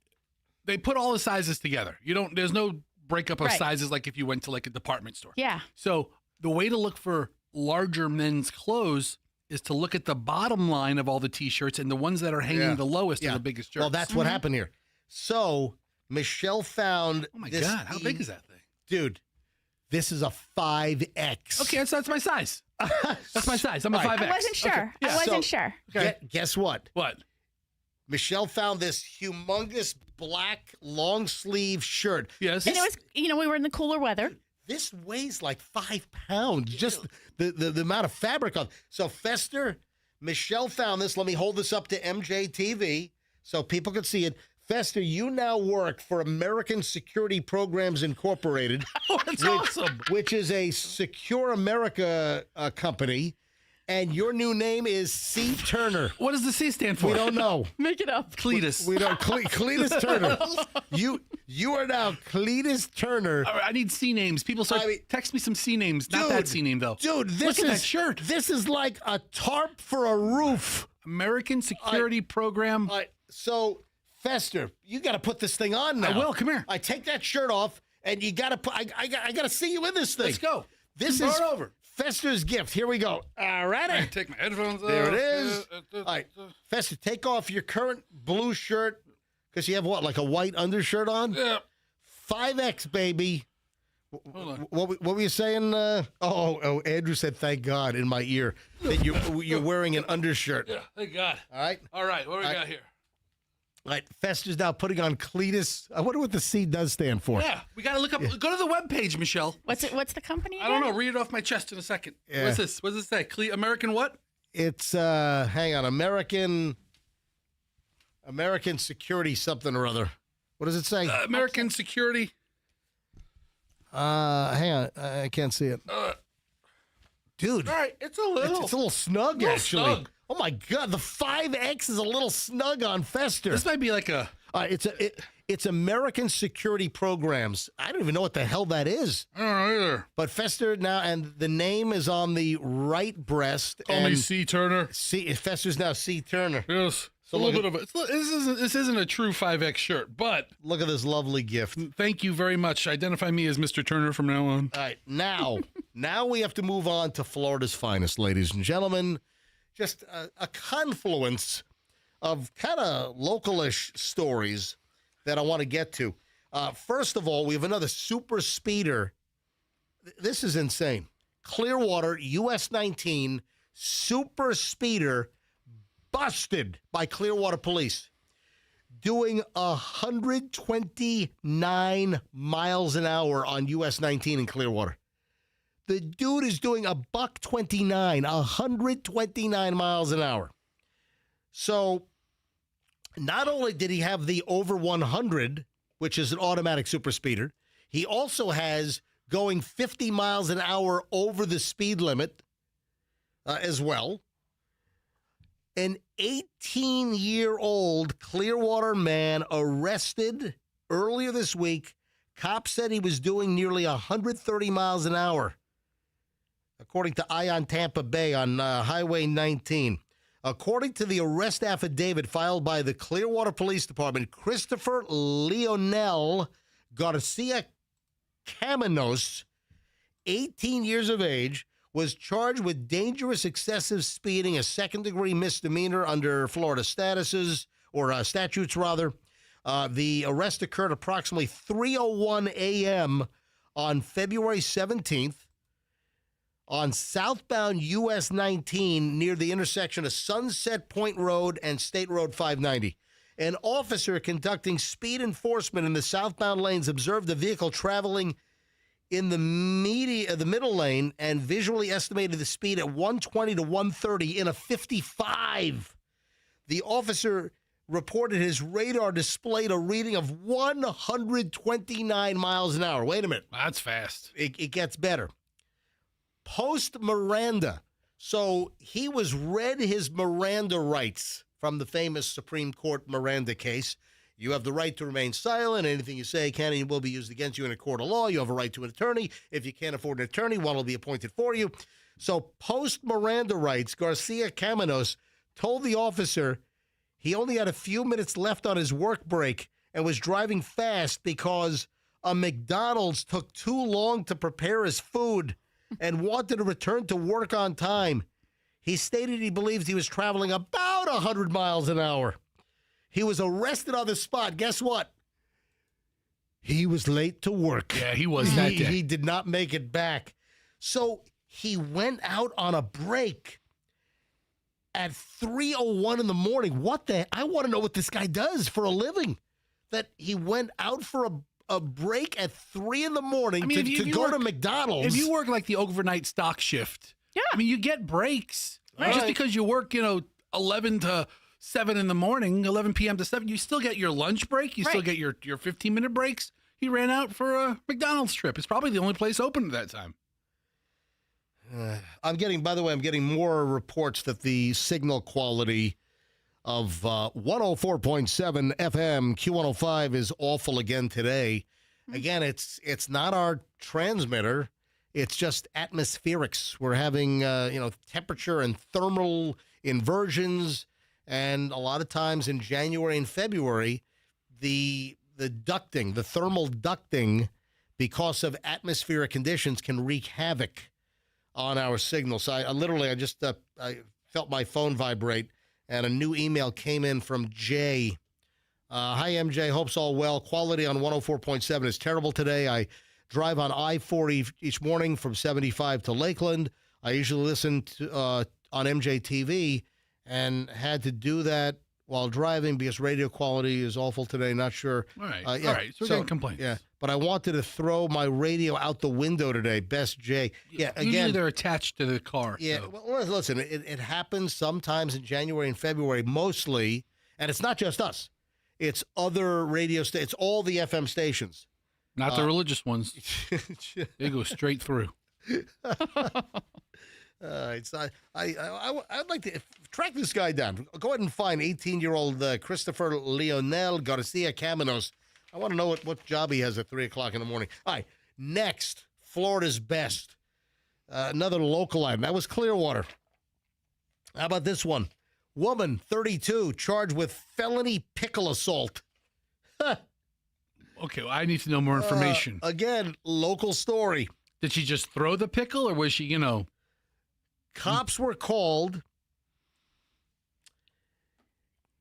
they put all the sizes together. There's no breakup of sizes like if you went to like a department store. Yeah. So the way to look for larger men's clothes is to look at the bottom line of all the T-shirts, and the ones that are hanging the lowest are the biggest shirts. Well, that's what happened here. So Michelle found. Oh my God! How big is that thing, dude? This is a 5X. Okay, that's my size. That's my size. I'm a 5X. I wasn't sure. Okay. I wasn't sure. Okay. Guess what? What? Michelle found this humongous black long sleeve shirt. Yes. And it was, we were in the cooler weather. This weighs like 5 pounds. Just the amount of fabric on. So Fester, Michelle found this. Let me hold this up to MJ TV so people can see it. Fester, you now work for American Security Programs Incorporated. Oh, that's awesome. Which is a Secure America company. And your new name is C. Turner. What does the C stand for? We don't know. Make it up. Cletus. We don't. Cletus Turner. You are now Cletus Turner. All right, I need C names. People start text me some C names. Not that C name though. Dude, look at that shirt. This is like a tarp for a roof. American Security Program. So Fester, you got to put this thing on now. I will. Come here. I take that shirt off, and you got to put. I got to see you in this thing. Let's go. This Throw is it over. Fester's gift. Here we go. All right. I take my headphones off. There it is. All right, Fester, take off your current blue shirt because you have what, like a white undershirt on? Yeah. 5X, baby. Hold on. What were you saying? Andrew said, "Thank God," in my ear that you're wearing an undershirt. Yeah. Thank God. All right. All right. What do we got here? All right. Fester's now putting on Cletus. I wonder what the C does stand for. Yeah. We got to look up. Go to the webpage, Michelle. What's the company again? I don't know. Read it off my chest in a second. Yeah. What's this? What does it say? American what? It's hang on, American Security something or other. What does it say? American Security. Hang on, I can't see it. Dude. All right, it's a little snug, actually. Snug. Oh my God, the 5X is a little snug on Fester. This might be like a. It's American Security Programs. I don't even know what the hell that is. I don't know either. But Fester now, and the name is on the right breast. Call me C. Turner. Fester's now C. Turner. Yes. So a little bit of it. This isn't a true 5X shirt, but look at this lovely gift. Thank you very much. Identify me as Mr. Turner from now on. All right, now we have to move on to Florida's finest, ladies and gentlemen. Just a confluence of kind of localish stories that I want to get to. First of all, we have another super speeder. This is insane. Clearwater, US 19, super speeder busted by Clearwater police doing 129 miles an hour on US 19 in Clearwater. The dude is doing $129, 129 miles an hour. So not only did he have the over 100, which is an automatic super speeder, he also has going 50 miles an hour over the speed limit as well. An 18-year-old Clearwater man arrested earlier this week. Cops said he was doing nearly 130 miles an hour, according to Ion Tampa Bay on Highway 19. According to the arrest affidavit filed by the Clearwater Police Department, Christopher Leonel Garcia Caminos, 18 years of age, was charged with dangerous excessive speeding, a second-degree misdemeanor under Florida statutes. The arrest occurred approximately 3:01 a.m. on February 17th on southbound US 19 near the intersection of Sunset Point Road and State Road 590. An officer conducting speed enforcement in the southbound lanes observed the vehicle traveling in the middle lane and visually estimated the speed at 120 to 130 in a 55. The officer reported his radar displayed a reading of 129 miles an hour. Wait a minute. That's fast. It gets better. Post Miranda. So he was read his Miranda rights from the famous Supreme Court Miranda case. You have the right to remain silent. Anything you say can and will be used against you in a court of law. You have a right to an attorney. If you can't afford an attorney, one will be appointed for you. So post Miranda rights, Garcia Caminos told the officer he only had a few minutes left on his work break and was driving fast because a McDonald's took too long to prepare his food and wanted to return to work on time. He stated he believes he was traveling about 100 miles an hour. He was arrested on the spot. Guess what? He was late to work. Yeah, he was that day. He did not make it back. So he went out on a break at 3:01 in the morning. I want to know what this guy does for a living. That he went out for a break at 3 in the morning to go to McDonald's. If you work like the overnight stock shift, yeah. I mean, you get breaks. Right. Just because you work, 11 to 7 in the morning, 11 p.m. to 7, you still get your lunch break. You still get your 15-minute breaks. He ran out for a McDonald's trip. It's probably the only place open at that time. I'm getting more reports that the signal quality of 104.7 FM Q105 is awful again today. Again, it's not our transmitter. It's just atmospherics. We're having temperature and thermal inversions, and a lot of times in January and February, the thermal ducting, because of atmospheric conditions, can wreak havoc on our signal. So I felt my phone vibrate, and a new email came in from Jay. Hi, MJ. Hope's all well. Quality on 104.7 is terrible today. I drive on I-40 each morning from 75 to Lakeland. I usually listen to on MJ TV and had to do that while driving because radio quality is awful today. Not sure. All right. All right. So we're getting complaints. Yeah. But I wanted to throw my radio out the window today. Best Jay. Yeah. Again, usually they're attached to the car. Yeah. So. Well, listen, it happens sometimes in January and February, mostly, and it's not just us. It's other radio stations. It's all the FM stations. Not the religious ones. They go straight through. I'd like to track this guy down. Go ahead and find 18-year-old Christopher Leonel Garcia Caminos. I want to know what job he has at 3 o'clock in the morning. All right, next, Florida's best. Another local item. That was Clearwater. How about this one? Woman, 32, charged with felony pickle assault. Okay, well, I need to know more information. Again, local story. Did she just throw the pickle, or was she, Cops were called.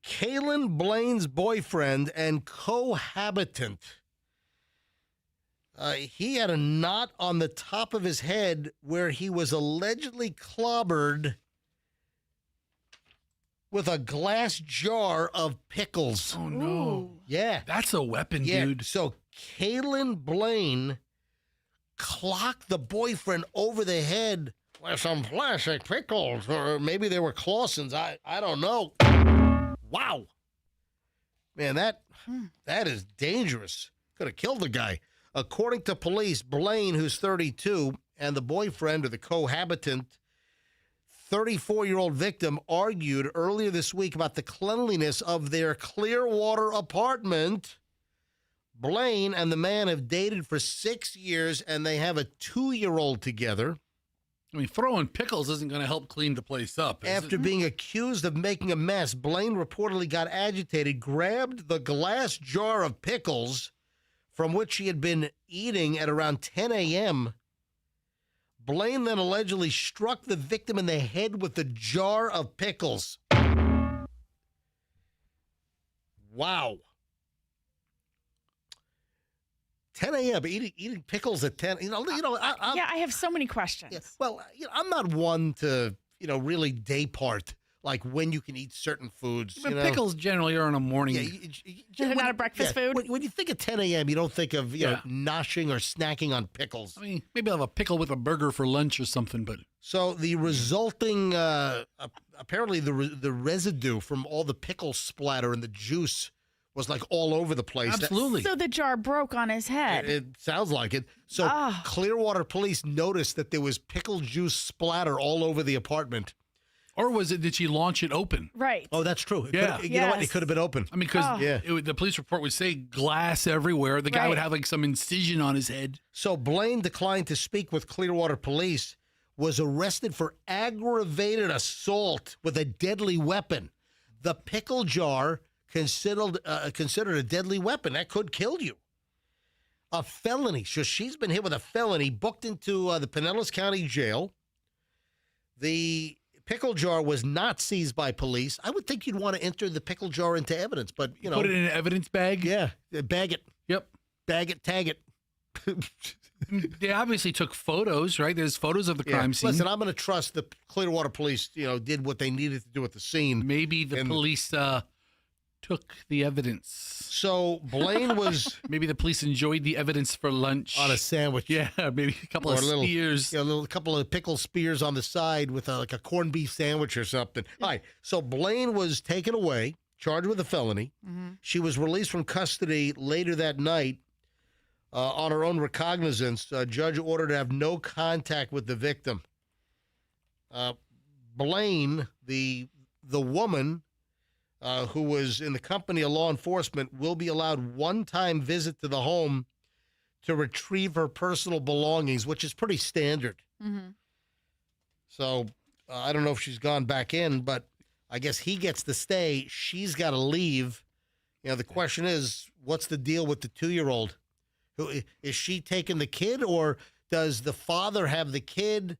Kaylin Blaine's boyfriend and cohabitant. He had a knot on the top of his head where he was allegedly clobbered with a glass jar of pickles. Oh, no. Yeah. That's a weapon, dude. So Kaylin Blaine clocked the boyfriend over the head with some plastic pickles, or maybe they were Clausen's. I don't know. Wow. Man, that is dangerous. Could have killed the guy. According to police, Blaine, who's 32, and the boyfriend or the cohabitant, 34-year-old victim, argued earlier this week about the cleanliness of their Clearwater apartment. Blaine and the man have dated for 6 years, and they have a 2-year-old together. I mean, throwing pickles isn't going to help clean the place up. After being accused of making a mess, Blaine reportedly got agitated, grabbed the glass jar of pickles from which she had been eating at around 10 a.m. Blaine then allegedly struck the victim in the head with a jar of pickles. Wow. 10 a.m. eating pickles at 10. I have so many questions. Yeah, well, I'm not one to, really day part, like when you can eat certain foods. But pickles generally are in a morning. Yeah, They're not a breakfast food? When you think of 10 a.m., you don't think of, noshing or snacking on pickles. I mean, maybe I'll have a pickle with a burger for lunch or something, but... So the resulting, apparently the residue from all the pickle splatter and the juice was like all over the place. Absolutely. So the jar broke on his head. It sounds like it. So Clearwater police noticed that there was pickle juice splatter all over the apartment. Or did she launch it open? Right. Oh, that's true. Yeah. You know what? It could have been open. I mean, because the police report would say glass everywhere. The guy would have like some incision on his head. So Blaine declined to speak with Clearwater police, was arrested for aggravated assault with a deadly weapon. The pickle jar considered a deadly weapon. That could kill you. A felony. So she's been hit with a felony, booked into the Pinellas County Jail. The pickle jar was not seized by police. I would think you'd want to enter the pickle jar into evidence, but, Put it in an evidence bag? Yeah. Bag it. Yep. Bag it, tag it. They obviously took photos, right? There's photos of the crime scene. Listen, I'm going to trust the Clearwater police, did what they needed to do at the scene. Maybe the police took the evidence. So Blaine was... Maybe the police enjoyed the evidence for lunch. On a sandwich. Yeah, maybe a couple of spears. A couple of pickle spears on the side with like a corned beef sandwich or something. All right, so Blaine was taken away, charged with a felony. Mm-hmm. She was released from custody later that night on her own recognizance. A judge ordered to have no contact with the victim. Blaine, the woman... who was in the company of law enforcement, will be allowed one-time visit to the home to retrieve her personal belongings, which is pretty standard. Mm-hmm. So I don't know if she's gone back in, but I guess he gets to stay. She's got to leave. The question is, what's the deal with the 2-year-old? Is she taking the kid, or does the father have the kid?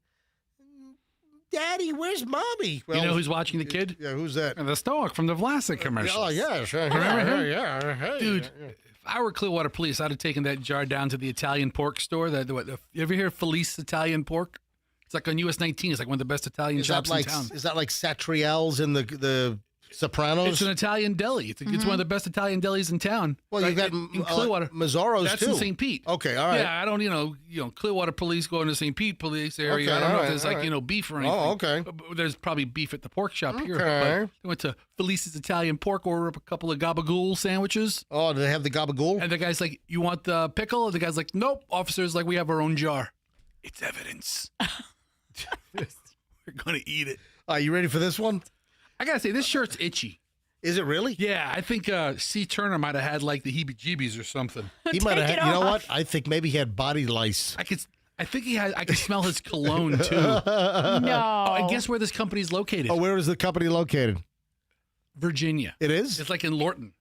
Daddy, where's Mommy? Well, you know who's watching the kid? Yeah, who's that? The Stork from the Vlasic commercial. Oh, yeah, sure. Remember him? Yeah. Dude, if I were Clearwater police, I'd have taken that jar down to the Italian pork store. You ever hear Felice Italian pork? It's like on US 19. It's like one of the best Italian shops in town. Is that like Satriel's in the Sopranos? It's an Italian deli. It's one of the best Italian delis in town. Well, you've got in Clearwater. Mazzoro's That's too. in St. Pete. Okay, all right. Yeah, I don't, Clearwater police going to St. Pete police area. Okay, I don't know right, if there's beef or anything. Oh, okay. There's probably beef at the pork shop here. Okay. But they went to Felice's Italian pork, ordered up a couple of gabagool sandwiches. Oh, do they have the gabagool? And the guy's like, "You want the pickle?" And the guy's like, "Nope." Officer's like, "We have our own jar. It's evidence. We're gonna eat it." Are you ready for this one? I gotta say, this shirt's itchy. Is it really? Yeah, I think C. Turner might have had like the heebie-jeebies or something. He might have had, you know what? I think maybe he had body lice. I could smell his cologne too. No. Oh, and guess where this company's located? Oh, where is the company located? Virginia. It is? It's like in Lorton.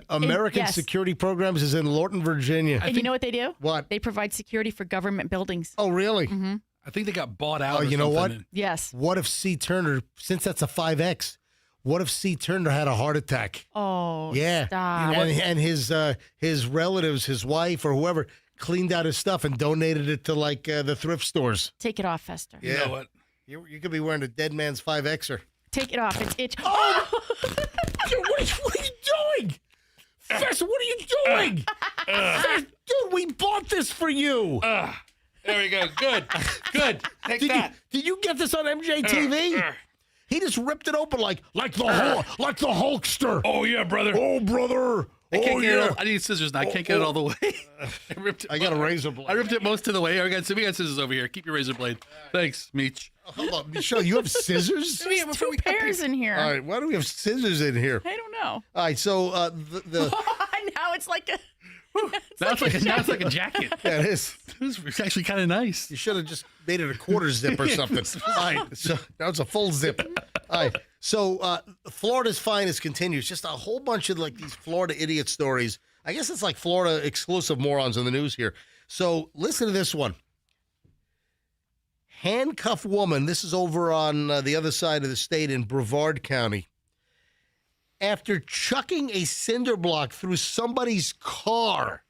American Security Programs is in Lorton, Virginia. And you know what they do? What? They provide security for government buildings. Oh, really? Mm-hmm. I think they got bought out. Oh, you know what? Yes. What if C. Turner, since that's a 5X, what if C. Turner had a heart attack? Oh, yeah. stop. And his relatives, his wife or whoever, cleaned out his stuff and donated it to like the thrift stores. Take it off, Fester. Yeah. You know what? You could be wearing a dead man's 5Xer. Take it off. It's itch. Oh! What are you doing? Fester, what are you doing? Dude, we bought this for you. There we go. Good. Take that. Did you get this on MJTV? He just ripped it open like the Hulkster. Oh yeah, brother. Oh brother. I need scissors now. I can't get it all the way. I got a razor blade. I ripped it most of the way. We got scissors over here. Keep your razor blade. Thanks, Meech. Hold on, Michelle, you have scissors? There's 2 pairs in here. All right, why do we have scissors in here? I don't know. All right, so now it's like a... Now it's like a jacket. Yeah, it is. It's actually kind of nice. You should have just made it a quarter zip or something. All right, so now it's a full zip. All right, so Florida's finest continues. Just a whole bunch of like these Florida idiot stories I guess it's like Florida exclusive morons in the news here. So listen to this one. Handcuffed woman. This is over on the other side of the state in Brevard County. After chucking a cinder block through somebody's car.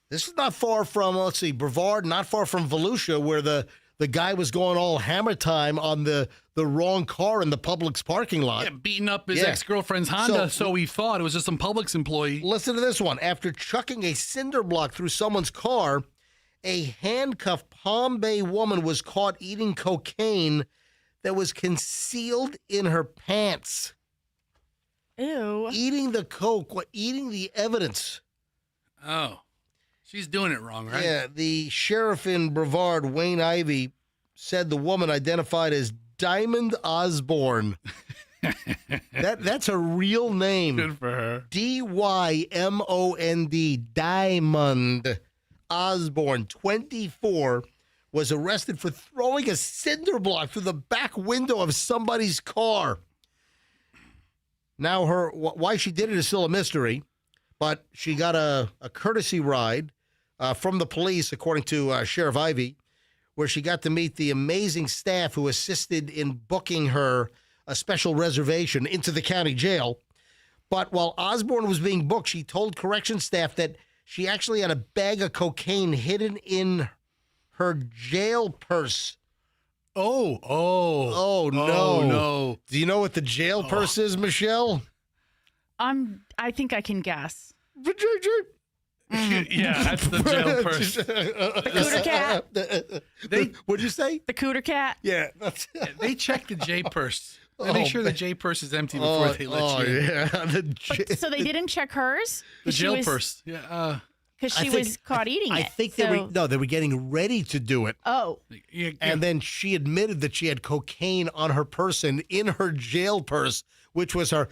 This is not far from, let's see, Brevard, not far from Volusia, where the guy was going all hammer time on the wrong car in the Publix parking lot. Yeah, beating up his ex-girlfriend's Honda, so he thought it was just some Publix employee. Listen to this one. After chucking a cinder block through someone's car, a handcuffed Palm Bay woman was caught eating cocaine that was concealed in her pants. Ew. Eating the coke, eating the evidence. Oh. She's doing it wrong, right? Yeah, the sheriff in Brevard, Wayne Ivey, said the woman identified as Diamond Osborne. That's a real name. Good for her. D-Y-M-O-N-D, Diamond Osborne, 24, was arrested for throwing a cinder block through the back window of somebody's car. Now, why she did it is still a mystery, but she got a courtesy ride from the police, according to Sheriff Ivey, where she got to meet the amazing staff who assisted in booking her a special reservation into the county jail. But while Osborne was being booked, she told corrections staff that she actually had a bag of cocaine hidden in her jail purse. Oh, no. Do you know what the jail purse is, Michelle? I think I can guess. Yeah, that's the jail purse. The cooter cat. What'd you say? The cooter cat. Yeah. They check the J purse. They make sure the J purse is empty before they let you in. Yeah. So they didn't check hers? The jail purse. Yeah. Because she was caught eating it. I think they were getting ready to do it. Oh. And then she admitted that she had cocaine on her person in her jail purse, which was her,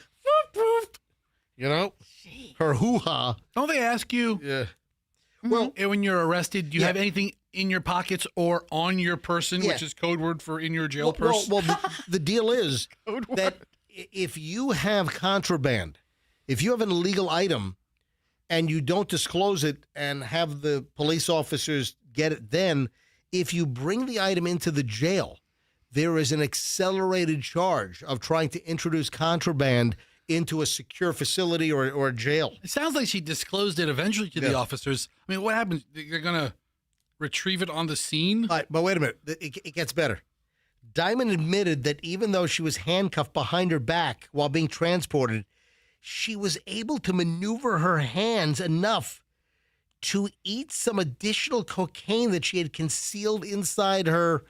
her hoo-ha. Don't they ask you? Yeah. Well, when you're arrested, do you have anything in your pockets or on your person, which is code word for in your jail purse? Well, the deal is that if you have contraband, if you have an illegal item, and you don't disclose it and have the police officers get it, then if you bring the item into the jail, there is an accelerated charge of trying to introduce contraband into a secure facility or a jail. It sounds like she disclosed it eventually to the officers. I mean, what happens? They're going to retrieve it on the scene? But wait a minute. It gets better. Diamond admitted that even though she was handcuffed behind her back while being transported, she was able to maneuver her hands enough to eat some additional cocaine that she had concealed inside her.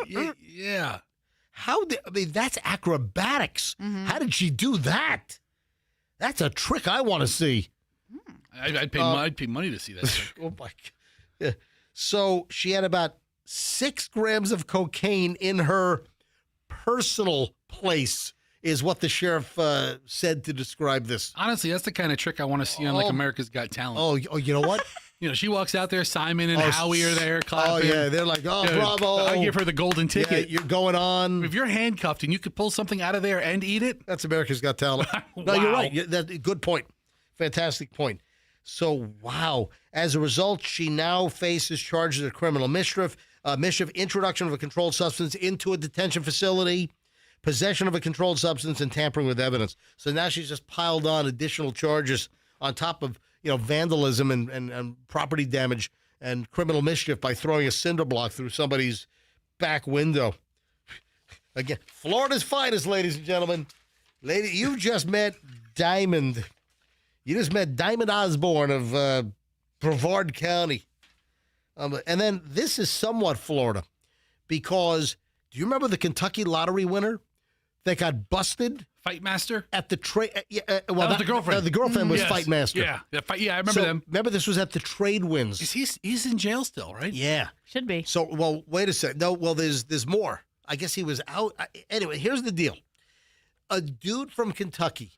Yeah. That's acrobatics. Mm-hmm. How did she do that? That's a trick I want to see. I'd pay money to see that trick. Oh, my God. Yeah. So she had about 6 grams of cocaine in her personal place, is what the sheriff said to describe this. Honestly, that's the kind of trick I want to see on like America's Got Talent. Oh, you know what? She walks out there, Simon and Howie are there clapping. Oh, yeah, they're like, bravo. I give her the golden ticket. Yeah, you're going on. If you're handcuffed and you could pull something out of there and eat it. That's America's Got Talent. Wow. No, you're right. Good point. Fantastic point. So, wow. As a result, she now faces charges of criminal mischief, introduction of a controlled substance into a detention facility, possession of a controlled substance, and tampering with evidence. So now she's just piled on additional charges on top of, vandalism and property damage and criminal mischief by throwing a cinder block through somebody's back window. Again, Florida's finest, ladies and gentlemen. You've just met Diamond. You just met Diamond Osborne of Brevard County. And then this is somewhat Florida because do you remember the Kentucky lottery winner that got busted? Fight Master? At the trade. That was the girlfriend. The girlfriend was Yes. Fight Master. Yeah, I remember them. Remember, this was at the trade wins. He's in jail still, right? Yeah. Should be. So, wait a second. No, there's more. I guess he was out. Anyway, here's the deal. A dude from Kentucky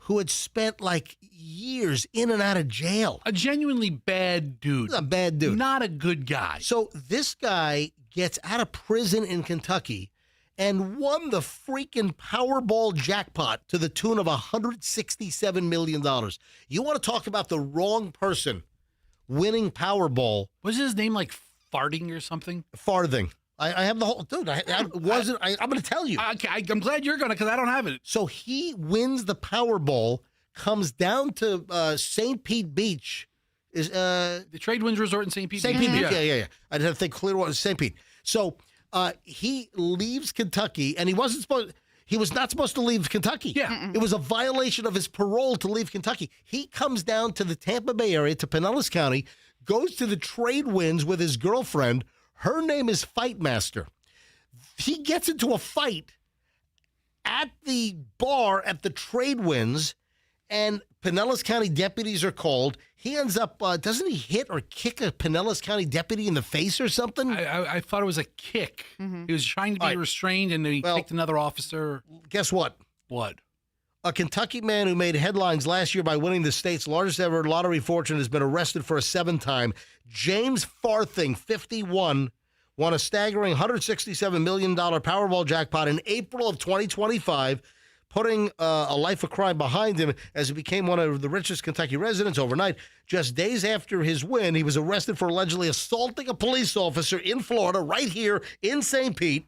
who had spent like years in and out of jail. A genuinely bad dude. A bad dude. Not a good guy. So this guy gets out of prison in Kentucky and won the freaking Powerball jackpot to the tune of $167 million. You want to talk about the wrong person winning Powerball? Was his name like Farthing or something? Farthing. I have the whole dude. I'm going to tell you. Okay, I'm glad you're going to, because I don't have it. So he wins the Powerball, comes down to St. Pete Beach. Is the Trade Winds Resort in St. Pete? St. Pete Beach. Yeah. I'd have to think Clearwater, St. Pete. So he leaves Kentucky, and he was not supposed to leave Kentucky. Yeah. It was a violation of his parole to leave Kentucky. He comes down to the Tampa Bay area, to Pinellas County, goes to the Trade Winds with his girlfriend. Her name is Fight Master. He gets into a fight at the bar at the Trade Winds, and Pinellas County deputies are called. He ends up, doesn't he hit or kick a Pinellas County deputy in the face or something? I thought it was a kick. He was trying to be restrained, and he kicked another officer. Guess what? What? A Kentucky man who made headlines last year by winning the state's largest ever lottery fortune has been arrested for a seventh time. James Farthing, 51, won a staggering $167 million Powerball jackpot in April of 2025, putting a life of crime behind him as he became one of the richest Kentucky residents overnight. Just days after his win, he was arrested for allegedly assaulting a police officer in Florida, right here in St. Pete.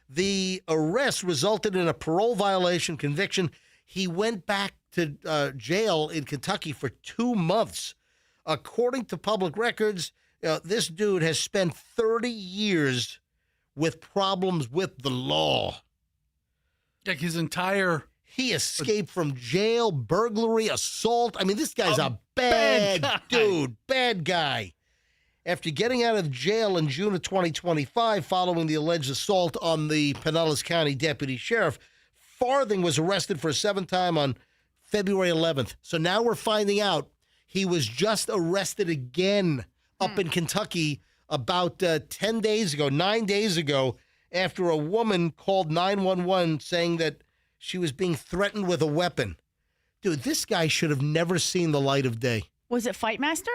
The arrest resulted in a parole violation conviction. He went back to jail in Kentucky for 2 months. According to public records, this dude has spent 30 years with problems with the law. Like his entire... He escaped from jail, burglary, assault. I mean, this guy's a bad dude, bad guy. After getting out of jail in June of 2025 following the alleged assault on the Pinellas County deputy sheriff, Farthing was arrested for a seventh time on February 11th. So now we're finding out he was just arrested again up in Kentucky about 9 days ago, after a woman called 911 saying that she was being threatened with a weapon. Dude, this guy should have never seen the light of day. Was it Fight Master?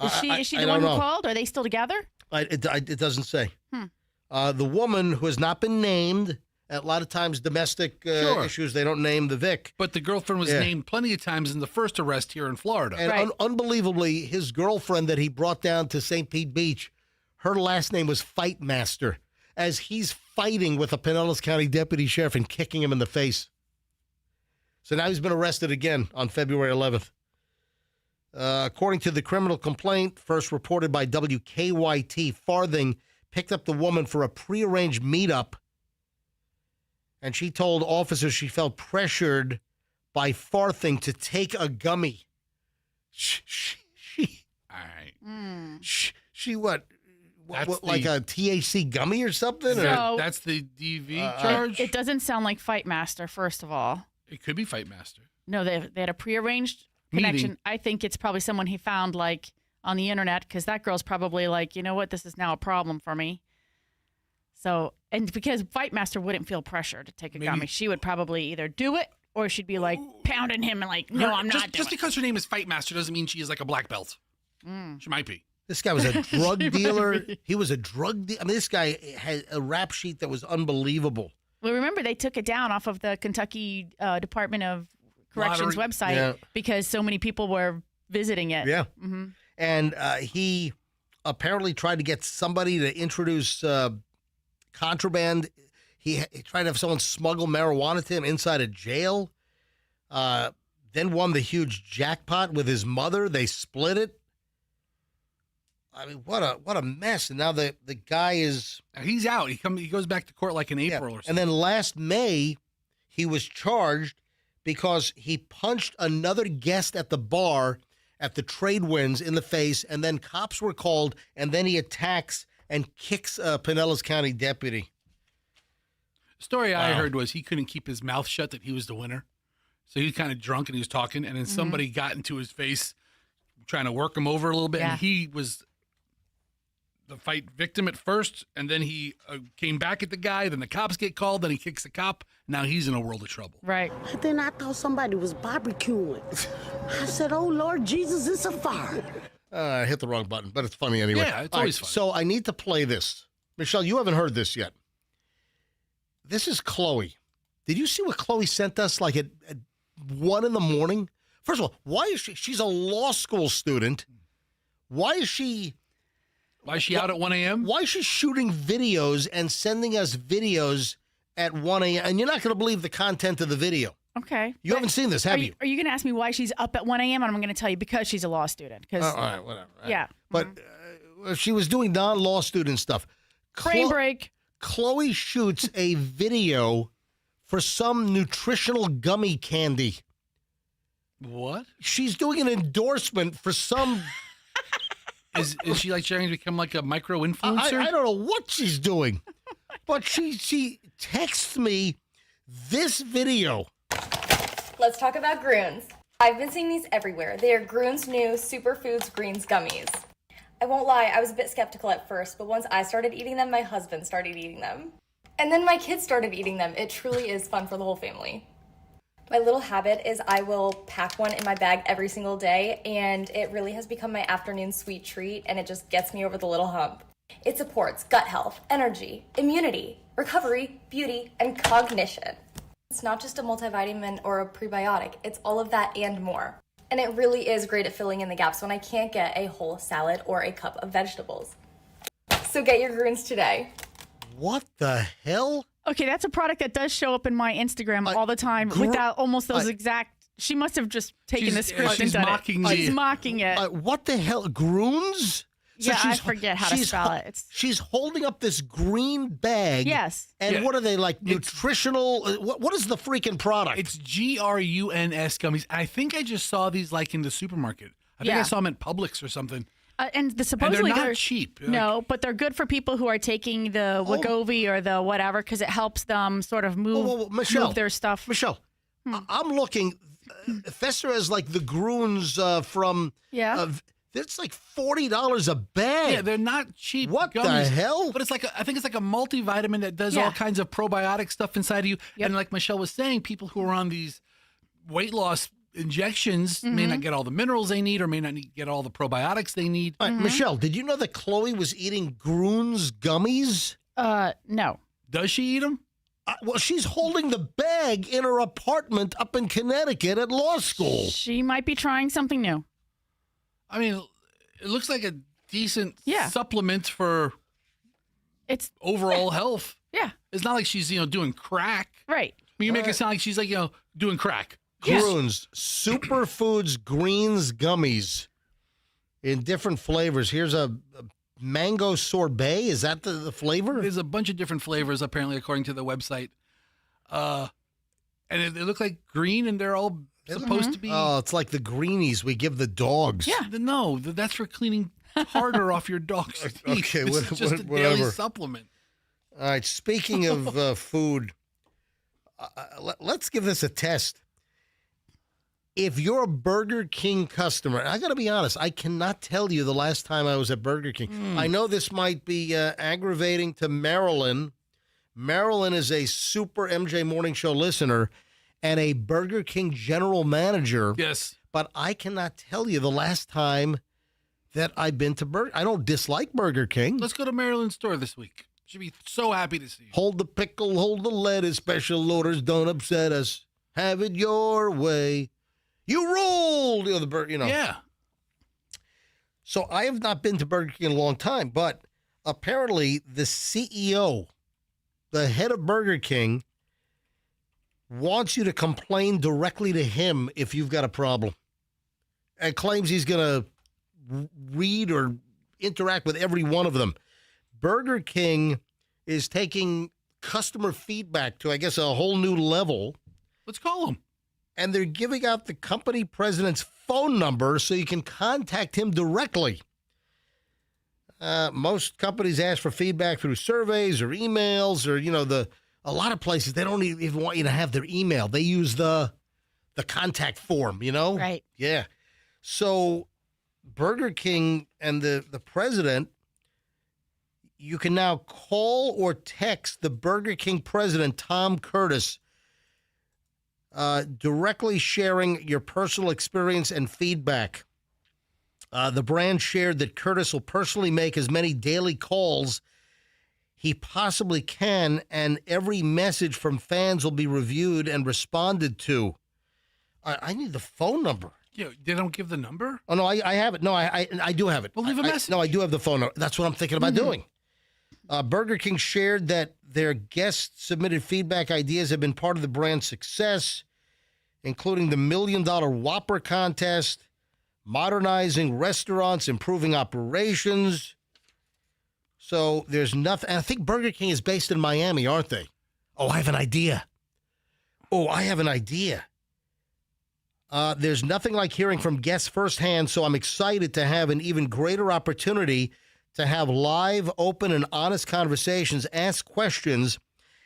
Is she I the one don't who know. called? Are they still together? It doesn't say. The woman who has not been named, a lot of times domestic issues, they don't name the Vic. But the girlfriend was named plenty of times in the first arrest here in Florida. And unbelievably, his girlfriend that he brought down to St. Pete Beach, her last name was Fight Master, as he's fighting with a Pinellas County deputy sheriff and kicking him in the face. So now he's been arrested again on February 11th. According to the criminal complaint, first reported by WKYT, Farthing picked up the woman for a prearranged meetup, and she told officers she felt pressured by Farthing to take a gummy. All right. She what? Like a THC gummy or something? That's the DV charge? It doesn't sound like Fight Master, first of all. It could be Fight Master. No, they had a prearranged connection. I think it's probably someone he found like on the internet, because that girl's probably like, you know what, this is now a problem for me. So, and because Fight Master wouldn't feel pressure to take a gummy, she would probably either do it or she'd be like pounding him and like, no, I'm not doing Just because her name is Fight Master doesn't mean she is like a black belt. She might be. This guy was a drug dealer. He was a drug dealer. I mean, this guy had a rap sheet that was unbelievable. Well, remember, they took it down off of the Kentucky Department of Corrections website because so many people were visiting it. Yeah. And he apparently tried to get somebody to introduce contraband. He tried to have someone smuggle marijuana to him inside a jail. Then won the huge jackpot with his mother. They split it. I mean, what a mess. And now the guy is... He's out. He goes back to court like in April or something. And then last May, he was charged because he punched another guest at the bar at the Trade Winds in the face, and then cops were called, and then he attacks and kicks a Pinellas County deputy. The story I heard was he couldn't keep his mouth shut that he was the winner. So he was kind of drunk and he was talking, and then somebody got into his face trying to work him over a little bit, and he was the fight victim at first, and then he came back at the guy, then the cops get called, then he kicks the cop. Now he's in a world of trouble. Right. Then I thought somebody was barbecuing. I said, oh, Lord Jesus, it's a fire. I hit the wrong button, but it's funny anyway. Yeah, it's always fun. So I need to play this. Michelle, you haven't heard this yet. This is Chloe. Did you see what Chloe sent us like at 1 in the morning? First of all, why is she's a law school student. Why is she out at 1 a.m.? Why is she shooting videos and sending us videos at 1 a.m.? And you're not going to believe the content of the video. Okay. You haven't seen this, have you? Are you going to ask me why she's up at 1 a.m.? And I'm going to tell you because she's a law student. All right, whatever. Yeah. But she was doing non-law student stuff. Brain break. Chloe shoots a video for some nutritional gummy candy. What? She's doing an endorsement for some... Is she like trying to become like a micro influencer? I don't know what she's doing, but she texts me this video. Let's talk about Groons. I've been seeing these everywhere. They are Groons' new Superfoods Greens gummies. I won't lie, I was a bit skeptical at first, but once I started eating them, my husband started eating them. And then my kids started eating them. It truly is fun for the whole family. My little habit is I will pack one in my bag every single day, and it really has become my afternoon sweet treat, and it just gets me over the little hump. It supports gut health, energy, immunity, recovery, beauty, and cognition. It's not just a multivitamin or a prebiotic, it's all of that and more. And it really is great at filling in the gaps when I can't get a whole salad or a cup of vegetables. So get your Groons today. What the hell? Okay, that's a product that does show up in my Instagram all the time without almost those exact. She must have just taken the script and done it. She's mocking it. What the hell? Groons? So I forget how to spell it. She's holding up this green bag. Yes. And what are they, like nutritional? What is the freaking product? It's GRUNS gummies. I think I just saw these like in the supermarket. I think I saw them at Publix or something. And supposedly they're not cheap. No, but they're good for people who are taking the Wegovy or the whatever because it helps them sort of move their stuff. Michelle, I'm looking. Fester has like the Groons from. Yeah. It's like $40 a bag. Yeah, they're not cheap. What gummies, the hell? But it's like I think it's like a multivitamin that does all kinds of probiotic stuff inside of you. And like Michelle was saying, people who are on these weight loss injections may not get all the minerals they need or may not get all the probiotics they need. Michelle, did you know that Chloe was eating Groons gummies? No. Does she eat them? Well, she's holding the bag in her apartment up in Connecticut at law school. She might be trying something new. I mean, it looks like a decent supplement for its overall health. Yeah. It's not like she's, doing crack. Right. I mean, you make it sound like she's like, doing crack. Groons, Superfoods Greens gummies in different flavors. Here's a mango sorbet. Is that the flavor? There's a bunch of different flavors, apparently, according to the website. And they look like green, and they're all supposed to be. Oh, it's like the greenies we give the dogs. Yeah. No, that's for cleaning tartar off your dog's teeth. Okay, this is just a daily supplement. All right, speaking of food, let's give this a test. If you're a Burger King customer, I got to be honest, I cannot tell you the last time I was at Burger King. I know this might be aggravating to Marilyn. Marilyn is a super MJ Morning Show listener and a Burger King general manager. Yes. But I cannot tell you the last time that I've been to Burger. I don't dislike Burger King. Let's go to Marilyn's store this week. She'd be so happy to see you. Hold the pickle, hold the lettuce, special orders, don't upset us. Have it your way. You ruled, Yeah. So I have not been to Burger King in a long time, but apparently the CEO, the head of Burger King, wants you to complain directly to him if you've got a problem. And claims he's going to read or interact with every one of them. Burger King is taking customer feedback to, I guess, a whole new level. Let's call him. And they're giving out the company president's phone number so you can contact him directly. Most companies ask for feedback through surveys or emails or, a lot of places, they don't even want you to have their email. They use the contact form, Right. Yeah. So Burger King and the president, you can now call or text the Burger King president, Tom Curtis, directly sharing your personal experience and feedback. The brand shared that Curtis will personally make as many daily calls he possibly can, and every message from fans will be reviewed and responded to. I need the phone number. Yeah, they don't give the number? Oh, no, I have it. No, I do have it. Well, leave a message. No, I do have the phone number. That's what I'm thinking about doing. Burger King shared that their guest-submitted feedback ideas have been part of the brand's success, including the $1 Million Whopper contest, modernizing restaurants, improving operations. So there's nothing. And I think Burger King is based in Miami, aren't they? Oh, I have an idea. There's nothing like hearing from guests firsthand, so I'm excited to have an even greater opportunity to have live, open, and honest conversations, ask questions,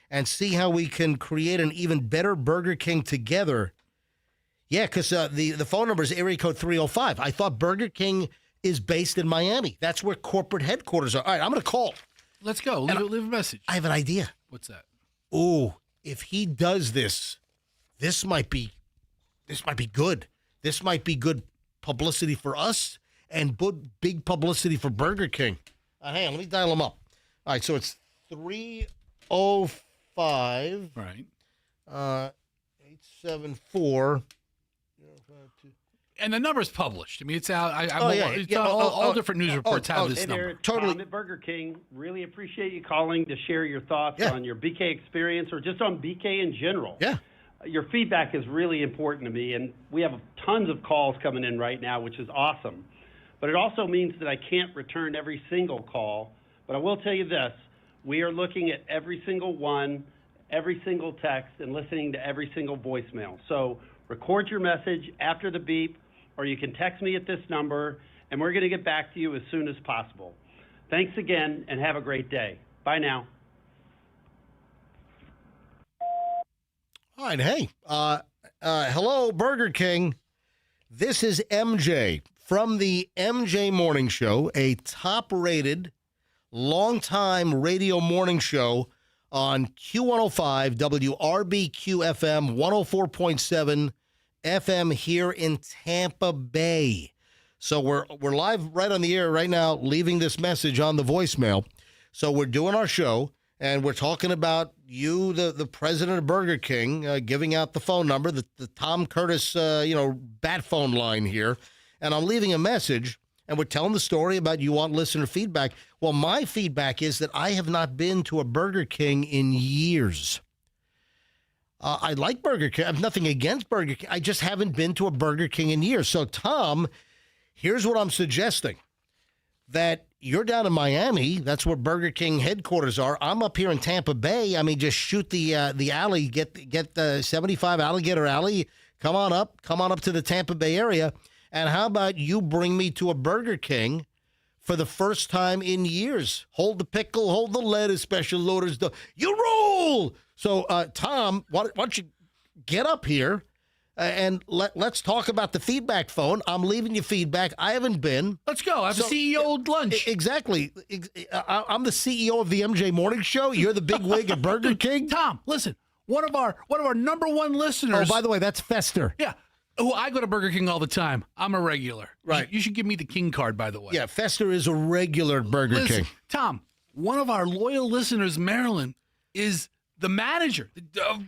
and see how we can create an even better Burger King together. Yeah, because the phone number is area code 305. I thought Burger King is based in Miami. That's where corporate headquarters are. All right, I'm going to call. Let's go. Leave a message. I have an idea. What's that? Oh, if he does this, this might be good. This might be good publicity for us and big publicity for Burger King. Hang on, let me dial him up. All right, so it's 305. Right. 874. And the number's published. I mean, it's out. It's all different news reports have this number. It's Tom at Burger King. Really appreciate you calling to share your thoughts on your BK experience or just on BK in general. Yeah. Your feedback is really important to me, and we have tons of calls coming in right now, which is awesome. But it also means that I can't return every single call. But I will tell you this. We are looking at every single one, every single text, and listening to every single voicemail. So record your message after the beep, or you can text me at this number, and we're going to get back to you as soon as possible. Thanks again, and have a great day. Bye now. All right, hey, hello, Burger King. This is MJ from the MJ Morning Show, a top-rated, long-time radio morning show on Q105, WRBQ-FM, 104.7 FM here in Tampa Bay. So we're live right on the air right now, leaving this message on the voicemail. So we're doing our show, and we're talking about you, the president of Burger King, giving out the phone number, the Tom Curtis, bat phone line here. And I'm leaving a message, and we're telling the story about you want listener feedback. Well, my feedback is that I have not been to a Burger King in years. I like Burger King. I have nothing against Burger King. I just haven't been to a Burger King in years. So, Tom, here's what I'm suggesting. That you're down in Miami. That's where Burger King headquarters are. I'm up here in Tampa Bay. I mean, just shoot the alley, get the 75 Alligator Alley. Come on up to the Tampa Bay area. And how about you bring me to a Burger King for the first time in years? Hold the pickle, hold the lettuce, special orders. You roll! So, Tom, why don't you get up here and let's talk about the feedback phone. I'm leaving you feedback. I haven't been. Let's go. Have a CEO lunch. Exactly. I'm the CEO of the MJ Morning Show. You're the big wig at Burger King. Tom, listen. One of our number one listeners. Oh, by the way, that's Fester. Yeah. Oh, I go to Burger King all the time. I'm a regular. Right. You should give me the King card, by the way. Yeah, Fester is a regular at Burger King. Tom, one of our loyal listeners, Marilyn, is the manager,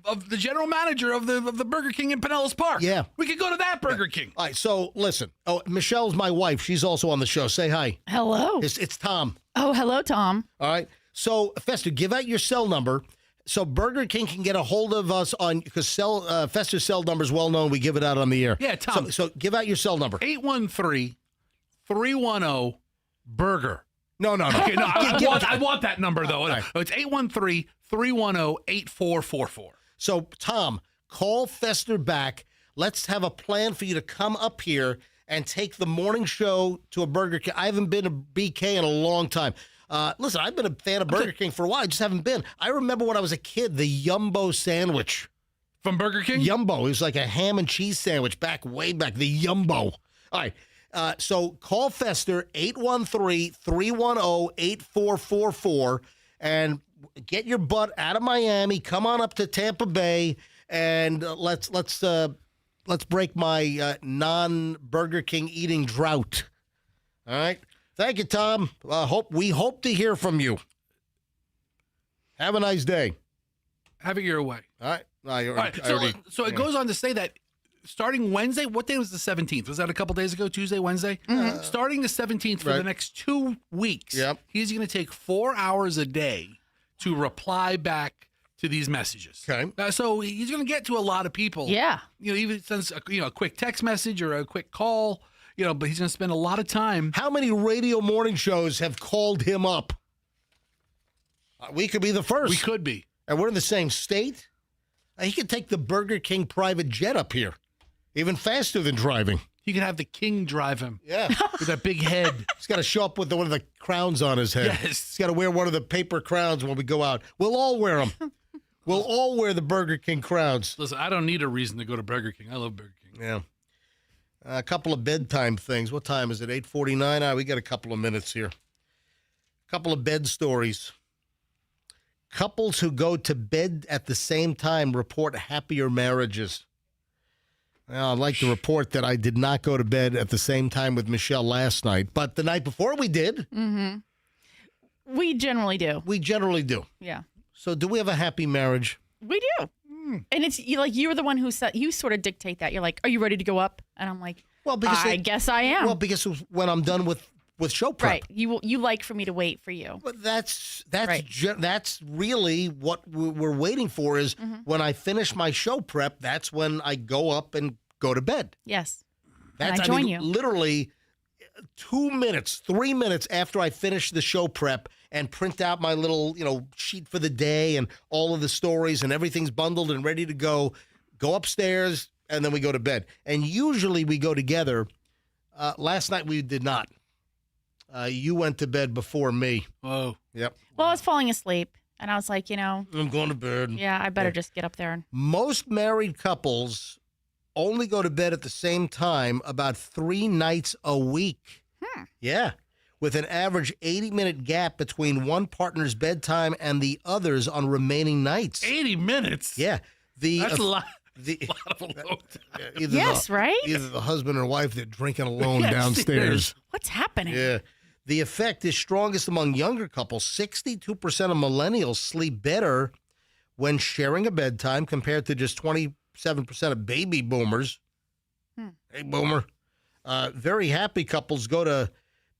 of the general manager of the Burger King in Pinellas Park. Yeah. We could go to that Burger King. All right, so listen. Oh, Michelle's my wife. She's also on the show. Say hi. Hello. It's Tom. Oh, hello, Tom. All right. So, Fester, give out your cell number so Burger King can get a hold of us on, because Fester's cell number is well known. We give it out on the air. Yeah, Tom. So give out your cell number. 813-310-BURGER. No. Okay, no, I want that number, though. Right. It's 813-310-8444. So, Tom, call Fester back. Let's have a plan for you to come up here and take the morning show to a Burger King. I haven't been to BK in a long time. Listen, I've been a fan of Burger King for a while. I just haven't been. I remember when I was a kid, the Yumbo sandwich. From Burger King? Yumbo. It was like a ham and cheese sandwich way back. The Yumbo. All right. So call Fester, 813-310-8444, and get your butt out of Miami. Come on up to Tampa Bay, and let's break my non-Burger King eating drought. All right. Thank you, Tom. We hope to hear from you. Have a nice day. Have it your way. All right. No, All right. So it goes on to say that starting Wednesday, what day was the 17th? Was that a couple days ago? Tuesday, Wednesday? Starting the 17th for the next 2 weeks, he's going to take 4 hours a day to reply back to these messages. Okay. So he's going to get to a lot of people. Yeah. Even sends a quick text message or a quick call, but he's going to spend a lot of time. How many radio morning shows have called him up? We could be the first. We could be. And we're in the same state. He could take the Burger King private jet up here, even faster than driving. He can have the king drive him. Yeah. With that big head. He's got to show up with one of the crowns on his head. Yes. He's got to wear one of the paper crowns when we go out. We'll all wear them. We'll all wear the Burger King crowns. Listen, I don't need a reason to go to Burger King. I love Burger King. Yeah. A couple of bedtime things. What time is it? 8:49? We got a couple of minutes here. A couple of bed stories. Couples who go to bed at the same time report happier marriages. Well, I'd like to report that I did not go to bed at the same time with Michelle last night, but the night before we did. Mm-hmm. We generally do. We generally do. Yeah. So do we have a happy marriage? We do. And it's you're the one who said, you sort of dictate that. You're like, are you ready to go up? And I'm like, well, because I guess I am. Well, because when I'm done with show prep. Right. You like for me to wait for you. But that's right. That's really what we're waiting for is when I finish my show prep, that's when I go up and go to bed. Yes. That's, and I join you. Literally 2 minutes, 3 minutes after I finish the show prep and print out my little, sheet for the day and all of the stories and everything's bundled and ready to go upstairs, and then we go to bed. And usually we go together. Last night we did not. You went to bed before me. Oh. Yep. Well, I was falling asleep, and I was like, I'm going to bed. Yeah, I better just get up there. Most married couples only go to bed at the same time about 3 nights a week. Yeah. With an average 80-minute gap between one partner's bedtime and the other's on remaining nights. 80 minutes? Yeah. That's a lot. A lot of alone time. Right? Either the husband or wife, they're drinking alone downstairs. What's happening? Yeah. The effect is strongest among younger couples. 62% of millennials sleep better when sharing a bedtime compared to just 27% of baby boomers. Hey, boomer. Very happy couples go to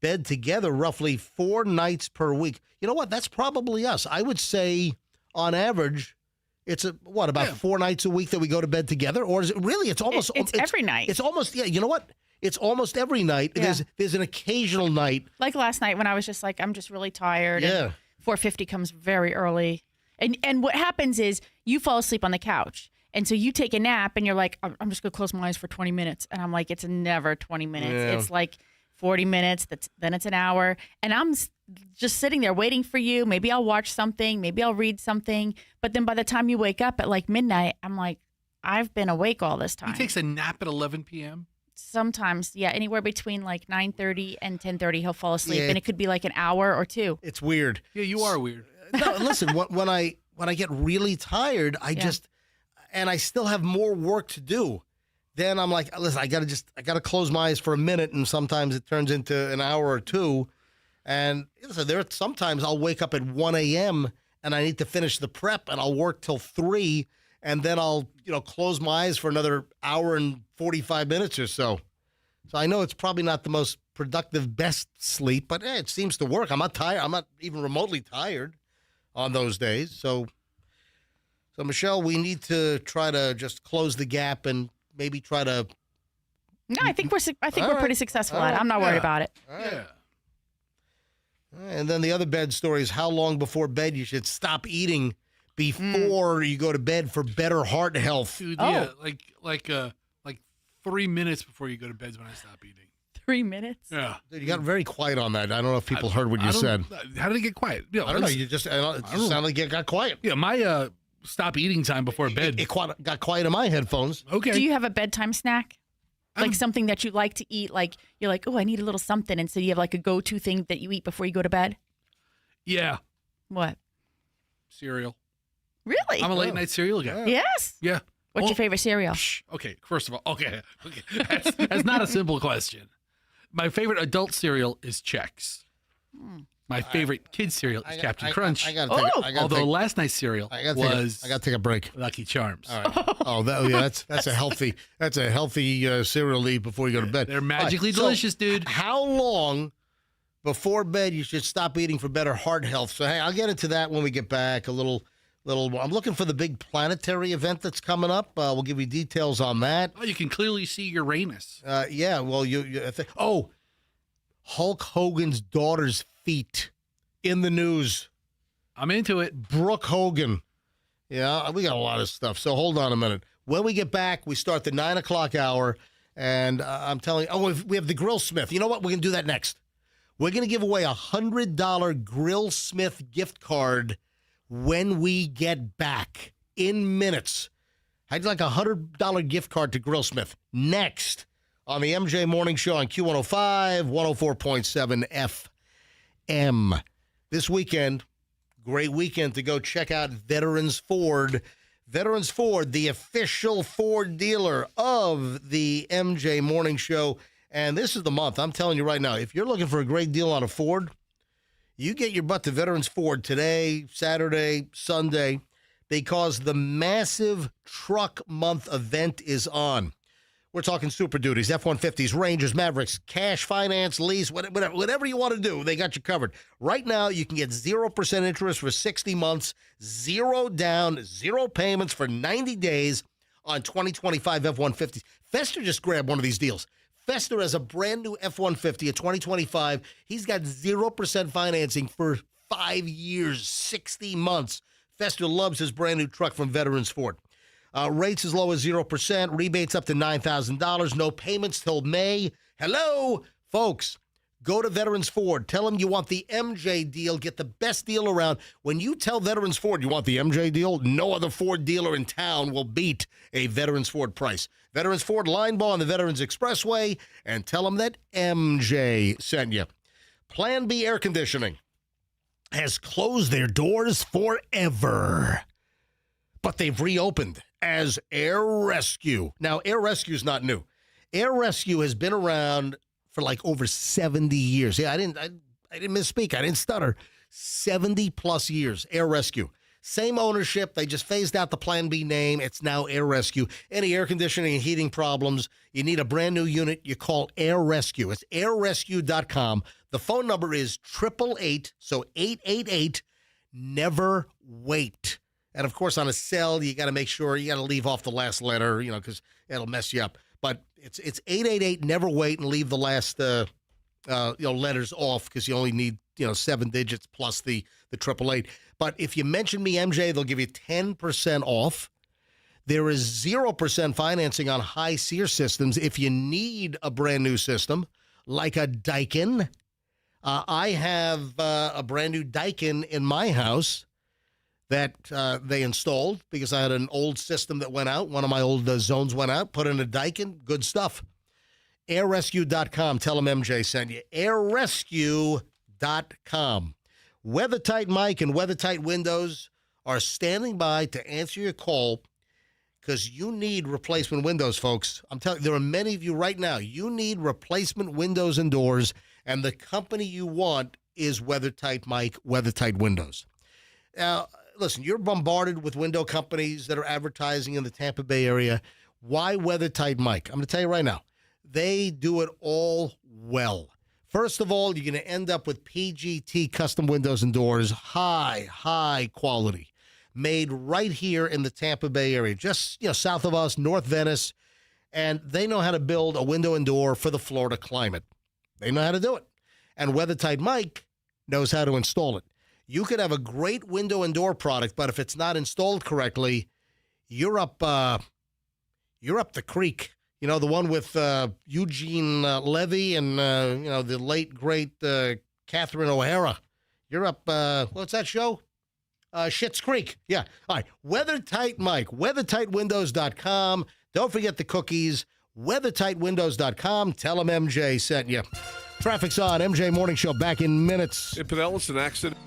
bed together roughly 4 nights per week. You know what? That's probably us. I would say on average, it's about 4 nights a week that we go to bed together? Or is it really, it's almost... It's every night. It's almost, you know what? It's almost every night. Yeah. There's an occasional night. Like last night when I was just like, I'm just really tired. Yeah. And 4:50 comes very early. And what happens is you fall asleep on the couch. And so you take a nap and you're like, I'm just going to close my eyes for 20 minutes. And I'm like, it's never 20 minutes. Yeah. It's like 40 minutes. Then it's an hour. And I'm just sitting there waiting for you. Maybe I'll watch something. Maybe I'll read something. But then by the time you wake up at like midnight, I'm like, I've been awake all this time. He takes a nap at 11 p.m.? Sometimes, yeah, anywhere between like 9:30 and 10:30, he'll fall asleep, Yeah. and it could be like an hour or two. It's weird. Yeah, you are weird. No, listen, when I get really tired, I still have more work to do. Then I'm like, listen, I gotta close my eyes for a minute, and sometimes it turns into an hour or two. And listen, sometimes I'll wake up at 1 a.m. and I need to finish the prep, and I'll work till 3, and then I'll close my eyes for another hour and 45 minutes or so. So I know it's probably not the most productive, best sleep, but it seems to work. I'm not tired. I'm not even remotely tired on those days. So Michelle, we need to try to just close the gap and maybe try to. No, I think we're pretty successful at it. right. I'm not worried Yeah. about it. Yeah. And then the other bed story is how long before bed you should stop eating before you go to bed for better heart health. Dude, yeah, like 3 minutes before you go to bed is when I stop eating. 3 minutes? Yeah. Dude, you got very quiet on that. I don't know if people heard what you said. How did it get quiet? I don't know. You just sounded like it got quiet. Yeah, my stop eating time before bed. It got quiet in my headphones. Okay. Do you have a bedtime snack? Like something that you like to eat? Like you're like, oh, I need a little something. And so you have like a go-to thing that you eat before you go to bed? Yeah. What? Cereal. Really? I'm a late night cereal guy. Yes? Yeah. What's your favorite cereal? Okay, first of all, okay. That's not a simple question. My favorite adult cereal is Chex. My favorite kid's cereal is Captain Crunch. Although last night's cereal was I got to take a break. Lucky Charms. All right. That's a healthy cereal to eat before you go to bed. They're magically delicious, dude. How long before bed you should stop eating for better heart health? So hey, I'll get into that when we get back. I'm looking for the big planetary event that's coming up. We'll give you details on that. Oh, you can clearly see Uranus. Yeah. Well, Hulk Hogan's daughter's feet in the news. I'm into it. Brooke Hogan. Yeah, we got a lot of stuff. So hold on a minute. When we get back, we start the 9 o'clock hour, and I'm telling you, we have the Grillsmith. You know what? We're going to do that next. We're going to give away a $100 Grillsmith gift card when we get back in minutes. I'd like a $100 gift card to Grillsmith next on the MJ Morning Show on Q105, 104.7 FM. This weekend, great weekend to go check out Veterans Ford. Veterans Ford, the official Ford dealer of the MJ Morning Show. And this is the month. I'm telling you right now, if you're looking for a great deal on a Ford, you get your butt to Veterans Ford today, Saturday, Sunday, because the massive truck month event is on. We're talking Super Duties, F-150s, Rangers, Mavericks, cash, finance, lease, whatever you want to do, they got you covered. Right now, you can get 0% interest for 60 months, 0 down, 0 payments for 90 days on 2025 F-150s. Fester just grabbed one of these deals. Fester has a brand new F-150, a 2025. He's got 0% financing for 5 years, 60 months. Fester loves his brand new truck from Veterans Ford. Rates as low as 0%, rebates up to $9,000, no payments till May. Hello, folks. Go to Veterans Ford. Tell them you want the MJ deal. Get the best deal around. When you tell Veterans Ford you want the MJ deal, no other Ford dealer in town will beat a Veterans Ford price. Veterans Ford, Line Ball on the Veterans Expressway, and tell them that MJ sent you. Plan B Air Conditioning has closed their doors forever, but they've reopened as Air Rescue. Now, Air Rescue is not new. Air Rescue has been around for like over 70 years. Yeah, I didn't misspeak. I didn't stutter. 70 plus years, Air Rescue. Same ownership. They just phased out the Plan B name. It's now Air Rescue. Any air conditioning and heating problems, you need a brand new unit, you call Air Rescue. It's airrescue.com. The phone number is 888, so 888, never wait. And, of course, on a cell, you got to make sure you got to leave off the last letter, because it'll mess you up. But it's 888, never wait, and leave the last letters off because you only need 7 digits plus the 888. But if you mention me, MJ, they'll give you 10% off. There is 0% financing on high SEER systems if you need a brand new system, like a Daikin. I have a brand new Daikin in my house that they installed because I had an old system that went out. One of my old zones went out, put in a Daikin. Good stuff. airrescue.com. Tell them MJ sent you. airrescue.com. WeatherTight Mike and WeatherTight Windows are standing by to answer your call because you need replacement windows, folks. I'm telling you, there are many of you right now. You need replacement windows and doors, and the company you want is WeatherTight Mike, WeatherTight Windows. Now, listen, you're bombarded with window companies that are advertising in the Tampa Bay area. Why WeatherTight Mike? I'm going to tell you right now. They do it all well. First of all, you're going to end up with PGT custom windows and doors, high quality, made right here in the Tampa Bay area, just south of us, North Venice, and they know how to build a window and door for the Florida climate. They know how to do it, and WeatherTight Mike knows how to install it. You could have a great window and door product, but if it's not installed correctly, you're up the creek. The one with Eugene Levy and, the late, great Catherine O'Hara. You're up, what's that show? Schitt's Creek. Yeah. All right. WeatherTight Mike, WeatherTightWindows.com. Don't forget the cookies. WeatherTightWindows.com. Tell them MJ sent you. Traffic's on. MJ Morning Show back in minutes. In Pinellas, an accident.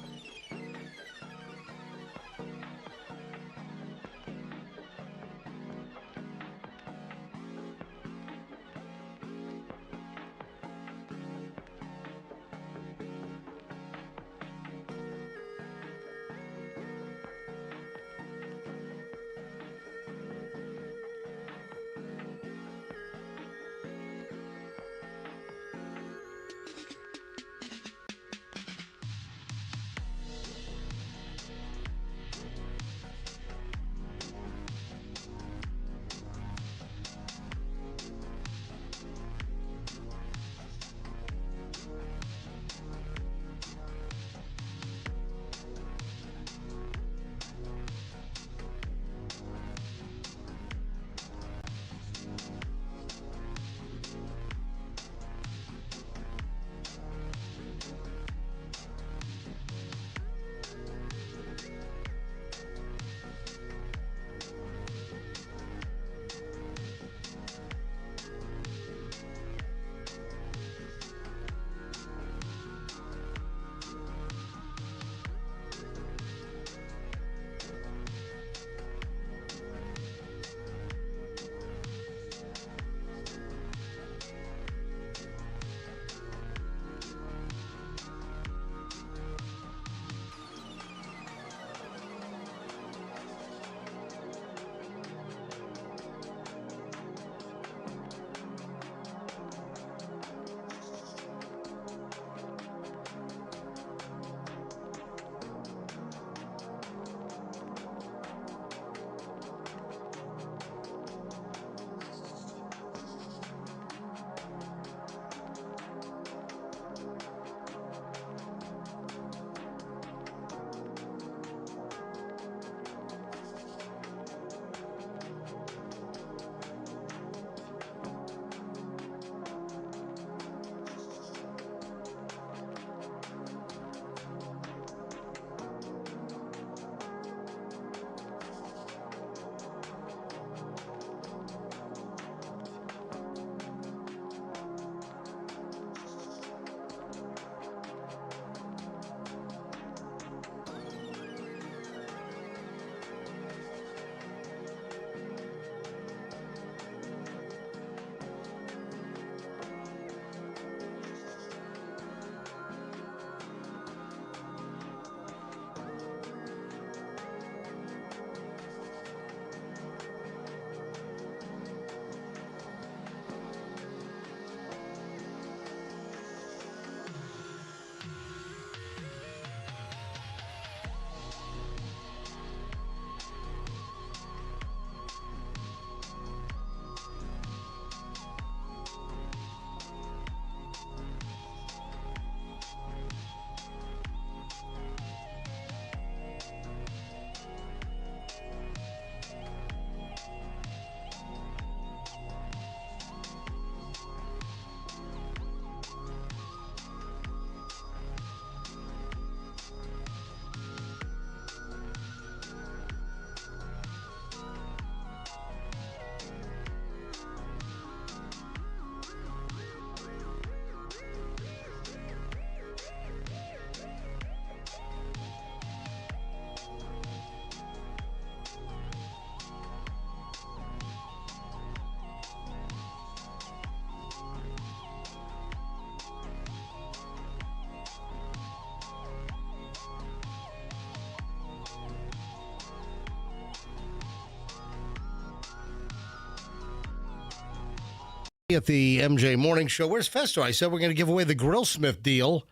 At the MJ Morning Show. Where's Fester? I said we're going to give away the Grillsmith deal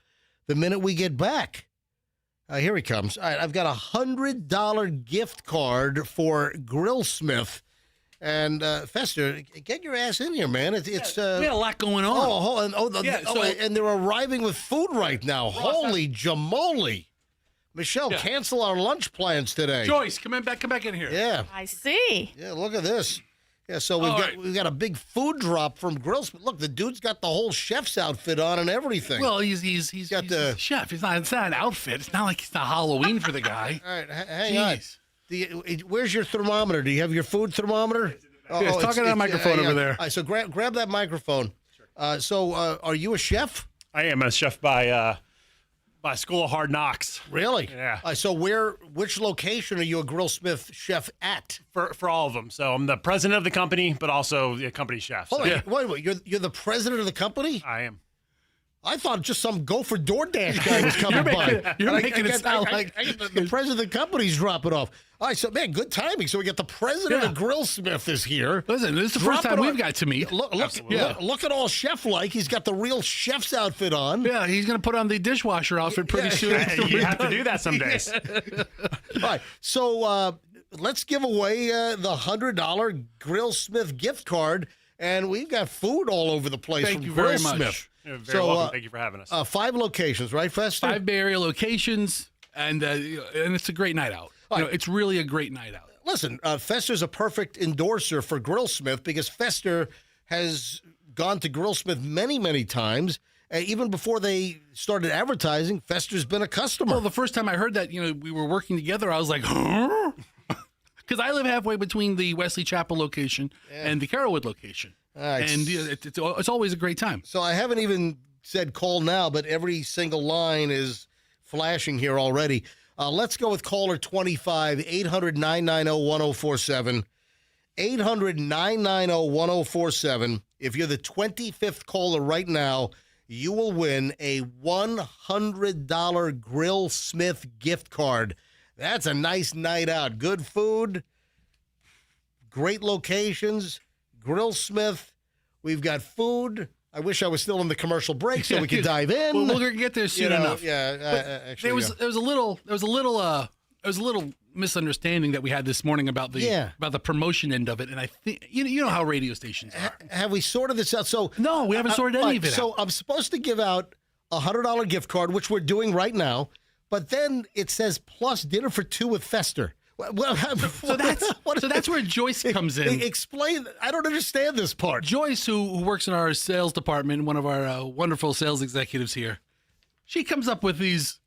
the minute we get back. Here he comes. All right, I've got a $100 gift card for Grillsmith. And Fester, get your ass in here, man. It's we had a lot going on. And they're arriving with food right now. Ross, Holy jamoli. Michelle, cancel our lunch plans today. Joyce, come back in here. Yeah. I see. Yeah, look at this. Yeah, so we've got a big food drop from Grillsmith. Look, the dude's got the whole chef's outfit on and everything. Well, he's got the chef. It's not an outfit. It's not like it's not Halloween for the guy. All right, hang on. Where's your thermometer? Do you have your food thermometer? It's talking to that microphone over there. All right, so grab that microphone. Are you a chef? I am a chef by School of Hard Knocks. Really? Yeah. So which location are you a Grillsmith chef at? For all of them. So I'm the president of the company, but also the company chef. Hold on. Wait. You're the president of the company? I am. I thought just some go for DoorDash guy was coming by. You're making it sound like the president of the company's dropping off. All right, so man, good timing. So we got the president of Grillsmith is here. Listen, this is the first time we've got to meet. Look at all chef-like. He's got the real chef's outfit on. Yeah, he's going to put on the dishwasher outfit pretty soon. You have to do that some days. All right, so let's give away the $100 Grillsmith gift card, and we've got food all over the place. Thank from you very Grillsmith. much. You're very welcome. Thank you for having us. 5 locations, right, Fester? 5 Bay Area locations, and it's a great night out. It's really a great night out. Listen, Fester's a perfect endorser for Grillsmith because Fester has gone to Grillsmith many, many times. Even before they started advertising, Fester's been a customer. Well, the first time I heard that, we were working together, I was like, huh? Because I live halfway between the Wesley Chapel location and the Carrollwood location. And it's always a great time. So I haven't even said call now, but every single line is flashing here already. Let's go with caller 25, 800-990-1047. 800-990-1047. If you're the 25th caller right now, you will win a $100 Grillsmith gift card. That's a nice night out. Good food, great locations, Grillsmith. We've got food. I wish I was still in the commercial break so we could dive in. Well, we'll get there soon enough. Yeah, actually, there was a little misunderstanding that we had this morning about the promotion end of it, and I think you know how radio stations are. Have we sorted this out? So no, we haven't sorted any of it out. So I'm supposed to give out a $100 gift card, which we're doing right now, but then it says plus dinner for 2 with Fester. So that's where Joyce comes in. Explain. I don't understand this part. Joyce, who works in our sales department, one of our wonderful sales executives here, she comes up with these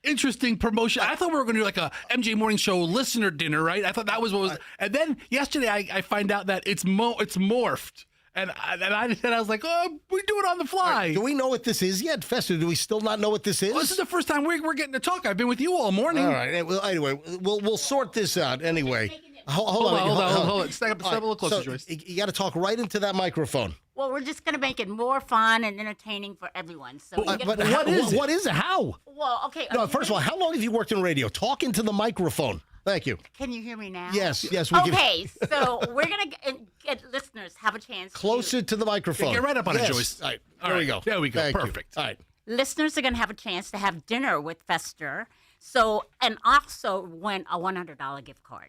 interesting promotions. I thought we were going to do like a MJ Morning Show listener dinner, right? I thought that was what was. And then yesterday, I find out that it's morphed. And I was like, oh, we do it on the fly. Right, do we know what this is yet, Fester? Do we still not know what this is? Well, this is the first time we're getting to talk. I've been with you all morning. All right. Well, anyway, we'll sort this out anyway. Hold on. Step a little closer, Joyce. You got to talk right into that microphone. Well, we're just going to make it more fun and entertaining for everyone. So, but what is it? How? Well, okay. No, first of all, how long have you worked in radio? Talk into the microphone. Thank you. Can you hear me now? Yes, we can. Okay, so we're going to get listeners have a chance closer to the microphone. Get right up on it, Joyce. All right, there we go. There we go. Thank Perfect. You. All right. Listeners are going to have a chance to have dinner with Fester. So, and also win a $100 gift card.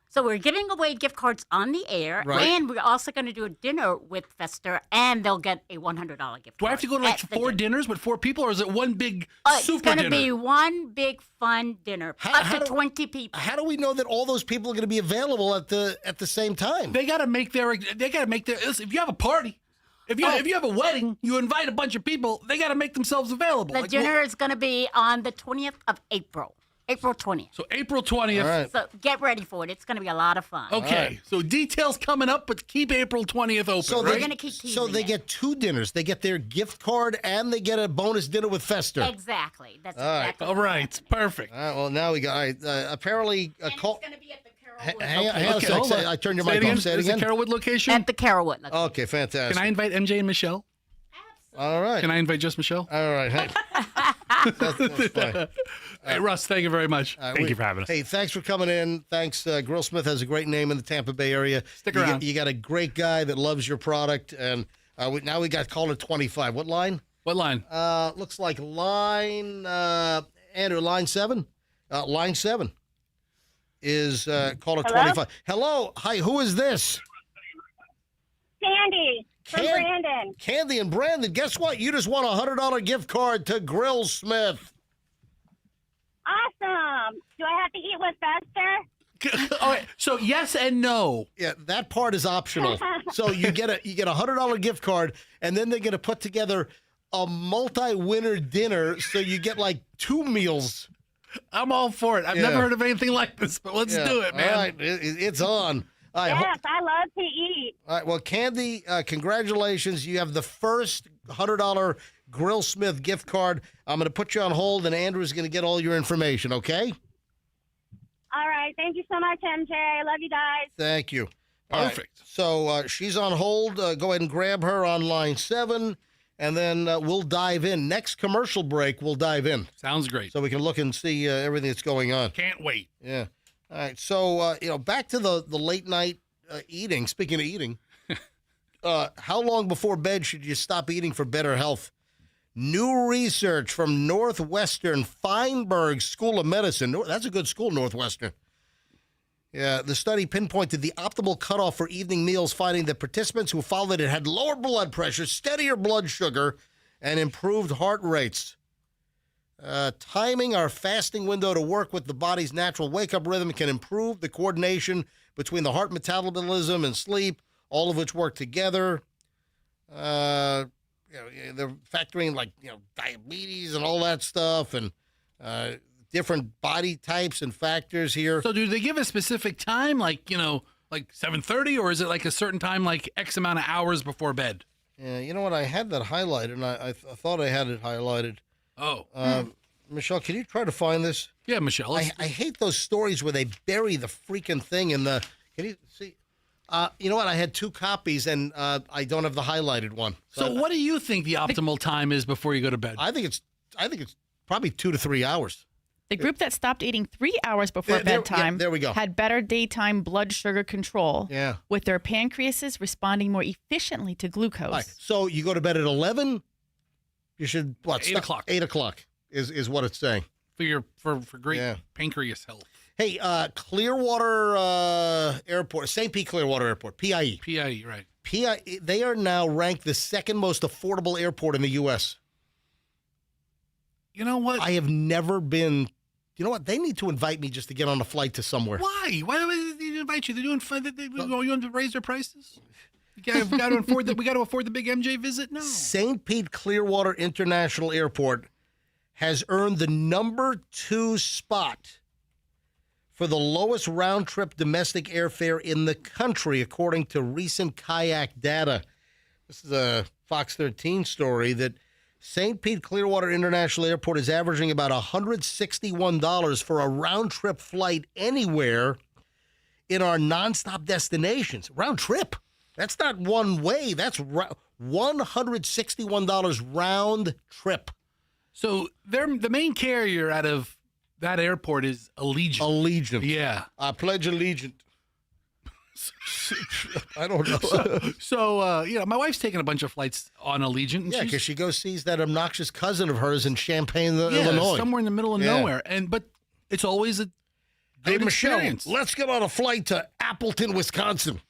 So we're giving away gift cards on the air, and we're also going to do a dinner with Fester, and they'll get a $100 gift card. Do I have to go to like 4 dinners with 4 people, or is it one big super dinner? It's going to be one big fun dinner, up to 20 people. How do we know that all those people are going to be available at the same time? They got to make their. Listen, if you have a party. If you have a wedding, you invite a bunch of people. They got to make themselves available. The dinner is going to be on the 20th of April. April 20th. So April 20th. Right. So get ready for it. It's going to be a lot of fun. Okay. So details coming up, but keep April 20th open. So we're going to keep teasing So they get 2 dinners. They get their gift card and they get a bonus dinner with Fester. Exactly. That's exactly. All right. Perfect. All right. Well, now we got. All right. Apparently, it's going to be at the Carrollwood. Hang on a second. I turned your mic off. Say it again. The Carrollwood location. At the Carrollwood location. Okay. Fantastic. Can I invite MJ and Michelle? All right. Can I invite just Michelle? All right. Hey. That's fine. Hey, Russ, thank you very much. Thank you for having us. Hey, thanks for coming in. Thanks. Grillsmith has a great name in the Tampa Bay area. Stick around. You got a great guy that loves your product. And now we got caller 25. What line? What line? Looks like line, Andrew, line 7? Line 7 is caller 25. Hello. Hi, who is this? Candy from Brandon. Candy and Brandon. Guess what? You just won a $100 gift card to Grillsmith. Awesome. Do I have to eat with Fester? All right, so yes and no. Yeah, that part is optional. So you get a $100 gift card, and then they're going to put together a multi-winner dinner, so you get like 2 meals. I'm all for it. I've never heard of anything like this, but let's do it, man. All right, it's on. All right, Yes, I love to eat. all right, well, Candy, congratulations. You have the first $100 Grillsmith gift card. I'm going to put you on hold, and Andrew's going to get all your information, okay? All right. Thank you so much, MJ. I love you guys. Thank you. All right, Perfect. so she's on hold. Go ahead and grab her on line 7, and then we'll dive in. Next commercial break, we'll dive in. Sounds great. So we can look and see everything that's going on. Can't wait. Yeah. All right. So, back to the late night eating. Speaking of eating, how long before bed should you stop eating for better health? New research from Northwestern Feinberg School of Medicine. That's a good school, Northwestern. Yeah, the study pinpointed the optimal cutoff for evening meals, finding that participants who followed it had lower blood pressure, steadier blood sugar, and improved heart rates. Timing our fasting window to work with the body's natural wake-up rhythm can improve the coordination between the heart metabolism and sleep, all of which work together. They're factoring diabetes and all that stuff, and different body types and factors here. So do they give a specific time, like 7:30, or is it like a certain time, like X amount of hours before bed? Yeah, you know what? I had that highlighted, and I thought I had it highlighted. Oh. Michelle, can you try to find this? Yeah, Michelle. I hate those stories where they bury the freaking thing in the. Can you see? You know what? I had 2 copies, and I don't have the highlighted one. So what do you think the optimal time is before you go to bed? I think it's probably 2 to 3 hours. The group that stopped eating 3 hours before bedtime there we go. had better daytime blood sugar control. Yeah. With their pancreases responding more efficiently to glucose. All right, so you go to bed at 11. You should 8 o'clock. 8 o'clock is what it's saying For great pancreas health. Hey, Clearwater Airport, St. Pete Clearwater Airport, PIE. PIE, right. PIE. They are now ranked the 2nd most affordable airport in the U.S. You know what? I have never been. You know what? They need to invite me just to get on a flight to somewhere. Why? Why do they invite you? They're doing fun. You want to raise their prices? We got to afford that. We got to afford the big MJ visit. No. St. Pete Clearwater International Airport has earned the number 2 spot for the lowest round-trip domestic airfare in the country, according to recent kayak data. This is a Fox 13 story that St. Pete Clearwater International Airport is averaging about $161 for a round-trip flight anywhere in our nonstop destinations. Round trip. That's not one way. That's $161 round trip. So the main carrier out of that airport is Allegiant. Allegiant. Yeah. I pledge allegiance. I don't know. So my wife's taking a bunch of flights on Allegiant. And yeah, because she goes sees that obnoxious cousin of hers in Champaign, Illinois. Somewhere in the middle of nowhere. But it's always a Hey, good Michelle, experience. let's get on a flight to Appleton, Wisconsin.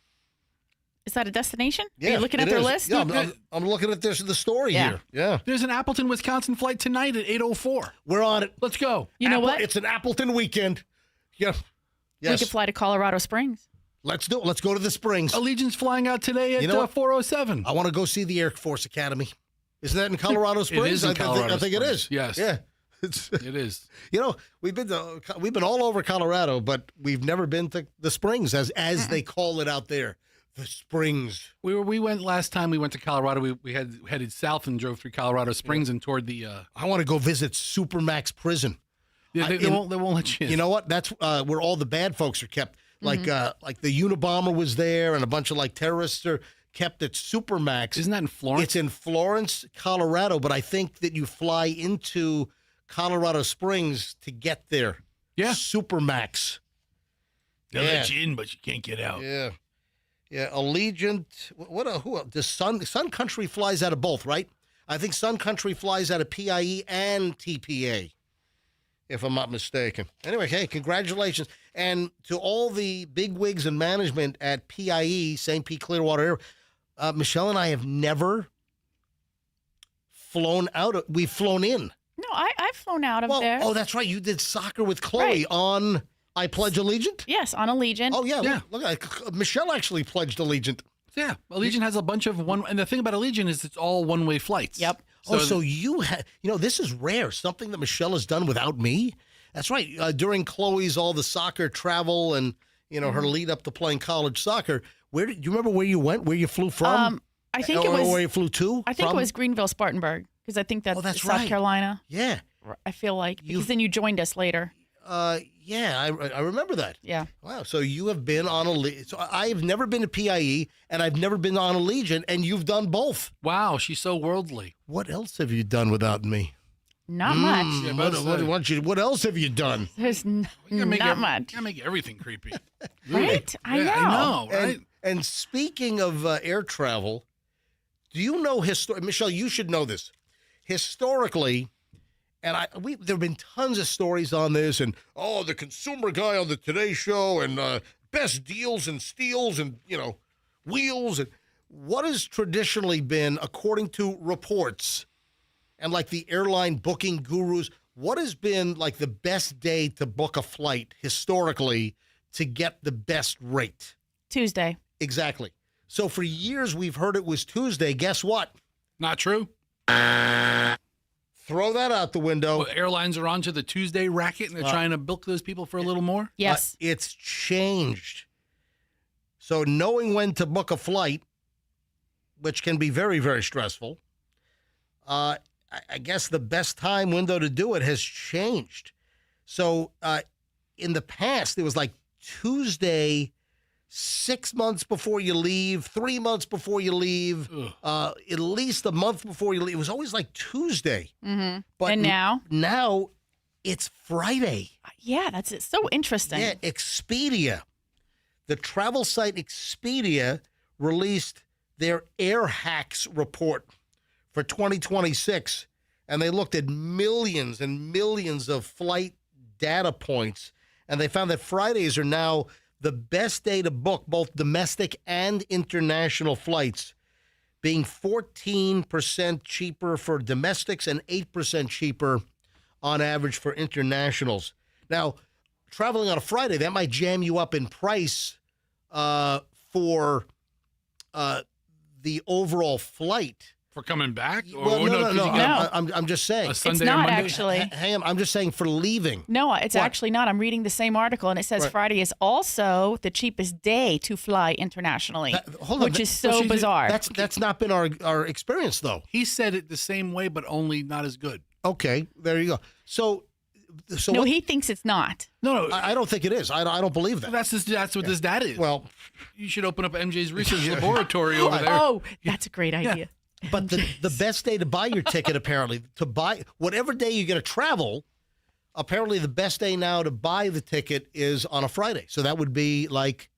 Is that a destination? Yeah, Are you looking it at their is. list? Yeah, I'm looking at the story here. Yeah. There's an Appleton, Wisconsin flight tonight at 8:04. We're on it. Let's go. You know what? It's an Appleton weekend. Yeah. We Yes. could fly to Colorado Springs. Let's do it. Let's go to the Springs. Allegiant's flying out today at 4:07. I want to go see the Air Force Academy. Isn't that in Colorado Springs? It is in Colorado I think it is. Yes. Yeah. It is. You know, we've been all over Colorado, but we've never been to the Springs, as they call it out there. The Springs. We went last time we went to Colorado. We headed south and drove through Colorado Springs and toward the. I want to go visit Supermax Prison. Yeah, they won't let you in. You know what? That's where all the bad folks are kept. Like the Unabomber was there, and a bunch of terrorists are kept at Supermax. Isn't that in Florence? It's in Florence, Colorado, but I think that you fly into Colorado Springs to get there. Yeah. Supermax. They'll let you in, but you can't get out. Yeah. Yeah, Allegiant. Who else? The Sun Country flies out of both, right? I think Sun Country flies out of PIE and TPA, if I'm not mistaken. Anyway, hey, congratulations. And to all the bigwigs and management at PIE, St. Pete Clearwater Air, Michelle and I have never flown out. We've flown in. No, I've flown out of there. Oh, that's right. You did soccer with Chloe on I Pledge Allegiant? Yes, on Allegiant. Oh, yeah. Look at that. Michelle actually pledged Allegiant. Yeah, Allegiant has a bunch of and the thing about Allegiant is it's all one-way flights. Yep. So you had, this is rare. Something that Michelle has done without me. That's right. During Chloe's all the soccer travel and, her lead up to playing college soccer, do you remember where you went, where you flew from? I think it was where you flew to. I think it was Greenville, Spartanburg, because I think that's South right. Carolina. Yeah. I feel like because then you joined us later. Yeah, I remember that. Yeah. Wow. So you have been on Allegiant. So I have never been to PIE, and I've never been on Allegiant, and you've done both. Wow, she's so worldly. What else have you done without me? Not much. Yeah, what else have you done? There's not much. You make everything creepy. Right? I know. I know, right? And speaking of air travel, do you know Michelle, you should know this. Historically, and there have been tons of stories on this, and the consumer guy on the Today Show, and best deals and steals, and wheels, and what has traditionally been, according to reports, and like the airline booking gurus, what has been like the best day to book a flight historically to get the best rate? Tuesday. Exactly. So for years we've heard it was Tuesday. Guess what? Not true. Throw that out the window. Well, airlines are onto the Tuesday racket, and they're trying to bilk those people for a little more? Yes. It's changed. So knowing when to book a flight, which can be very, very stressful, I guess the best time window to do it has changed. So in the past, it was like Tuesday, 6 months before you leave, 3 months before you leave, at least a month before you leave. It was always like Tuesday. Mm-hmm. But and now? Now it's Friday. Yeah, that's it. So interesting. Yeah, Expedia. The travel site Expedia released their Air Hacks report for 2026, and they looked at millions and millions of flight data points, and they found that Fridays are now the best day to book both domestic and international flights, being 14% cheaper for domestics and 8% cheaper on average for internationals. Now, traveling on a Friday, that might jam you up in price for the overall flight. For coming back? Well, no. I'm just saying. A Sunday it's not or Monday? actually. Hey, I'm just saying for leaving. No, it's actually not. I'm reading the same article, and it says Friday is also the cheapest day to fly internationally, which is so bizarre. That's not been our experience, though. He said it the same way, but only not as good. Okay, there you go. So no, he thinks it's not. No, I don't think it is. I don't believe that. That's what this data is. Well, you should open up MJ's research laboratory over there. Oh, that's a great idea. Yeah. But the best day to buy your ticket, apparently, to buy whatever day you're going to travel, apparently the best day now to buy the ticket is on a Friday. So that would be like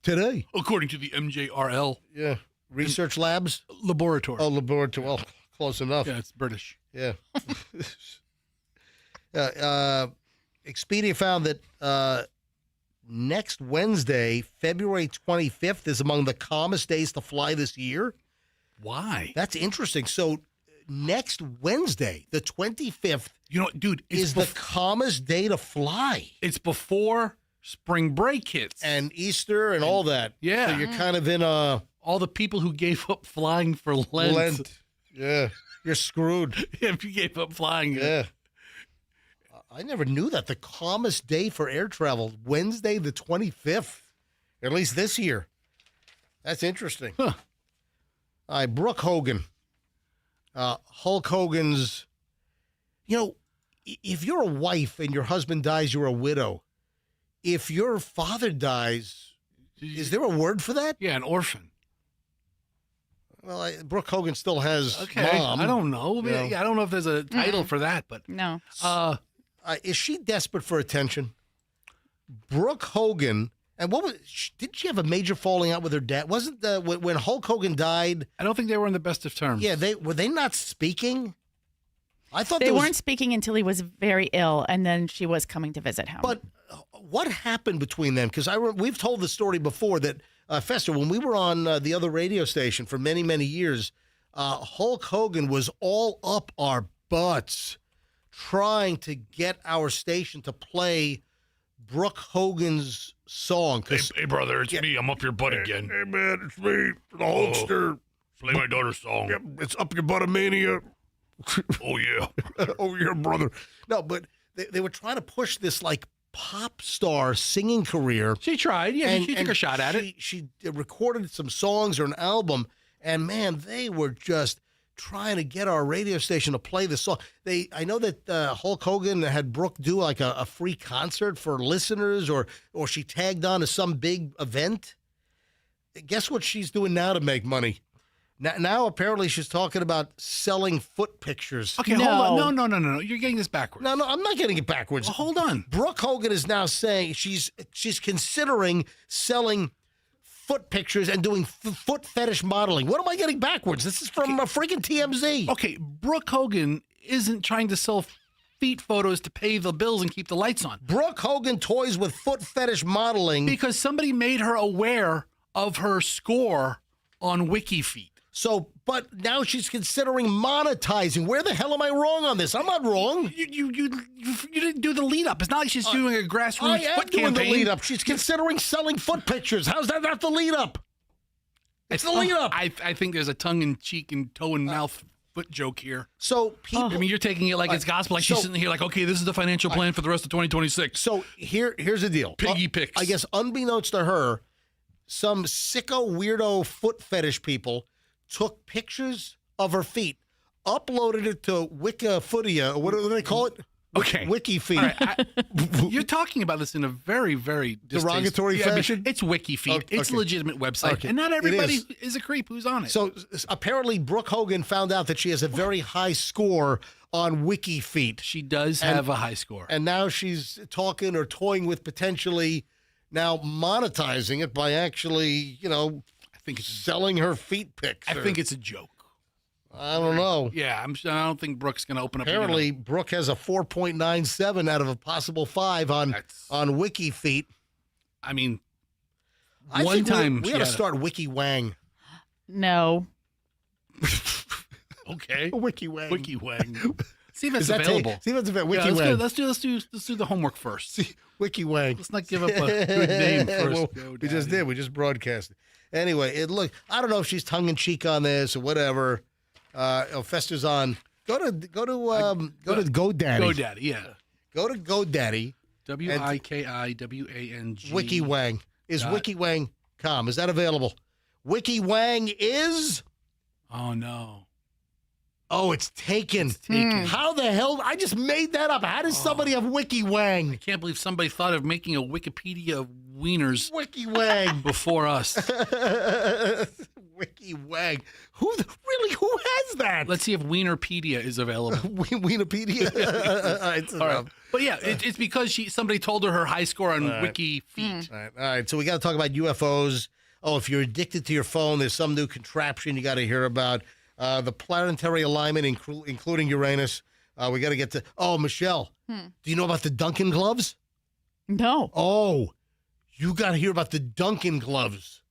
today. According to the MJRL. Yeah. Research Labs? Laboratory. Oh, laboratory. Well, close enough. Yeah, it's British. Yeah. Expedia found that next Wednesday, February 25th, is among the calmest days to fly this year. Why? That's interesting. So next Wednesday, the 25th, dude, is the calmest day to fly. It's before spring break hits. And Easter and all that. Yeah. So you're kind of in a... All the people who gave up flying for Lent. Yeah. You're screwed. If you gave up flying. Yeah. I never knew that. The calmest day for air travel, Wednesday the 25th, at least this year. That's interesting. Huh. All right, Brooke Hogan. Hulk Hogan's, if you're a wife and your husband dies, you're a widow. If your father dies, is there a word for that? Yeah, an orphan. Well, Brooke Hogan still has mom. I don't know. I don't know if there's a title for that, but no. Is she desperate for attention? Brooke Hogan, and didn't she have a major falling out with her dad? Wasn't when Hulk Hogan died? I don't think they were on the best of terms. Yeah, were they not speaking? I thought they weren't speaking until he was very ill, and then she was coming to visit him. But what happened between them? Because we've told the story before that Fester, when we were on the other radio station for many, many years, Hulk Hogan was all up our butts trying to get our station to play Brooke Hogan's song. Hey, brother, it's me. I'm up your butt again. Hey, man, it's me, the Hulkster. Play my daughter's song. Yep, it's Up Your Butt Mania. Oh, yeah. Oh, yeah, brother. No, but they were trying to push this, like, pop star singing career. She tried. Yeah, she took a shot at it. She recorded some songs or an album, and, man, they were just trying to get our radio station to play the song. I know that Hulk Hogan had Brooke do, like, a free concert for listeners, or she tagged on to some big event. Guess what she's doing now to make money? Now apparently she's talking about selling foot pictures. Okay, hold on. No. You're getting this backwards. No, I'm not getting it backwards. Well, hold on. Brooke Hogan is now saying she's considering selling foot pictures and doing foot fetish modeling. What am I getting backwards? This is from a freaking TMZ. Okay, Brooke Hogan isn't trying to sell feet photos to pay the bills and keep the lights on. Brooke Hogan toys with foot fetish modeling. Because somebody made her aware of her score on WikiFeet. So, but now she's considering monetizing. Where the hell am I wrong on this? I'm not wrong. You didn't do the lead up. It's not like she's doing a grassroots foot doing campaign. The lead up. She's considering selling foot pictures. How's that not the lead up? It's the lead up. I think there's a tongue in cheek and toe in mouth foot joke here. So people, I mean, you're taking it like it's gospel. Like she's sitting here like, okay, this is the financial plan for the rest of 2026. So here's the deal. Piggy picks. I guess unbeknownst to her, some sicko weirdo foot fetish people took pictures of her feet, uploaded it to Wikipedia, or what do they call it? Okay. WikiFeet. Right, you're talking about this in a very, very derogatory fashion? It's WikiFeet. Okay. It's a legitimate website. Okay. And not everybody is a creep who's on it. So apparently Brooke Hogan found out that she has a very high score on WikiFeet. She does have a high score. And now she's talking or toying with potentially now monetizing it by actually, I think it's selling her feet pics. I think it's a joke. I don't know. Yeah, I don't think Brooke's going to open up. Apparently, Brooke has a 4.97 out of a possible 5 on WikiFeet. I mean, one time we got to start WikiWang. No. Okay. WikiWang. WikiWang. See if it's available. See if it's available. WikiWang. Yeah, let's do the homework first. See, WikiWang. Let's not give up a good name first. Well, we just did. We just broadcast it. Anyway, I don't know if she's tongue in cheek on this or whatever. Fester's on. Go to GoDaddy. GoDaddy, yeah. Go to GoDaddy. WIKIWANG. WikiWang is WikiWang.com. Is that available? WikiWang is. Oh no. Oh, it's taken. How the hell? I just made that up. How does somebody have WikiWang? I can't believe somebody thought of making a Wikipedia of wieners WikiWang before us. WikiWang. Who has that? Let's see if Wienerpedia is available. Wienerpedia. All right. But yeah, it's because somebody told her high score on WikiFeet. All right. So we got to talk about UFOs. Oh, if you're addicted to your phone, there's some new contraption you got to hear about. The planetary alignment, including Uranus. We got to get to. Oh, Michelle, do you know about the Duncan gloves? No. Oh, you got to hear about the Duncan gloves.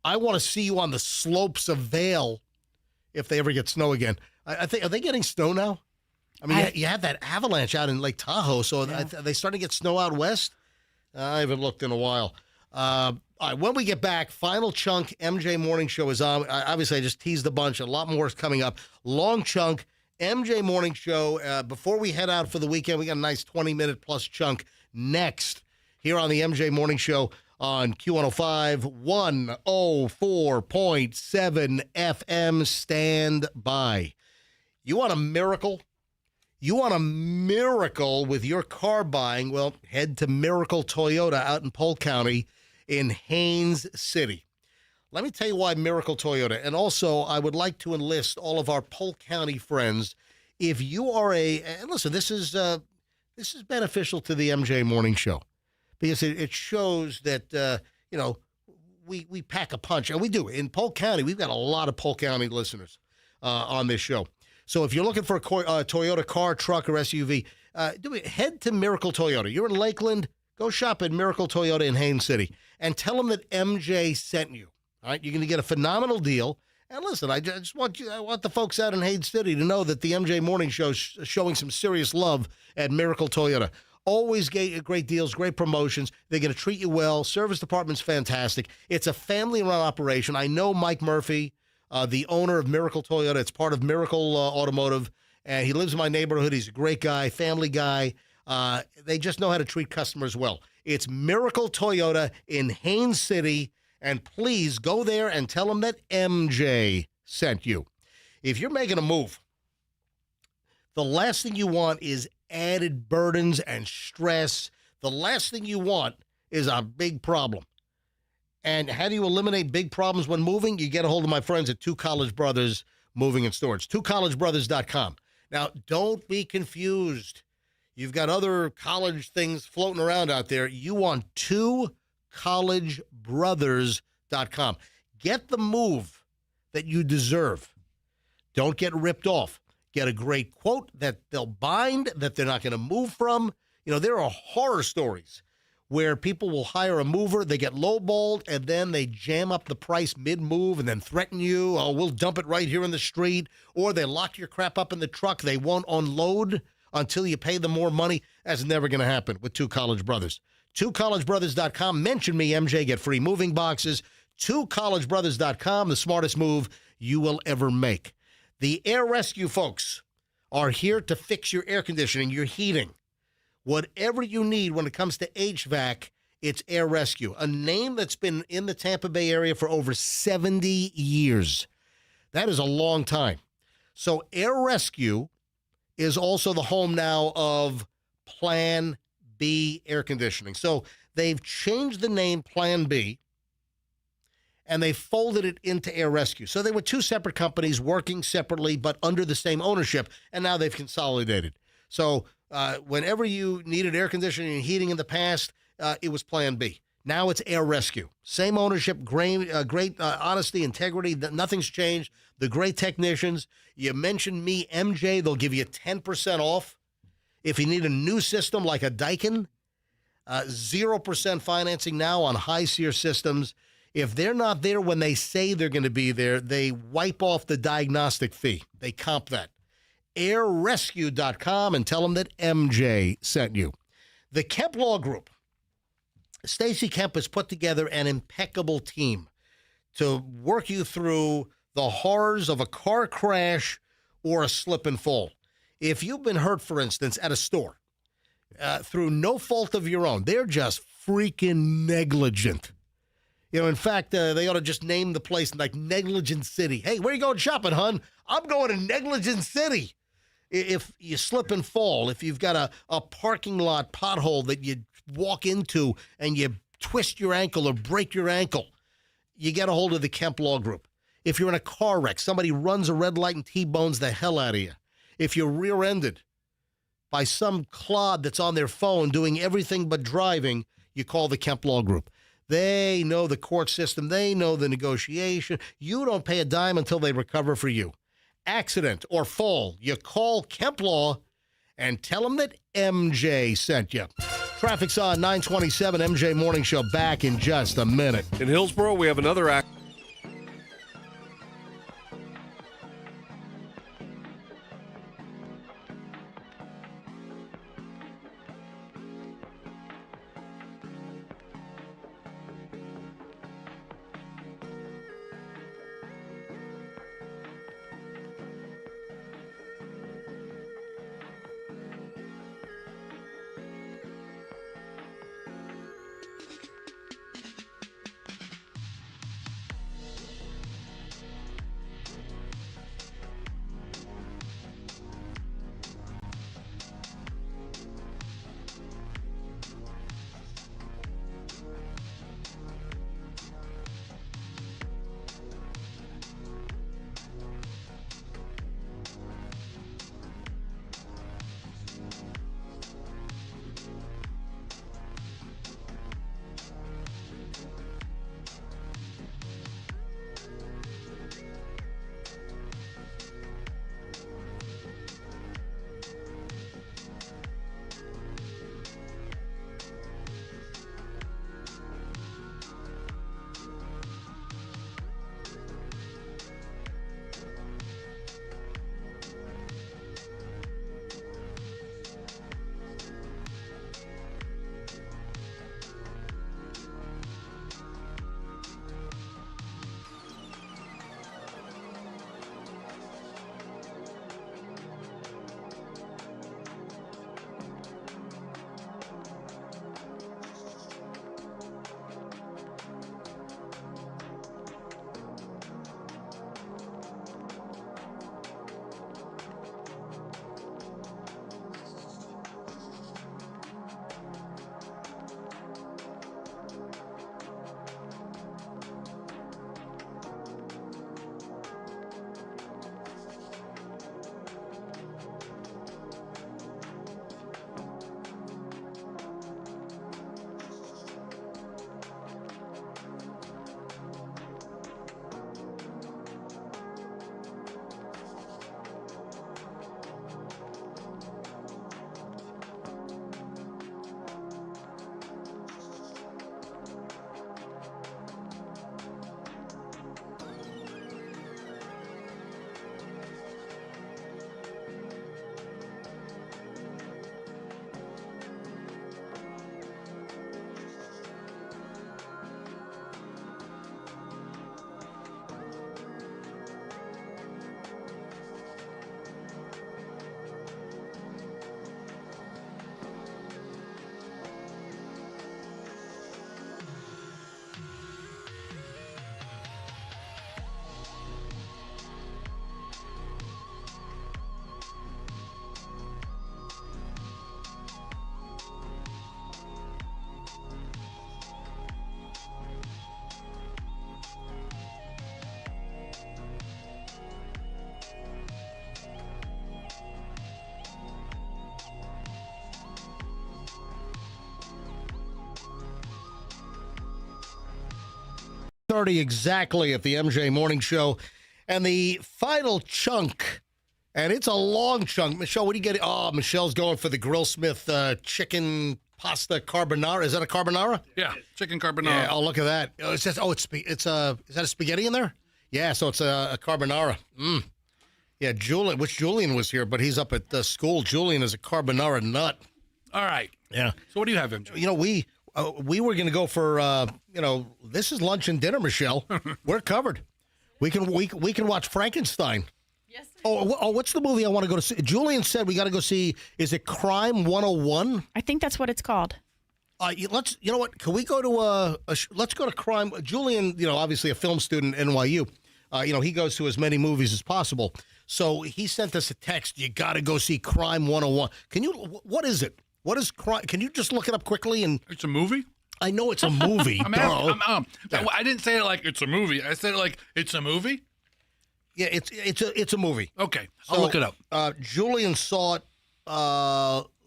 I want to see you on the slopes of Vail if they ever get snow again. I think, are they getting snow now? I mean, you had that avalanche out in Lake Tahoe, so are they starting to get snow out west? I haven't looked in a while. All right, when we get back, final chunk, MJ Morning Show is on. Obviously, I just teased a bunch. A lot more is coming up. Long chunk, MJ Morning Show. Before we head out for the weekend, we got a nice 20-minute plus chunk next here on the MJ Morning Show on Q105 104.7 FM. Stand by. You want a miracle? You want a miracle with your car buying? Well, head to Miracle Toyota out in Polk County in Haines City. Let me tell you why Miracle Toyota. And also, I would like to enlist all of our Polk County friends. If you are and listen, this is beneficial to the MJ Morning Show because it shows that, we pack a punch. And we do. In Polk County, we've got a lot of Polk County listeners on this show. So if you're looking for a Toyota car, truck, or SUV, head to Miracle Toyota. You're in Lakeland, go shop at Miracle Toyota in Haines City and tell them that MJ sent you. All right, you're going to get a phenomenal deal. And listen, I want the folks out in Haines City to know that the MJ Morning Show is showing some serious love at Miracle Toyota. Always great deals, great promotions. They're going to treat you well. Service department's fantastic. It's a family-run operation. I know Mike Murphy, the owner of Miracle Toyota. It's part of Miracle Automotive, and he lives in my neighborhood. He's a great guy, family guy. They just know how to treat customers well. It's Miracle Toyota in Haines City. And please go there and tell them that MJ sent you. If you're making a move, the last thing you want is added burdens and stress. The last thing you want is a big problem. And how do you eliminate big problems when moving? You get a hold of my friends at Two College Brothers Moving and Storage, twocollegebrothers.com. Now, don't be confused. You've got other college things floating around out there. You want twocollegebrothers.com. Get the move that you deserve. Don't get ripped off. Get a great quote that they'll bind, that they're not going to move from. There are horror stories where people will hire a mover, they get lowballed, and then they jam up the price mid-move and then threaten you, oh, we'll dump it right here in the street, or they lock your crap up in the truck. They won't unload until you pay them more money. That's never going to happen with Two College Brothers. twocollegebrothers.com. Mention me, MJ, get free moving boxes. twocollegebrothers.com, the smartest move you will ever make. The Air Rescue folks are here to fix your air conditioning, your heating. Whatever you need when it comes to HVAC, it's Air Rescue, a name that's been in the Tampa Bay area for over 70 years. That is a long time. So Air Rescue is also the home now of Plan B air conditioning. So they've changed the name Plan B, and they folded it into Air Rescue. So they were two separate companies working separately but under the same ownership, and now they've consolidated. So whenever you needed air conditioning and heating in the past, it was Plan B. Now it's Air Rescue. Same ownership, great honesty, integrity. Nothing's changed. The great technicians. You mentioned me, MJ, they'll give you 10% off. If you need a new system like a Daikin, 0% financing now on high-SEER systems. If they're not there when they say they're going to be there, they wipe off the diagnostic fee. They comp that. airrescue.com and tell them that MJ sent you. The Kemp Law Group. Stacy Kemp has put together an impeccable team to work you through the horrors of a car crash or a slip and fall. If you've been hurt, for instance, at a store through no fault of your own, they're just freaking negligent. In fact, they ought to just name the place like Negligent City. Hey, where you going shopping, hon? I'm going to Negligent City. If you slip and fall, if you've got a parking lot pothole that you walk into and you twist your ankle or break your ankle, you get a hold of the Kemp Law Group. If you're in a car wreck, somebody runs a red light and T-bones the hell out of you. If you're rear-ended by some clod that's on their phone doing everything but driving, you call the Kemp Law Group. They know the court system. They know the negotiation. You don't pay a dime until they recover for you. Accident or fall, you call Kemp Law and tell them that MJ sent you. Traffic's on 927 MJ Morning Show, back in just a minute. In Hillsborough, we have another act. 8:30 exactly at the MJ Morning Show. And the final chunk, and it's a long chunk. Michelle, what do you get? Oh, Michelle's going for the Grill Smith chicken pasta carbonara. Is that a carbonara? Yeah, chicken carbonara. Yeah, oh, look at that. Oh, it says, is that a spaghetti in there? Yeah, so it's a carbonara. Yeah, Julian was here, but he's up at school. Julian is a carbonara nut. All right. Yeah. So what do you have, MJ? You know, we were going to go for, this is lunch and dinner, Michelle. We're covered. We can watch Frankenstein. Yes. Oh, what's the movie I want to go to see? Julian said we got to go see, is it Crime 101? I think that's what it's called. You know what? Can we go to let's go to Crime. Julian, obviously a film student at NYU. He goes to as many movies as possible. So he sent us a text. You got to go see Crime 101. What is it? What is Crime? Can you just look it up quickly? And it's a movie? I know it's a movie. I didn't say it like it's a movie. I said it like it's a movie. Yeah, it's a movie. Okay, I'll look it up. Julian saw it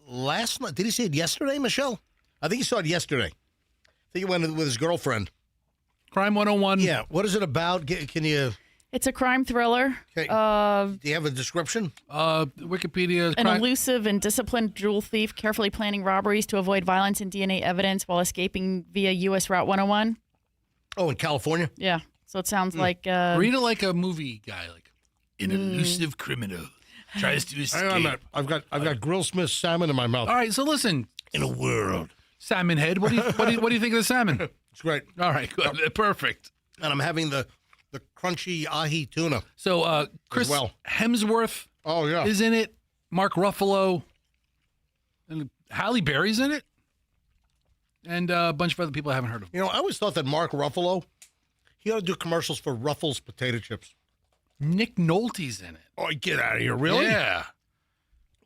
last night. Did he see it yesterday, Michelle? I think he saw it yesterday. I think he went with his girlfriend. Crime 101. Yeah. What is it about? Can you... It's a crime thriller. Okay. Do you have a description? Wikipedia. An elusive and disciplined jewel thief carefully planning robberies to avoid violence and DNA evidence while escaping via U.S. Route 101. Oh, in California? Yeah. So it sounds like... Read it like a movie guy. Like an elusive criminal tries to escape. Hang on, I've got Grill Smith salmon in my mouth. All right, so listen. In a world. Salmon head. What do you think of the salmon? It's great. All right, good. Perfect. And I'm having the crunchy ahi tuna. So Chris Hemsworth is in it. Mark Ruffalo. And Halle Berry's in it. And a bunch of other people I haven't heard of. I always thought that Mark Ruffalo, he ought to do commercials for Ruffles potato chips. Nick Nolte's in it. Oh, get out of here. Really? Yeah.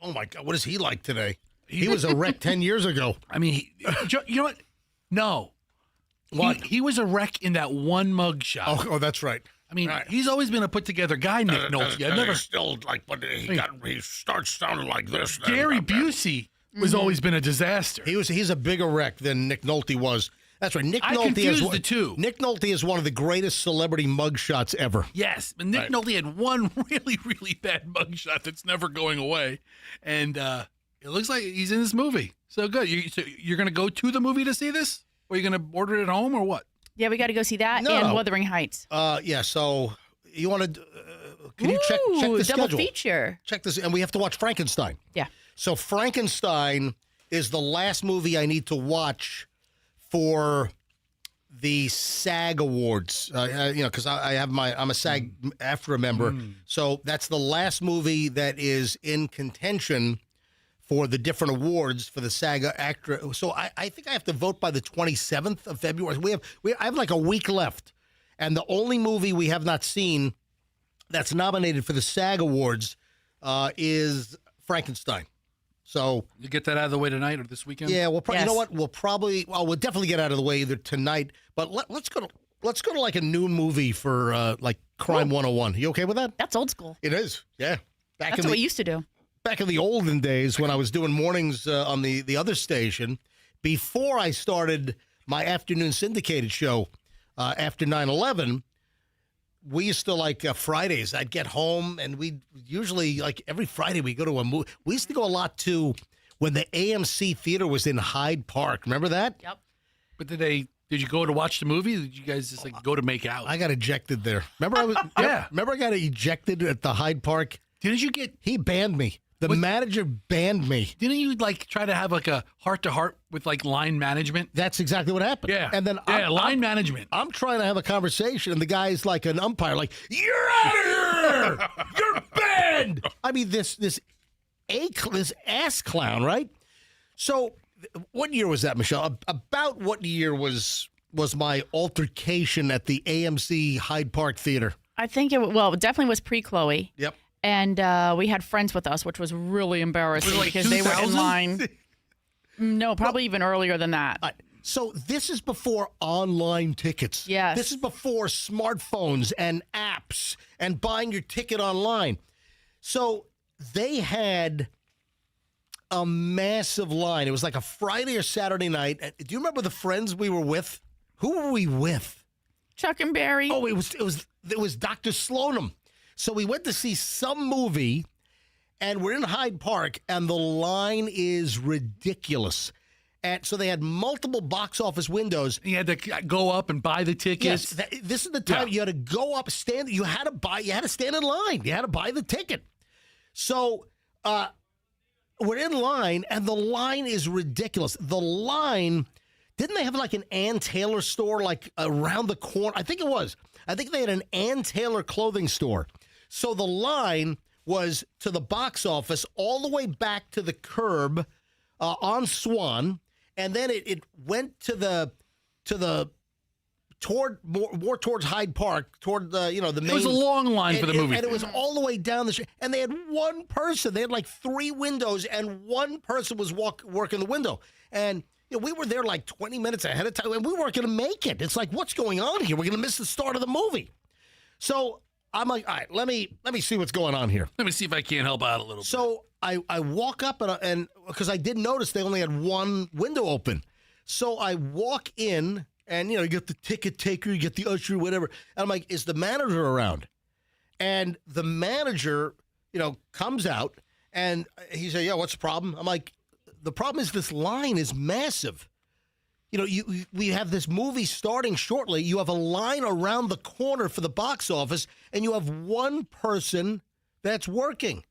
Oh, my God. What is he like today? He was a wreck 10 years ago. I mean, you know what? No. What? He was a wreck in that one mug shot. Oh, that's right. I mean, he's always been a put-together guy, Nick Nolte. I never still like, but he starts sounding like this. Gary Busey was always been a disaster. He's a bigger wreck than Nick Nolte was. That's right. Nick I Nolte confused the two. Nick Nolte is one of the greatest celebrity mugshots ever. Yes, but Nick Nolte had one really, really bad mugshot that's never going away, and it looks like he's in this movie. So good. You're going to go to the movie to see this? Or are you going to order it at home or what? Yeah, we got to go see that No. and Wuthering Heights. Yeah, so you want to... can you check the double schedule? feature. Check this, and we have to watch Frankenstein. Yeah. So Frankenstein is the last movie I need to watch for the SAG Awards. Because I'm a SAG AFTRA member. So that's the last movie that is in contention for the different awards for the SAG AFTRA. So I think I have to vote by the 27th of February. I have like a week left. And the only movie we have not seen that's nominated for the SAG Awards is Frankenstein. So you get that out of the way tonight or this weekend? Yeah, you know what? We'll definitely get out of the way either tonight. But let's go to like a new movie for like Crime 101. You okay with that? That's old school. It is. Yeah. That's what we used to do. Back in the olden days when I was doing mornings on the other station, before I started my afternoon syndicated show after 9/11, we used to Fridays. I'd get home and we'd usually every Friday we go to a movie. We used to go a lot to when the AMC theater was in Hyde Park. Remember that? Yep. But did you go to watch the movie? Or did you guys just go to make out? I got ejected there. Remember Remember I got ejected at the Hyde Park? Didn't you get? He banned me. The manager banned me. Didn't you try to have a heart-to-heart with line management? That's exactly what happened. Yeah. And then line management. I'm trying to have a conversation, and the guy's like an umpire, like, "You're out of here! You're banned!" I mean, this ass clown, right? So, what year was that, Michelle? About what year was my altercation at the AMC Hyde Park Theater? I think it definitely was pre-Chloe. Yep. And we had friends with us, which was really embarrassing because they were in 2000? line. No, probably even earlier than that. So this is before online tickets. Yes. This is before smartphones and apps and buying your ticket online. So they had a massive line. It was like a Friday or Saturday night. Do you remember the friends we were with? Who were we with? Chuck and Barry. Oh, it was Dr. Sloanum. So we went to see some movie, and we're in Hyde Park, and the line is ridiculous. And so they had multiple box office windows. You had to go up and buy the tickets. Yes, this is the time you had to go up, stand. You had to stand in line. You had to buy the ticket. So we're in line, and the line is ridiculous. The line, didn't they have like an Ann Taylor store like around the corner? I think it was. I think they had an Ann Taylor clothing store. So the line was to the box office all the way back to the curb on Swan, and then it went more towards Hyde Park, toward the the main. It was a long line for the movie, and it was all the way down the street. And they had one person. They had like 3 windows, and one person was working the window. And we were there like 20 minutes ahead of time, and we weren't going to make it. It's like, what's going on here? We're going to miss the start of the movie. So I'm like, all right, let me see what's going on here. Let me see if I can't help out a little bit. So I walk up, and because I did notice they only had one window open. So I walk in, and, you get the ticket taker, you get the usher, whatever. And I'm like, is the manager around? And the manager, comes out, and he said, yeah, what's the problem? I'm like, the problem is this line is massive. We have this movie starting shortly. You have a line around the corner for the box office, and you have one person that's working.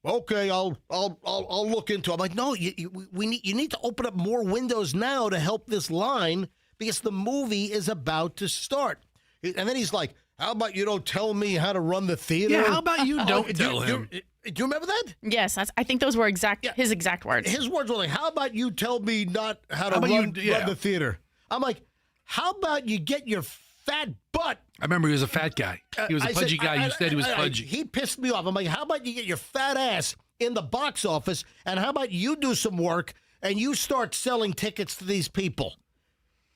Okay, I'll look into it. I'm like, no, you need to open up more windows now to help this line because the movie is about to start. And then he's like, how about you don't tell me how to run the theater? Yeah, how about you don't tell him? Do you remember that? Yes, I think those were his exact words. His words were like, how about you tell me not how to run the theater? I'm like, how about you get your fat butt? I remember he was a fat guy. He was a pudgy guy. You said he was pudgy. He pissed me off. I'm like, how about you get your fat ass in the box office, and how about you do some work and you start selling tickets to these people?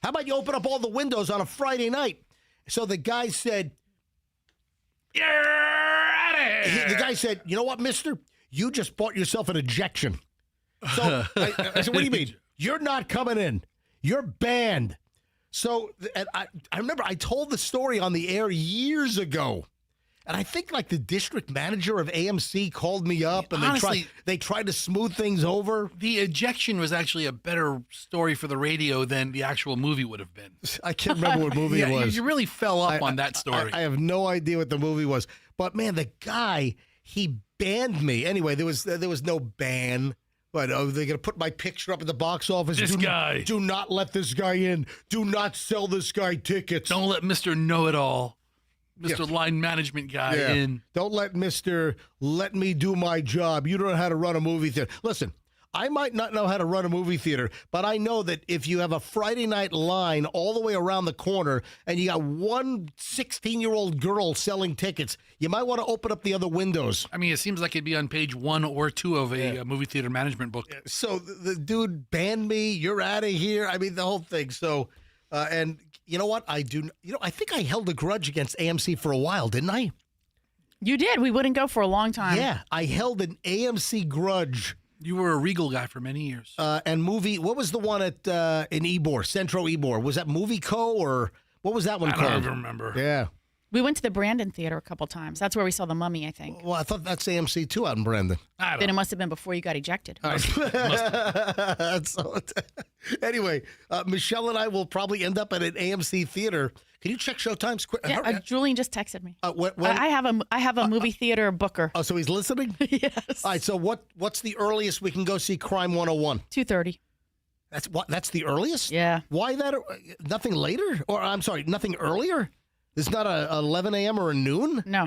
How about you open up all the windows on a Friday night? So the guy said, you're out of here. The guy said, you know what, mister? You just bought yourself an ejection. So I said, what do you mean? You're not coming in. You're banned. So and I remember I told the story on the air years ago. And I think like the district manager of AMC called me up, and honestly, they tried to smooth things over. The ejection was actually a better story for the radio than the actual movie would have been. I can't remember what movie it was. You really fell up on that story. I have no idea what the movie was. But man, the guy, he banned me. Anyway, there was no ban. But they're going to put my picture up at the box office. Do not let this guy in. Do not sell this guy tickets. Don't let Mr. Know-It-All, Mr. Line Management guy in. Don't let Mr. Let me do my job. You don't know how to run a movie theater. Listen, I might not know how to run a movie theater, but I know that if you have a Friday night line all the way around the corner and you got one 16-year-old girl selling tickets, you might want to open up the other windows. I mean, it seems like it'd be on page 1 or 2 of a movie theater management book. So the dude banned me. You're out of here. I mean, the whole thing. So, and you know what? I think I held a grudge against AMC for a while, didn't I? You did. We wouldn't go for a long time. Yeah, I held an AMC grudge. You were a Regal guy for many years. And what was the one at in Ybor, Centro Ybor? Was that Movie Co. or what was that one called? I don't even remember. Yeah. We went to the Brandon Theater a couple times. That's where we saw The Mummy, I think. Well, I thought that's AMC too out in Brandon. Then it must have been before you got ejected. Anyway, Michelle and I will probably end up at an AMC theater. Can you check showtimes? Yeah, Julian just texted me. When? I have a movie theater booker. Oh, so he's listening? Yes. All right. So what's the earliest we can go see Crime 101? 2:30. That's the earliest? Yeah. Why that? Nothing later? Or I'm sorry, nothing earlier? It's not a 11 a.m. or a noon? No.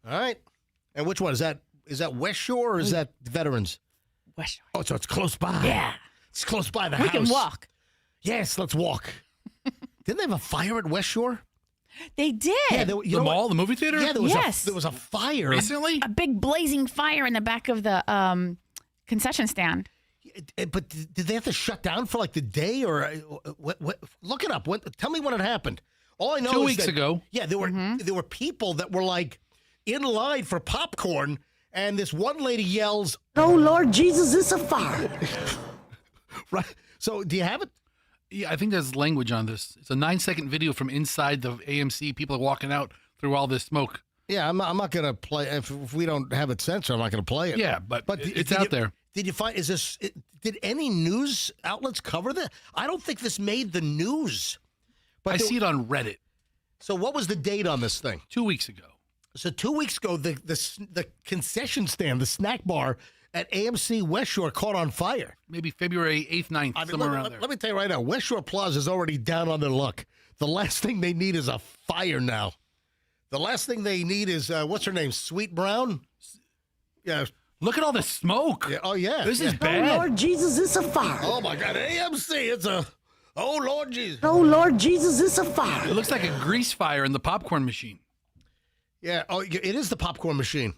All right. And which one? Is that West Shore or is that Veterans? West Shore. Oh, so it's close by. Yeah. It's close by the house. We can walk. Yes, let's walk. Didn't they have a fire at West Shore? They did. Yeah, the mall, the movie theater? Yeah, there was a fire. Recently? A big blazing fire in the back of the concession stand. But did they have to shut down for like the day or look it up? Tell me when it happened. All I know 2 is weeks ago. Yeah, there were people that were like in line for popcorn, and this one lady yells, "Oh Lord Jesus, it's a fire!" Right. So, do you have it? Yeah, I think there's language on this. It's a 9-second video from inside the AMC. People are walking out through all this smoke. Yeah, I'm not going to play if we don't have it censored. I'm not going to play it. Yeah, but it's out there. Did you find? Did any news outlets cover this? I don't think this made the news. But I see it on Reddit. So what was the date on this thing? 2 weeks ago. So 2 weeks ago, the concession stand, the snack bar at AMC West Shore caught on fire. Maybe February 8th, 9th, somewhere around there. Let me tell you right now, West Shore Plaza is already down on their luck. The last thing they need is a fire now. The last thing they need is, what's her name, Sweet Brown? Yeah. Look at all the smoke. Yeah. Oh, yeah. This is bad. Oh, Lord Jesus, it's a fire. Oh, my God. AMC, it's a... Oh, Lord Jesus. Oh, Lord Jesus, it's a fire. It looks like a grease fire in the popcorn machine. Yeah. Oh, it is the popcorn machine.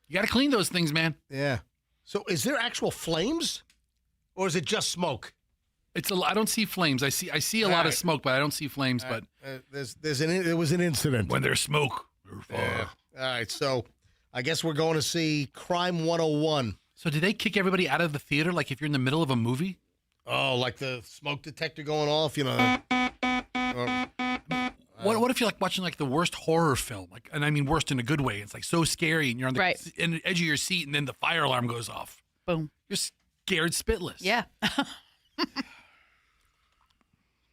You got to clean those things, man. Yeah. So is there actual flames? Or is it just smoke? I don't see flames. I see a lot of smoke, but I don't see flames. But there was an incident. When there's smoke, there's fire. Yeah. All right, so I guess we're going to see Crime 101. So did they kick everybody out of the theater? Like if you're in the middle of a movie? Oh, like the smoke detector going off, you know? What if you're like watching like the worst horror film? Like, and I mean worst in a good way. It's like so scary, and you're on the edge of your seat, and then the fire alarm goes off. Boom. You're scared spitless. Yeah.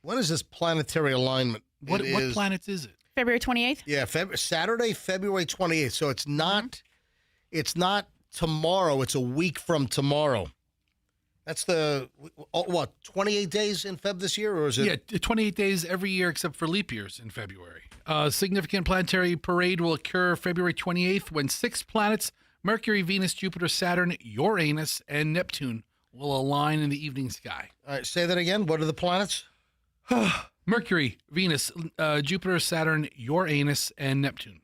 When is this planetary alignment? What planets is it? February 28th? Yeah, Saturday, February 28th. So it's not tomorrow. It's a week from tomorrow. That's 28 days in Feb this year, or is it? Yeah, 28 days every year except for leap years in February. Significant planetary parade will occur February 28th when 6 planets, Mercury, Venus, Jupiter, Saturn, Uranus, and Neptune, will align in the evening sky. All right, say that again. What are the planets? Mercury, Venus, Jupiter, Saturn, Uranus, and Neptune.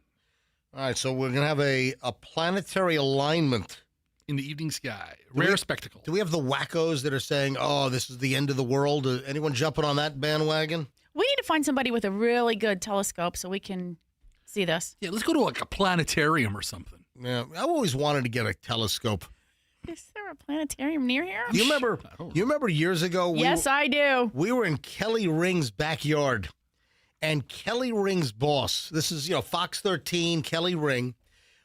All right, so we're going to have a planetary alignment. In the evening sky. Rare spectacle. Do we have the wackos that are saying, oh, this is the end of the world? Anyone jumping on that bandwagon? We need to find somebody with a really good telescope so we can see this. Yeah, let's go to like a planetarium or something. Yeah, I've always wanted to get a telescope. Is there a planetarium near here? You remember years ago? Yes, I do. We were in Kelly Ring's backyard, and Kelly Ring's boss, this is, Fox 13, Kelly Ring.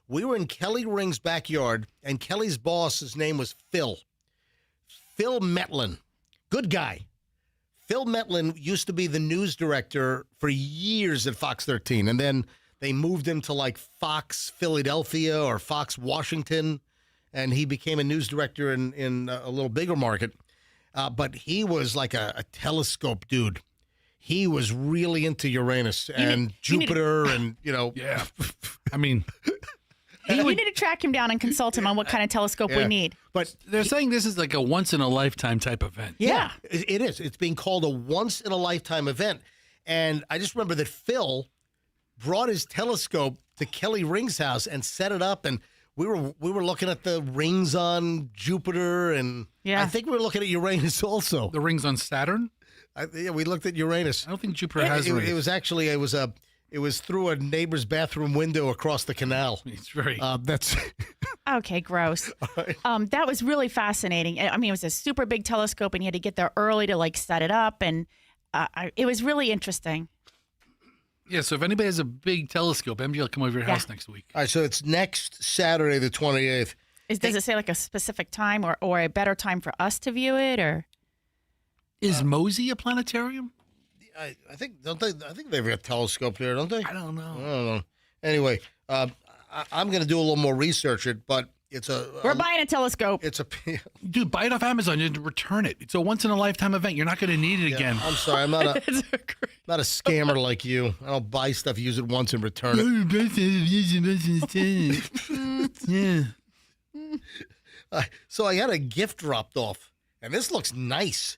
We were in Kelly Ring's backyard, and Kelly's boss, his name was Phil. Phil Metlin. Good guy. Phil Metlin used to be the news director for years at Fox 13, and then they moved him to like Fox Philadelphia or Fox Washington, and he became a news director in a little bigger market. But he was like a telescope dude. He was really into Uranus and Jupiter and. Yeah. I mean... You need to track him down and consult him on what kind of telescope we need. But they're saying this is like a once-in-a-lifetime type event. Yeah, it is. It's being called a once-in-a-lifetime event. And I just remember that Phil brought his telescope to Kelly Ring's house and set it up, and we were looking at the rings on Jupiter, and I think we were looking at Uranus also. The rings on Saturn? We looked at Uranus. I don't think Jupiter has rings. It was actually, it was through a neighbor's bathroom window across the canal. It's very... That's... Okay, gross. That was really fascinating. I mean, it was a super big telescope, and you had to get there early to, like, set it up, and it was really interesting. Yeah, so if anybody has a big telescope, MJ will come over your house next week. All right, so it's next Saturday, the 28th. Does it say, like, a specific time or a better time for us to view it, or...? Is Mosey a planetarium? I think they've got a telescope there, don't they? I don't know. I don't know. Anyway, I'm going to do a little more research but it's we're buying a telescope. It's a dude, buy it off Amazon and return it. It's a once in a lifetime event. You're not going to need it again. I'm sorry, I'm not a scammer like you. I don't buy stuff, use it once, and return it. Yeah. So I had a gift dropped off, and this looks nice.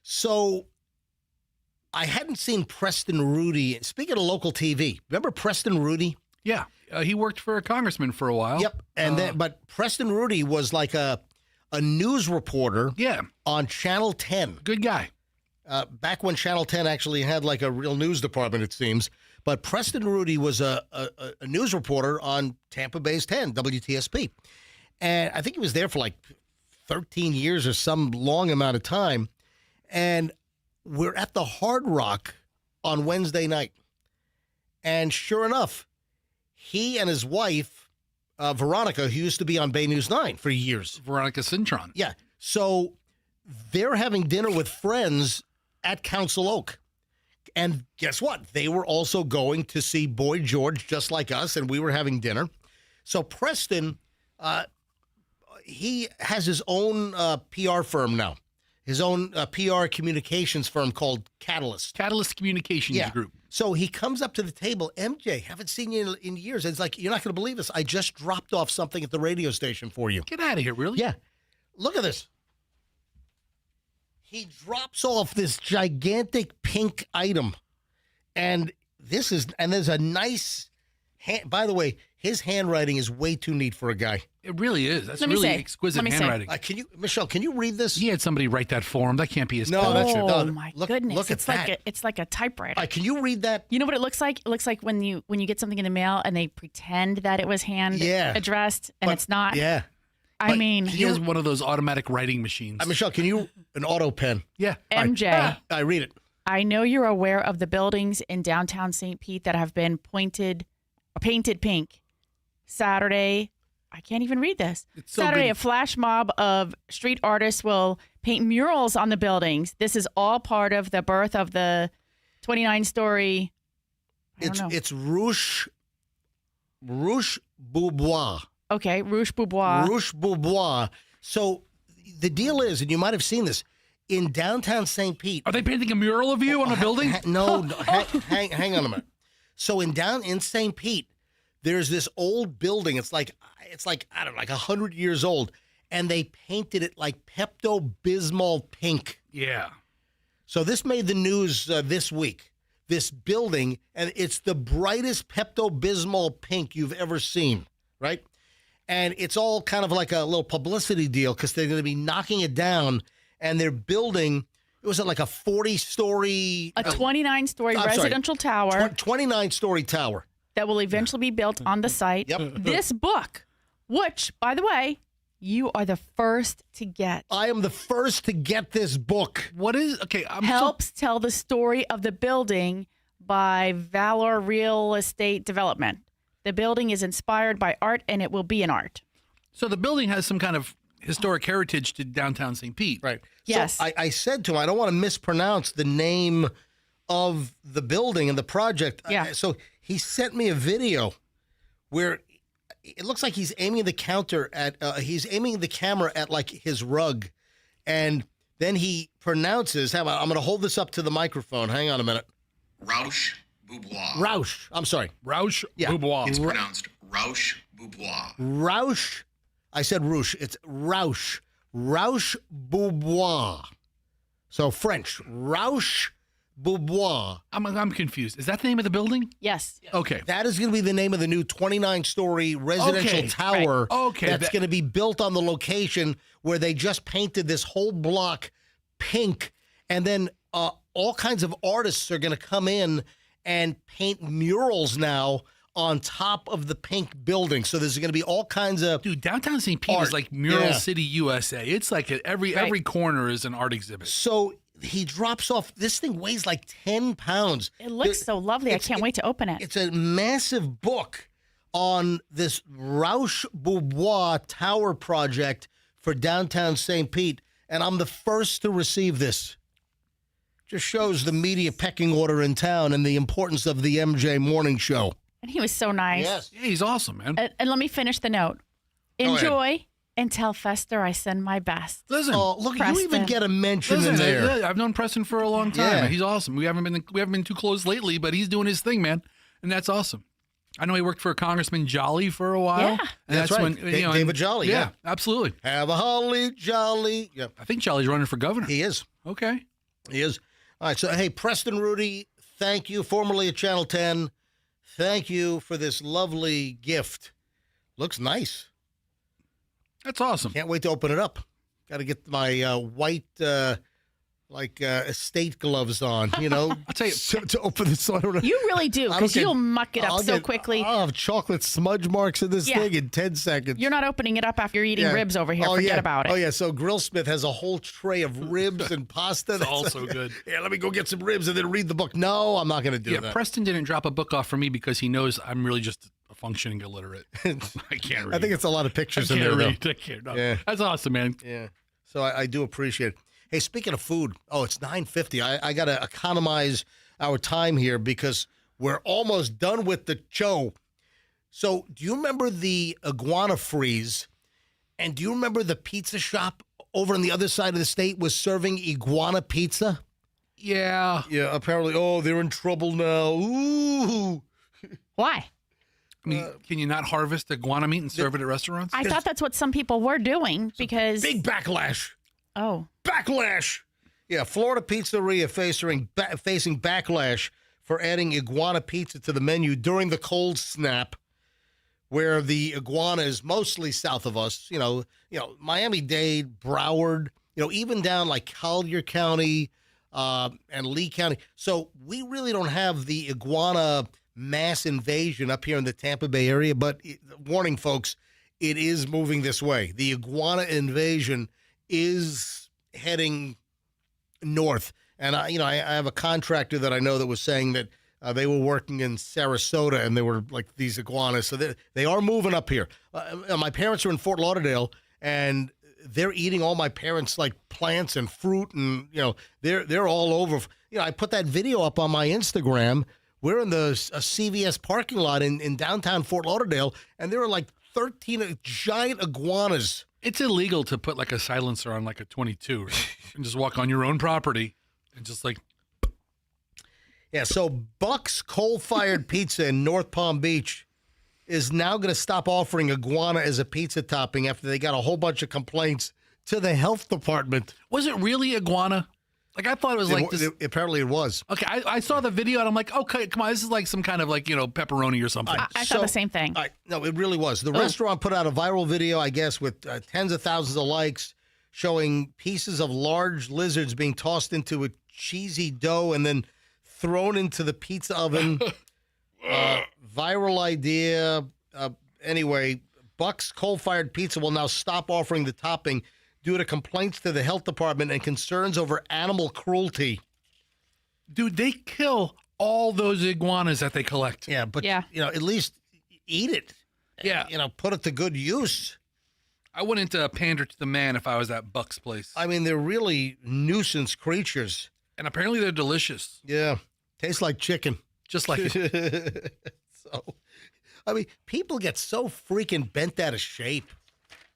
So I hadn't seen Preston Rudy. Speaking of local TV, remember Preston Rudy? Yeah, he worked for a congressman for a while. Yep, and but Preston Rudy was like a news reporter. Yeah, on Channel 10. Good guy. Back when Channel 10 actually had like a real news department, it seems. But Preston Rudy was a news reporter on Tampa Bay's 10, WTSP, and I think he was there for like 13 years or some long amount of time. And we're at the Hard Rock on Wednesday night. And sure enough, he and his wife, Veronica, who used to be on Bay News 9 for years. Veronica Cintron. Yeah. So they're having dinner with friends at Council Oak. And guess what? They were also going to see Boy George just like us, and we were having dinner. So Preston, he has his own PR firm now, his own PR communications firm called Catalyst. Catalyst Communications Group. So he comes up to the table, MJ, haven't seen you in years. And it's like, you're not going to believe this. I just dropped off something at the radio station for you. Get out of here, really? Yeah. Look at this. He drops off this gigantic pink item. And there's a nice, by the way, his handwriting is way too neat for a guy. It really is. That's really exquisite handwriting. Michelle, can you read this? He had somebody write that for him. That can't be his pen. Oh, my goodness. Look at that. It's like a typewriter. Can you read that? You know what it looks like? It looks like when you get something in the mail and they pretend that it was hand addressed and it's not. Yeah. I mean, he has one of those automatic writing machines. Michelle, can you an auto pen? Yeah. MJ. I read it. I know you're aware of the buildings in downtown St. Pete that have been painted pink. Saturday, I can't even read this. Saturday, a flash mob of street artists will paint murals on the buildings. This is all part of the birth of the 29-story. It's Rouge Boubois. Okay, Rouge Boubois. Rouge Boubois. So the deal is, and you might have seen this, in downtown St. Pete. Are they painting a mural of you on a building? No, hang on a minute. So in St. Pete, there's this old building. It's like I don't know, like 100 years old, and they painted it like Pepto-Bismol pink. Yeah. So this made the news this week. This building, and it's the brightest Pepto-Bismol pink you've ever seen, right? And it's all kind of like a little publicity deal because they're going to be knocking it down, and they're building. It was like a 40-story, a 29-story residential tower, 29-story tower that will eventually be built on the site. Yep. This book, which, by the way, you are the first to get. I am the first to get this book. What is helps tell the story of the building by Valor Real Estate Development. The building is inspired by art, and it will be an art. So the building has some kind of historic heritage to downtown St. Pete. Right. Yes. So I said to him, I don't want to mispronounce the name of the building and the project. Yeah. So he sent me a video where it looks like he's aiming the camera at like his rug. And then he pronounces, I'm going to hold this up to the microphone. Hang on a minute. Rouge Boubois. Rouge. I'm sorry. Rouge Boubois. It's pronounced Rouge Boubois. Rouge. I said Rouge. It's Rouge. Rouge Boubois. So French. Rouge Boubois. I'm confused. Is that the name of the building? Yes. Okay. That is going to be the name of the new 29-story residential tower. Right. Okay. That's going to be built on the location where they just painted this whole block pink. And then all kinds of artists are going to come in and paint murals now on top of the pink building. So there's going to be all kinds of downtown St. Pete art. Is like Mural City, USA. It's like every corner is an art exhibit. So he drops off. This thing weighs like 10 pounds. It looks so lovely. I can't wait to open it. It's a massive book on this Rouge Boubois Tower project for downtown St. Pete. And I'm the first to receive this. Just shows the media pecking order in town and the importance of the MJ Morning Show. And he was so nice. Yes. Yeah, he's awesome, man. And let me finish the note. Enjoy and tell Fester I send my best. Listen, look, Preston. you even get a mention in there. I've known Preston for a long time. Yeah. He's awesome. We haven't been too close lately, but he's doing his thing, man, and that's awesome. I know he worked for Congressman Jolly for a while. Yeah, and that's right. when David Jolly. Yeah, absolutely. Have a holly jolly. Yeah, I think Jolly's running for governor. He is. Okay, he is. All right. So hey, Preston Rudy, thank you. Formerly at Channel 10. Thank you for this lovely gift. Looks nice. That's awesome. Can't wait to open it up. Got to get my white like estate gloves on, you know, I'll tell you, to open this. So You really do, because you'll muck it up so quickly. I'll have chocolate smudge marks in this thing in 10 seconds. You're not opening it up after you're eating ribs over here. Forget about it. Oh, yeah. So Grillsmith has a whole tray of ribs and pasta. That's also good. Yeah, let me go get some ribs and then read the book. No, I'm not going to do that. Yeah, Preston didn't drop a book off for me because he knows I'm really just a functioning illiterate. I can't read. I think it's a lot of pictures in I there, can't read. though. I can't. No. Yeah. That's awesome, man. Yeah. So I do appreciate it. Hey, speaking of food, it's 9:50. I got to economize our time here because we're almost done with the show. So do you remember the iguana freeze? And do you remember the pizza shop over on the other side of the state was serving iguana pizza? Yeah. Yeah, apparently, they're in trouble now. Ooh. Why? I mean, can you not harvest iguana meat and serve it at restaurants? I thought that's what some people were doing because... Big backlash. Oh. Backlash. Yeah, Florida pizzeria facing backlash for adding iguana pizza to the menu during the cold snap, where the iguana is mostly south of us. You know, Miami-Dade, Broward, even down like Collier County and Lee County. So we really don't have the iguana mass invasion up here in the Tampa Bay area. But warning, folks, it is moving this way. The iguana invasion is heading north. And I have a contractor that I know that was saying that they were working in Sarasota and they were like these iguanas. So they are moving up here. My parents are in Fort Lauderdale and they're eating all my parents' like plants and fruit and they're all over. I put that video up on my Instagram. We're in a CVS parking lot in downtown Fort Lauderdale and there are like 13 giant iguanas. It's illegal to put like a silencer on like a 22, right? And just walk on your own property and just like. Yeah, so Buck's Coal-Fired Pizza in North Palm Beach is now going to stop offering iguana as a pizza topping after they got a whole bunch of complaints to the health department. Was it really iguana? Like, I thought it was like this. Apparently it was. Okay, I saw the video and I'm like, okay, come on, this is like some kind of like, pepperoni or something. I thought the same thing. No, it really was. The restaurant put out a viral video, I guess, with tens of thousands of likes showing pieces of large lizards being tossed into a cheesy dough and then thrown into the pizza oven. Viral idea. Anyway, Buck's Coal-Fired Pizza will now stop offering the topping due to complaints to the health department and concerns over animal cruelty. Dude, they kill all those iguanas that they collect. Yeah, but at least eat it. Yeah. Put it to good use. I wouldn't pander to the man if I was at Buck's place. I mean, they're really nuisance creatures. And apparently they're delicious. Yeah. Tastes like chicken. Just like it. So, I mean, people get so freaking bent out of shape.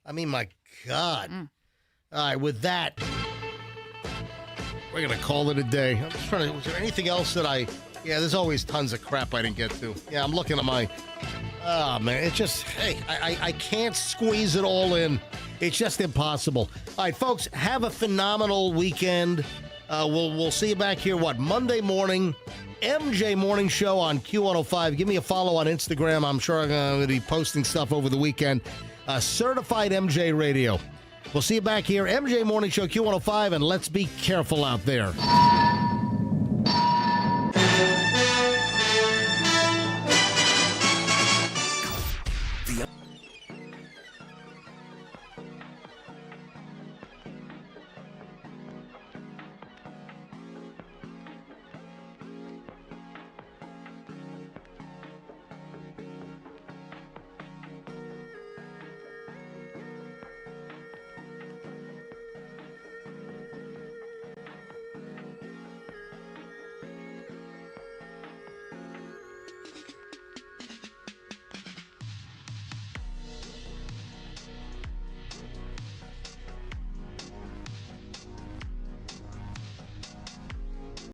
I mean, my God. All right, with that, we're going to call it a day. I'm just trying to, was there anything else that there's always tons of crap I didn't get to. Yeah, I'm looking at man, it's just, I can't squeeze it all in. It's just impossible. All right, folks, have a phenomenal weekend. We'll see you back here, Monday morning, MJ Morning Show on Q105. Give me a follow on Instagram. I'm sure I'm going to be posting stuff over the weekend. Certified MJ Radio. We'll see you back here, MJ Morning Show, Q105, and let's be careful out there.